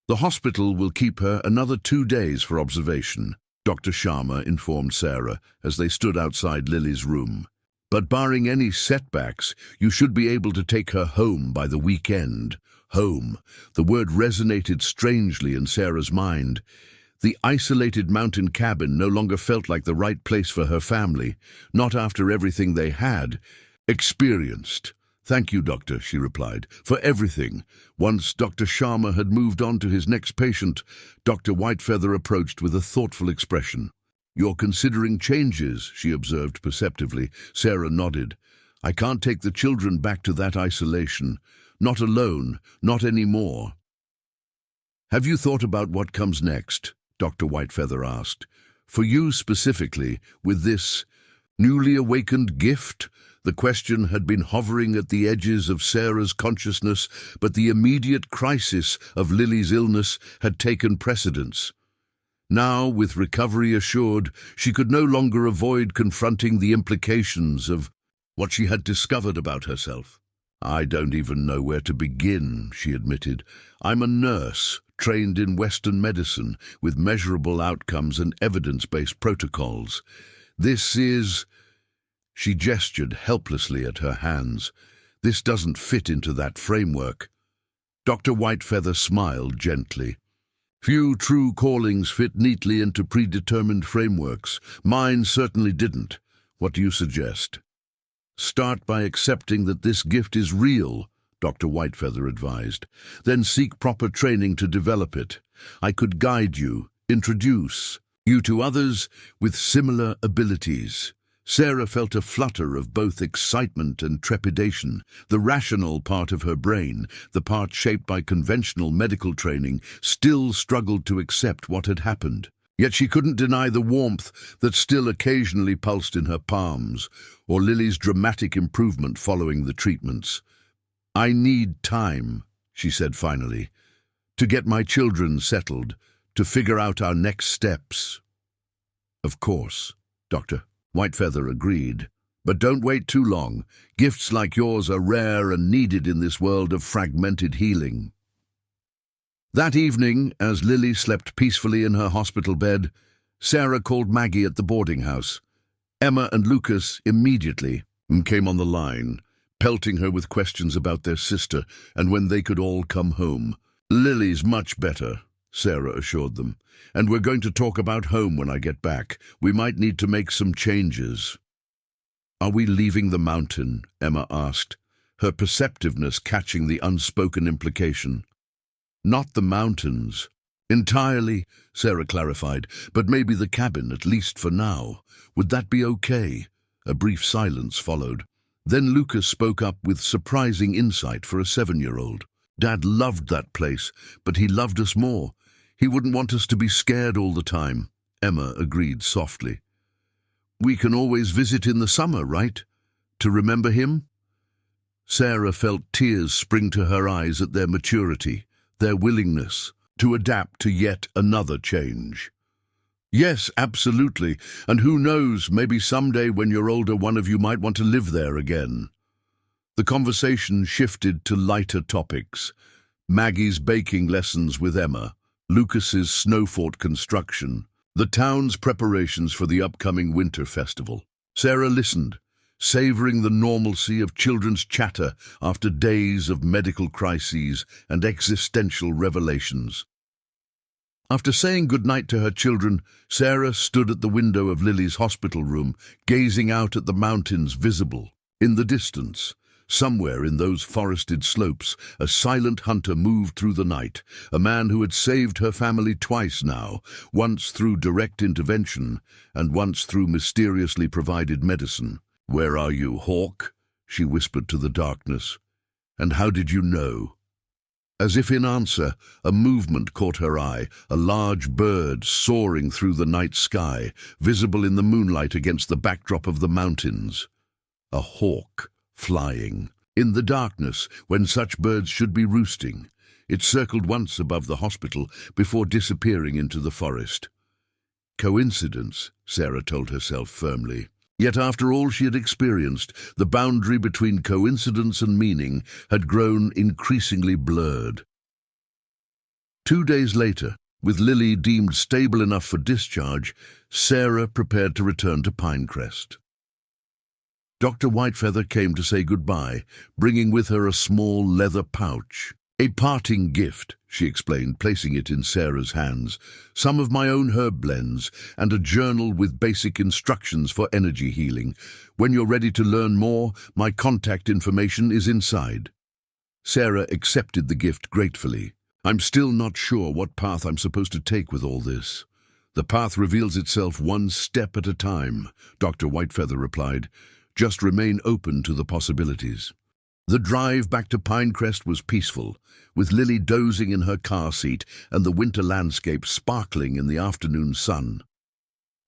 The hospital will keep her another 2 days for observation, Dr. Sharma informed Sarah as they stood outside Lily's room. But barring any setbacks, you should be able to take her home by the weekend. Home. The word resonated strangely in Sarah's mind. The isolated mountain cabin no longer felt like the right place for her family, not after everything they had experienced. "Thank you, Doctor," she replied, "for everything." Once Dr. Sharma had moved on to his next patient, Dr. Whitefeather approached with a thoughtful expression. "You're considering changes," she observed perceptively. Sarah nodded. "I can't take the children back to that isolation. Not alone, not anymore." "Have you thought about what comes next?" Dr. Whitefeather asked. "For you specifically, with this newly awakened gift?" The question had been hovering at the edges of Sarah's consciousness, but the immediate crisis of Lily's illness had taken precedence. Now, with recovery assured, she could no longer avoid confronting the implications of what she had discovered about herself. "I don't even know where to begin," she admitted. "I'm a nurse, trained in Western medicine, with measurable outcomes and evidence-based protocols. This is—" She gestured helplessly at her hands. "This doesn't fit into that framework." Dr. Whitefeather smiled gently. "Few true callings fit neatly into predetermined frameworks. Mine certainly didn't. What do you suggest?" "Start by accepting that this gift is real," Dr. Whitefeather advised. "Then seek proper training to develop it. I could guide you, introduce you to others with similar abilities." Sarah felt a flutter of both excitement and trepidation. The rational part of her brain, the part shaped by conventional medical training, still struggled to accept what had happened. Yet she couldn't deny the warmth that still occasionally pulsed in her palms, or Lily's dramatic improvement following the treatments. "I need time," she said finally, "to get my children settled, to figure out our next steps." "Of course, Doctor." Whitefeather agreed. "But don't wait too long. Gifts like yours are rare and needed in this world of fragmented healing." That evening, as Lily slept peacefully in her hospital bed, Sarah called Maggie at the boarding house. Emma and Lucas immediately came on the line, pelting her with questions about their sister and when they could all come home. "Lily's much better," Sarah assured them, "and we're going to talk about home when I get back. We might need to make some changes." "Are we leaving the mountain?" Emma asked, her perceptiveness catching the unspoken implication. "Not the mountains. Entirely," Sarah clarified, "but maybe the cabin, at least for now. Would that be okay?" A brief silence followed. Then Lucas spoke up with surprising insight for a 7-year-old. "Dad loved that place, but he loved us more. He wouldn't want us to be scared all the time." Emma agreed softly. "We can always visit in the summer, right? To remember him?" Sarah felt tears spring to her eyes at their maturity, their willingness to adapt to yet another change. "Yes, absolutely. And who knows, maybe someday when you're older, one of you might want to live there again." The conversation shifted to lighter topics. Maggie's baking lessons with Emma, Lucas's snow fort construction, the town's preparations for the upcoming winter festival. Sarah listened, savoring the normalcy of children's chatter after days of medical crises and existential revelations. After saying goodnight to her children, Sarah stood at the window of Lily's hospital room, gazing out at the mountains visible. In the distance, somewhere in those forested slopes, a silent hunter moved through the night, a man who had saved her family twice now, once through direct intervention and once through mysteriously provided medicine. "Where are you, Hawk?" she whispered to the darkness. "And how did you know?" As if in answer, a movement caught her eye, a large bird soaring through the night sky, visible in the moonlight against the backdrop of the mountains. A hawk flying. In the darkness, when such birds should be roosting, it circled once above the hospital before disappearing into the forest. Coincidence, Sarah told herself firmly. Yet after all she had experienced, the boundary between coincidence and meaning had grown increasingly blurred. 2 days later, with Lily deemed stable enough for discharge, Sarah prepared to return to Pinecrest. Dr. Whitefeather came to say goodbye, bringing with her a small leather pouch. "A parting gift," she explained, placing it in Sarah's hands. "Some of my own herb blends, and a journal with basic instructions for energy healing. When you're ready to learn more, my contact information is inside." Sarah accepted the gift gratefully. "I'm still not sure what path I'm supposed to take with all this." "The path reveals itself one step at a time," Dr. Whitefeather replied. "Just remain open to the possibilities." The drive back to Pinecrest was peaceful, with Lily dozing in her car seat and the winter landscape sparkling in the afternoon sun.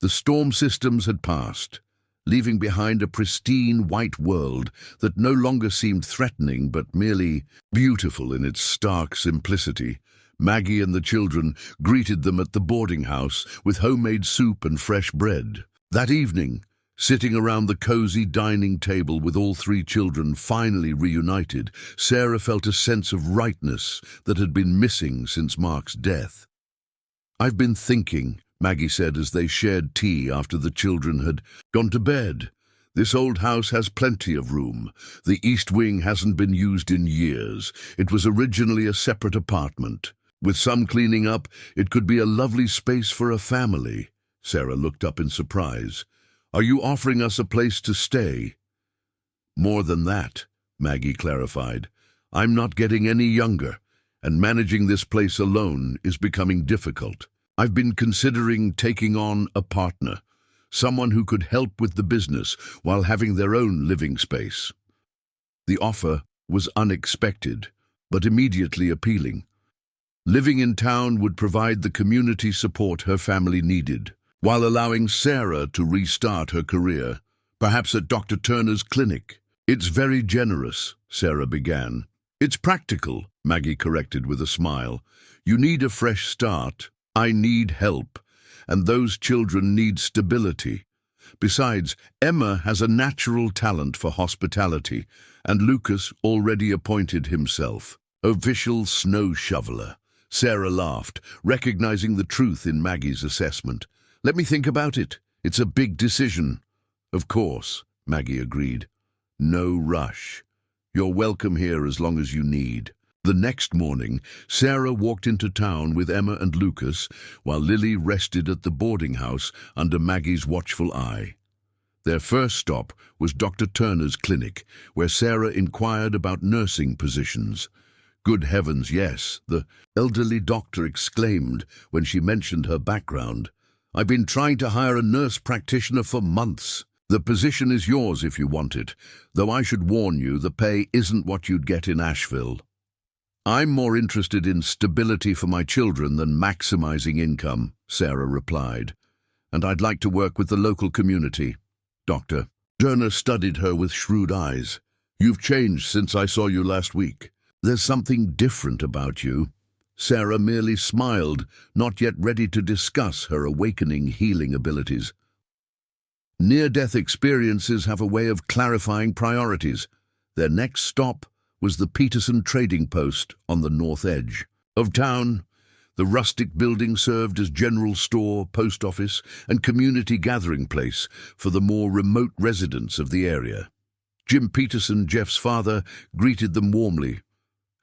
The storm systems had passed, leaving behind a pristine white world that no longer seemed threatening but merely beautiful in its stark simplicity. Maggie and the children greeted them at the boarding house with homemade soup and fresh bread. That evening, sitting around the cozy dining table with all 3 children finally reunited, Sarah felt a sense of rightness that had been missing since Mark's death. "I've been thinking," Maggie said as they shared tea after the children had gone to bed. "This old house has plenty of room. The east wing hasn't been used in years. It was originally a separate apartment. With some cleaning up, it could be a lovely space for a family." Sarah looked up in surprise. "Are you offering us a place to stay?" "More than that," Maggie clarified. "I'm not getting any younger, and managing this place alone is becoming difficult. I've been considering taking on a partner, someone who could help with the business while having their own living space." The offer was unexpected, but immediately appealing. Living in town would provide the community support her family needed, while allowing Sarah to restart her career, perhaps at Dr. Turner's clinic. "It's very generous," Sarah began. "It's practical," Maggie corrected with a smile. "You need a fresh start. I need help, and those children need stability. Besides, Emma has a natural talent for hospitality, and Lucas already appointed himself official snow shoveler." Sarah laughed, recognizing the truth in Maggie's assessment. "Let me think about it. It's a big decision." "Of course," Maggie agreed. "No rush. You're welcome here as long as you need." The next morning, Sarah walked into town with Emma and Lucas, while Lily rested at the boarding house under Maggie's watchful eye. Their first stop was Dr. Turner's clinic, where Sarah inquired about nursing positions. "Good heavens, yes," the elderly doctor exclaimed when she mentioned her background. "I've been trying to hire a nurse practitioner for months. The position is yours if you want it, though I should warn you the pay isn't what you'd get in Asheville." "I'm more interested in stability for my children than maximizing income," Sarah replied. "And I'd like to work with the local community." Dr. Turner studied her with shrewd eyes. "You've changed since I saw you last week. There's something different about you." Sarah merely smiled, not yet ready to discuss her awakening healing abilities. "Near-death experiences have a way of clarifying priorities," Their next stop was the Peterson trading post on the north edge of town. The rustic building served as general store, post office, and community gathering place for the more remote residents of the area. Jim Peterson, Jeff's father, greeted them warmly.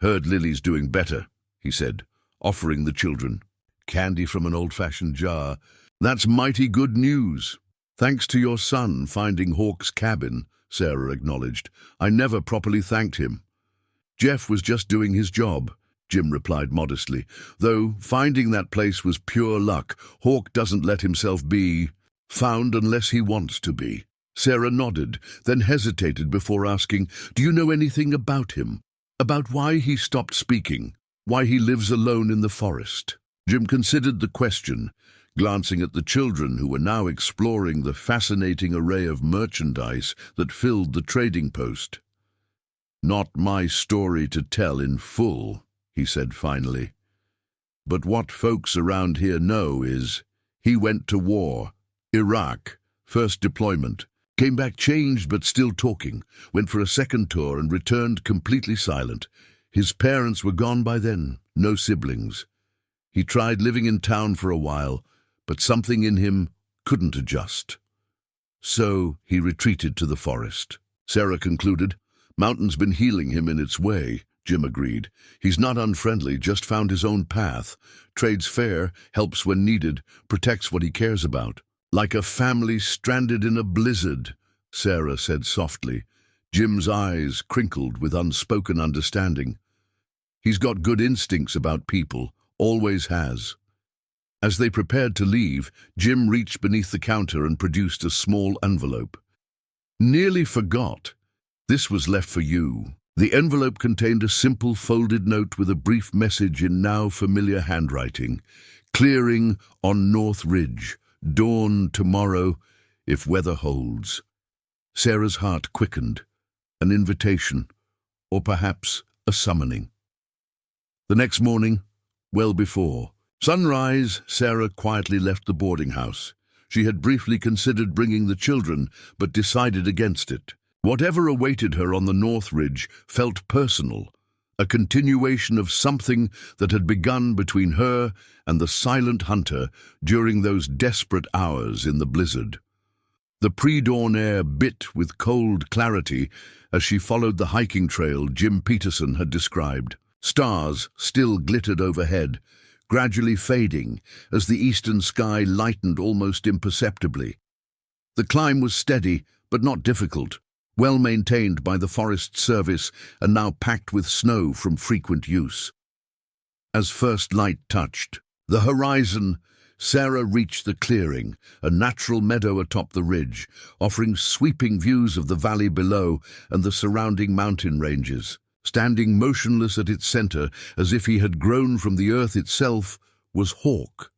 "Heard Lily's doing better," he said, offering the children candy from an old-fashioned jar. "That's mighty good news." "Thanks to your son finding Hawk's cabin," Sarah acknowledged. "I never properly thanked him." "Jeff was just doing his job," Jim replied modestly. "Though finding that place was pure luck. Hawk doesn't let himself be found unless he wants to be." Sarah nodded, then hesitated before asking, "Do you know anything about him? About why he stopped speaking? Why he lives alone in the forest?" Jim considered the question, glancing at the children who were now exploring the fascinating array of merchandise that filled the trading post. "Not my story to tell in full," he said finally. "But what folks around here know is he went to war, Iraq, first deployment, came back changed but still talking, went for a second tour and returned completely silent. His parents were gone by then, no siblings. He tried living in town for a while, but something in him couldn't adjust. So he retreated to the forest." Sarah concluded. "Mountain's been healing him in its way," Jim agreed. "He's not unfriendly, just found his own path. Trades fair, helps when needed, protects what he cares about." "Like a family stranded in a blizzard," Sarah said softly. Jim's eyes crinkled with unspoken understanding. "He's got good instincts about people, always has." As they prepared to leave, Jim reached beneath the counter and produced a small envelope. "Nearly forgot. This was left for you." The envelope contained a simple folded note with a brief message in now familiar handwriting. "Clearing on North Ridge. Dawn tomorrow, if weather holds." Sarah's heart quickened. An invitation, or perhaps a summoning. The next morning, well before sunrise, Sarah quietly left the boarding house. She had briefly considered bringing the children, but decided against it. Whatever awaited her on the North Ridge felt personal, a continuation of something that had begun between her and the silent hunter during those desperate hours in the blizzard. The pre-dawn air bit with cold clarity as she followed the hiking trail Jim Peterson had described. Stars still glittered overhead, gradually fading as the eastern sky lightened almost imperceptibly. The climb was steady but not difficult, well maintained by the Forest Service and now packed with snow from frequent use. As first light touched the horizon, Sarah reached the clearing, a natural meadow atop the ridge, offering sweeping views of the valley below and the surrounding mountain ranges. Standing motionless at its center, as if he had grown from the earth itself, was Hawk.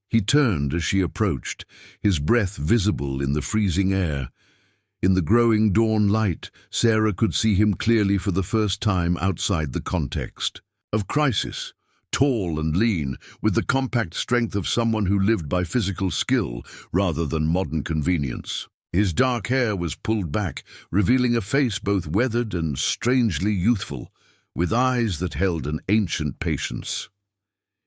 He turned as she approached, his breath visible in the freezing air. In the growing dawn light, Sarah could see him clearly for the first time outside the context of crisis. Tall and lean, with the compact strength of someone who lived by physical skill rather than modern convenience. His dark hair was pulled back, revealing a face both weathered and strangely youthful, with eyes that held an ancient patience.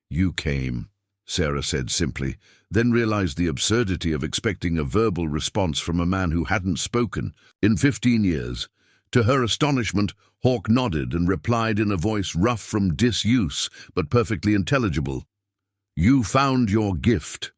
"You came," Sarah said simply, then realized the absurdity of expecting a verbal response from a man who hadn't spoken in 15 years. To her astonishment, Hawk nodded and replied in a voice rough from disuse, but perfectly intelligible. "You found your gift."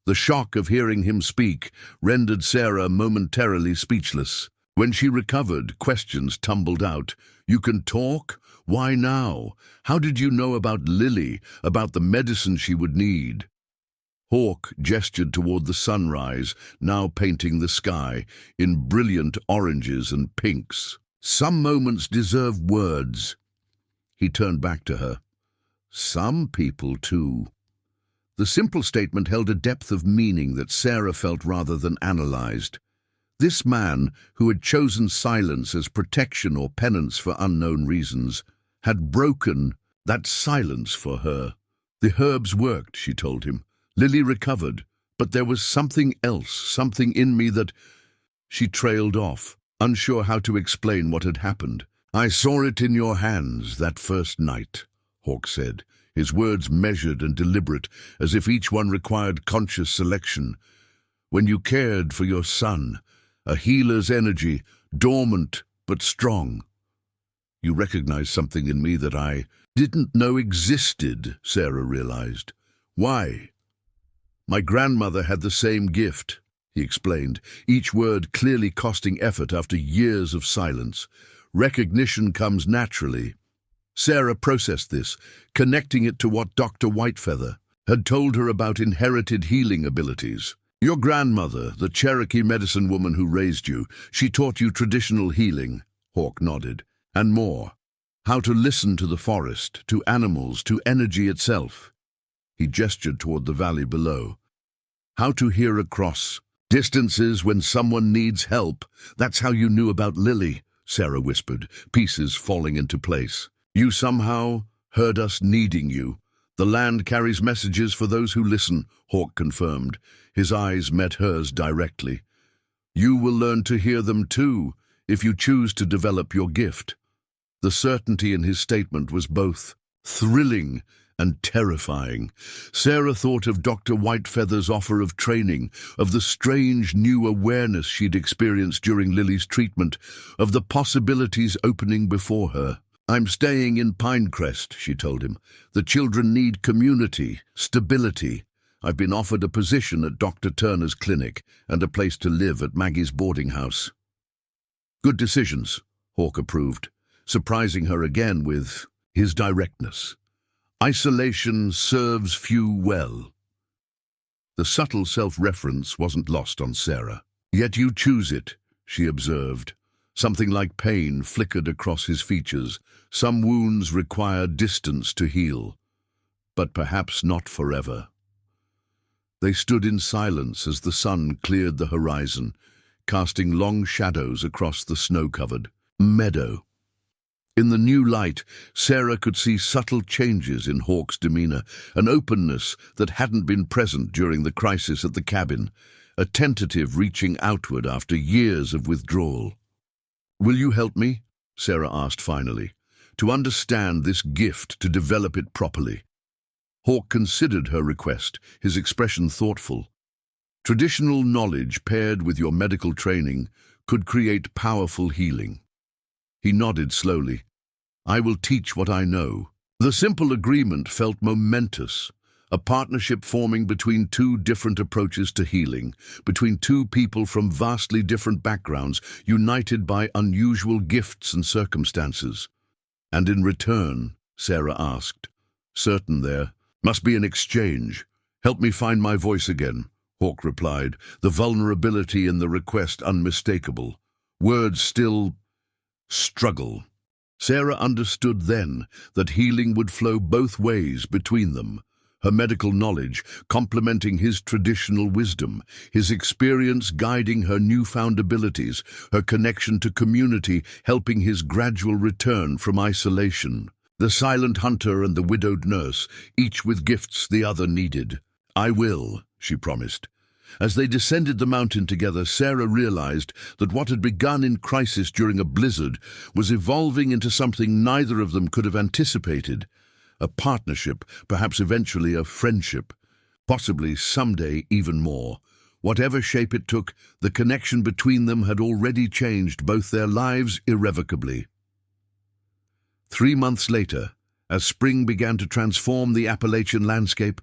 The shock of hearing him speak rendered Sarah momentarily speechless. When she recovered, questions tumbled out. "You can talk? Why now? How did you know about Lily, about the medicine she would need?" Hawk gestured toward the sunrise, now painting the sky in brilliant oranges and pinks. "Some moments deserve words." He turned back to her. "Some people, too." The simple statement held a depth of meaning that Sarah felt rather than analyzed. This man, who had chosen silence as protection or penance for unknown reasons, had broken that silence for her. "The herbs worked," she told him. "Lily recovered, but there was something else, something in me that—" She trailed off, unsure how to explain what had happened. "I saw it in your hands that first night," Hawk said, his words measured and deliberate, as if each one required conscious selection. "When you cared for your son, a healer's energy, dormant but strong. You recognized something in me that I didn't know existed," Sarah realized. "Why?" "My grandmother had the same gift," he explained, each word clearly costing effort after years of silence. "Recognition comes naturally." Sarah processed this, connecting it to what Dr. Whitefeather had told her about inherited healing abilities. "Your grandmother, the Cherokee medicine woman who raised you, she taught you traditional healing," Hawk nodded, "and more. How to listen to the forest, to animals, to energy itself." He gestured toward the valley below. "How to hear across distances when someone needs help. That's how you knew about Lily," Sarah whispered, pieces falling into place. "You somehow heard us needing you. The land carries messages for those who listen," Hawk confirmed. His eyes met hers directly. "You will learn to hear them too, if you choose to develop your gift." The certainty in his statement was both thrilling and terrifying. Sarah thought of Dr. Whitefeather's offer of training, of the strange new awareness she'd experienced during Lily's treatment, of the possibilities opening before her. "I'm staying in Pinecrest," she told him. "The children need community, stability. I've been offered a position at Dr. Turner's clinic and a place to live at Maggie's boarding house." "Good decisions," Hawk approved, surprising her again with his directness. "Isolation serves few well." The subtle self-reference wasn't lost on Sarah. "Yet you choose it," she observed. Something like pain flickered across his features. Some wounds require distance to heal, but perhaps not forever. They stood in silence as the sun cleared the horizon, casting long shadows across the snow-covered meadow. In the new light, Sarah could see subtle changes in Hawk's demeanor, an openness that hadn't been present during the crisis at the cabin, a tentative reaching outward after years of withdrawal. "Will you help me?" Sarah asked finally. "To understand this gift, to develop it properly." Hawk considered her request, his expression thoughtful. "Traditional knowledge paired with your medical training could create powerful healing." He nodded slowly. "I will teach what I know." The simple agreement felt momentous, a partnership forming between two different approaches to healing, between two people from vastly different backgrounds, united by unusual gifts and circumstances. "And in return?" Sarah asked. "Certain there must be an exchange. Help me find my voice again," Hawk replied, the vulnerability in the request unmistakable. Words still struggle. Sarah understood then that healing would flow both ways between them, her medical knowledge complementing his traditional wisdom, his experience guiding her newfound abilities, her connection to community helping his gradual return from isolation. The silent hunter and the widowed nurse, each with gifts the other needed. "I will," she promised. As they descended the mountain together, Sarah realized that what had begun in crisis during a blizzard was evolving into something neither of them could have anticipated. A partnership, perhaps eventually a friendship, possibly someday even more. Whatever shape it took, the connection between them had already changed both their lives irrevocably. 3 months later, as spring began to transform the Appalachian landscape,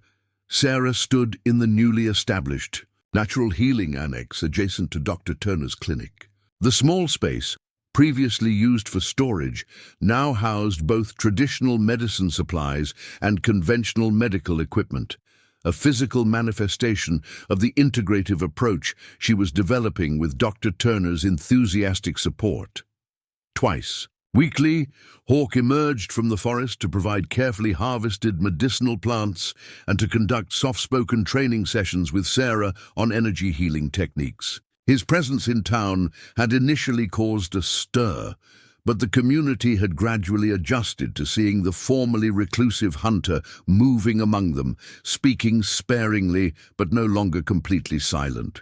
Sarah stood in the newly established Natural Healing Annex adjacent to Dr. Turner's clinic. The small space, previously used for storage, now housed both traditional medicine supplies and conventional medical equipment, a physical manifestation of the integrative approach she was developing with Dr. Turner's enthusiastic support. Twice weekly, Hawk emerged from the forest to provide carefully harvested medicinal plants and to conduct soft-spoken training sessions with Sarah on energy healing techniques. His presence in town had initially caused a stir, but the community had gradually adjusted to seeing the formerly reclusive hunter moving among them, speaking sparingly but no longer completely silent.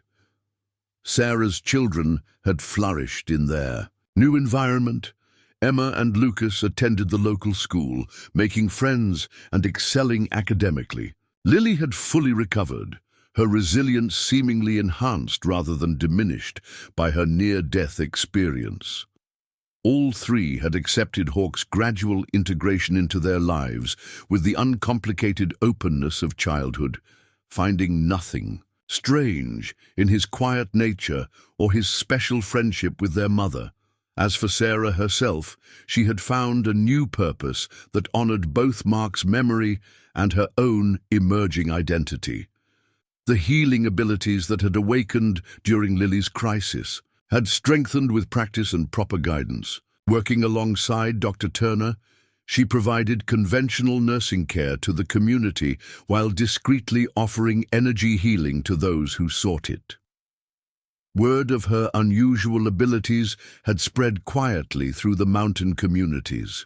Sarah's children had flourished in their new environment. Emma and Lucas attended the local school, making friends and excelling academically. Lily had fully recovered, her resilience seemingly enhanced rather than diminished by her near-death experience. All three had accepted Hawk's gradual integration into their lives with the uncomplicated openness of childhood, finding nothing strange in his quiet nature or his special friendship with their mother. As for Sarah herself, she had found a new purpose that honored both Mark's memory and her own emerging identity. The healing abilities that had awakened during Lily's crisis had strengthened with practice and proper guidance. Working alongside Dr. Turner, she provided conventional nursing care to the community while discreetly offering energy healing to those who sought it. Word of her unusual abilities had spread quietly through the mountain communities.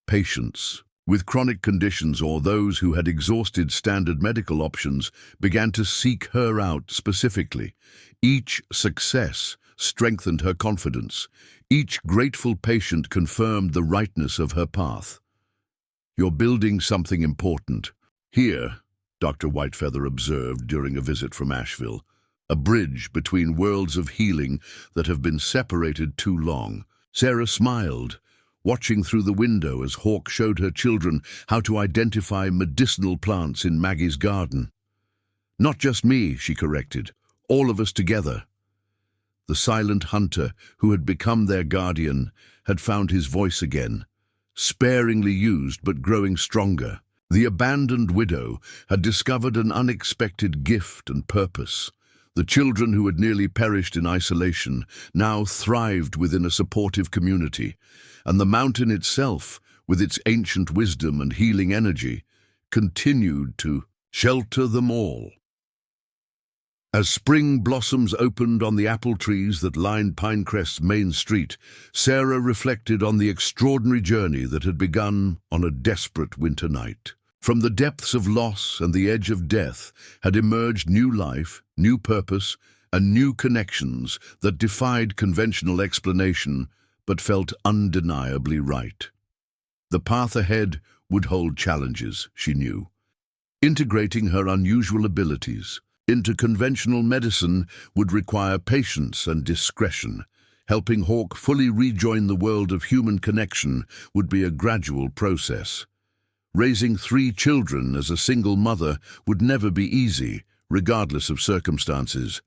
Patients with chronic conditions or those who had exhausted standard medical options began to seek her out specifically. Each success strengthened her confidence. Each grateful patient confirmed the rightness of her path. "You're building something important here," Dr. Whitefeather observed during a visit from Asheville. "A bridge between worlds of healing that have been separated too long." Sarah smiled, watching through the window as Hawk showed her children how to identify medicinal plants in Maggie's garden. "Not just me," she corrected, "all of us together." The silent hunter, who had become their guardian, had found his voice again, sparingly used but growing stronger. The abandoned widow had discovered an unexpected gift and purpose. The children who had nearly perished in isolation now thrived within a supportive community, and the mountain itself, with its ancient wisdom and healing energy, continued to shelter them all. As spring blossoms opened on the apple trees that lined Pinecrest's main street, Sarah reflected on the extraordinary journey that had begun on a desperate winter night. From the depths of loss and the edge of death had emerged new life, new purpose, and new connections that defied conventional explanation but felt undeniably right. The path ahead would hold challenges, she knew. Integrating her unusual abilities into conventional medicine would require patience and discretion. Helping Hawk fully rejoin the world of human connection would be a gradual process. Raising 3 children as a single mother would never be easy, regardless of circumstances.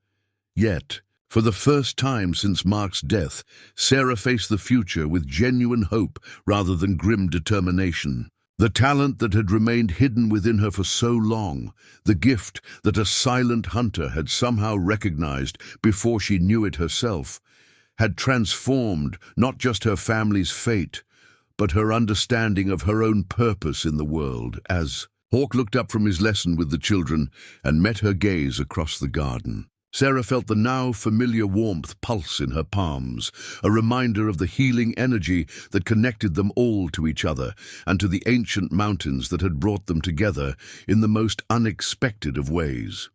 Yet, for the first time since Mark's death, Sarah faced the future with genuine hope rather than grim determination. The talent that had remained hidden within her for so long, the gift that a silent hunter had somehow recognized before she knew it herself, had transformed not just her family's fate, but her understanding of her own purpose in the world. As Hawk looked up from his lesson with the children and met her gaze across the garden, Sarah felt the now familiar warmth pulse in her palms, a reminder of the healing energy that connected them all to each other and to the ancient mountains that had brought them together in the most unexpected of ways.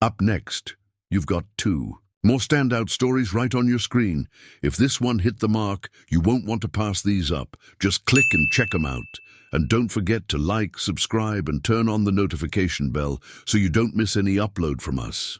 Up next, you've got 2 more standout stories right on your screen. If this one hit the mark, you won't want to pass these up. Just click and check them out. And don't forget to like, subscribe, and turn on the notification bell so you don't miss any upload from us.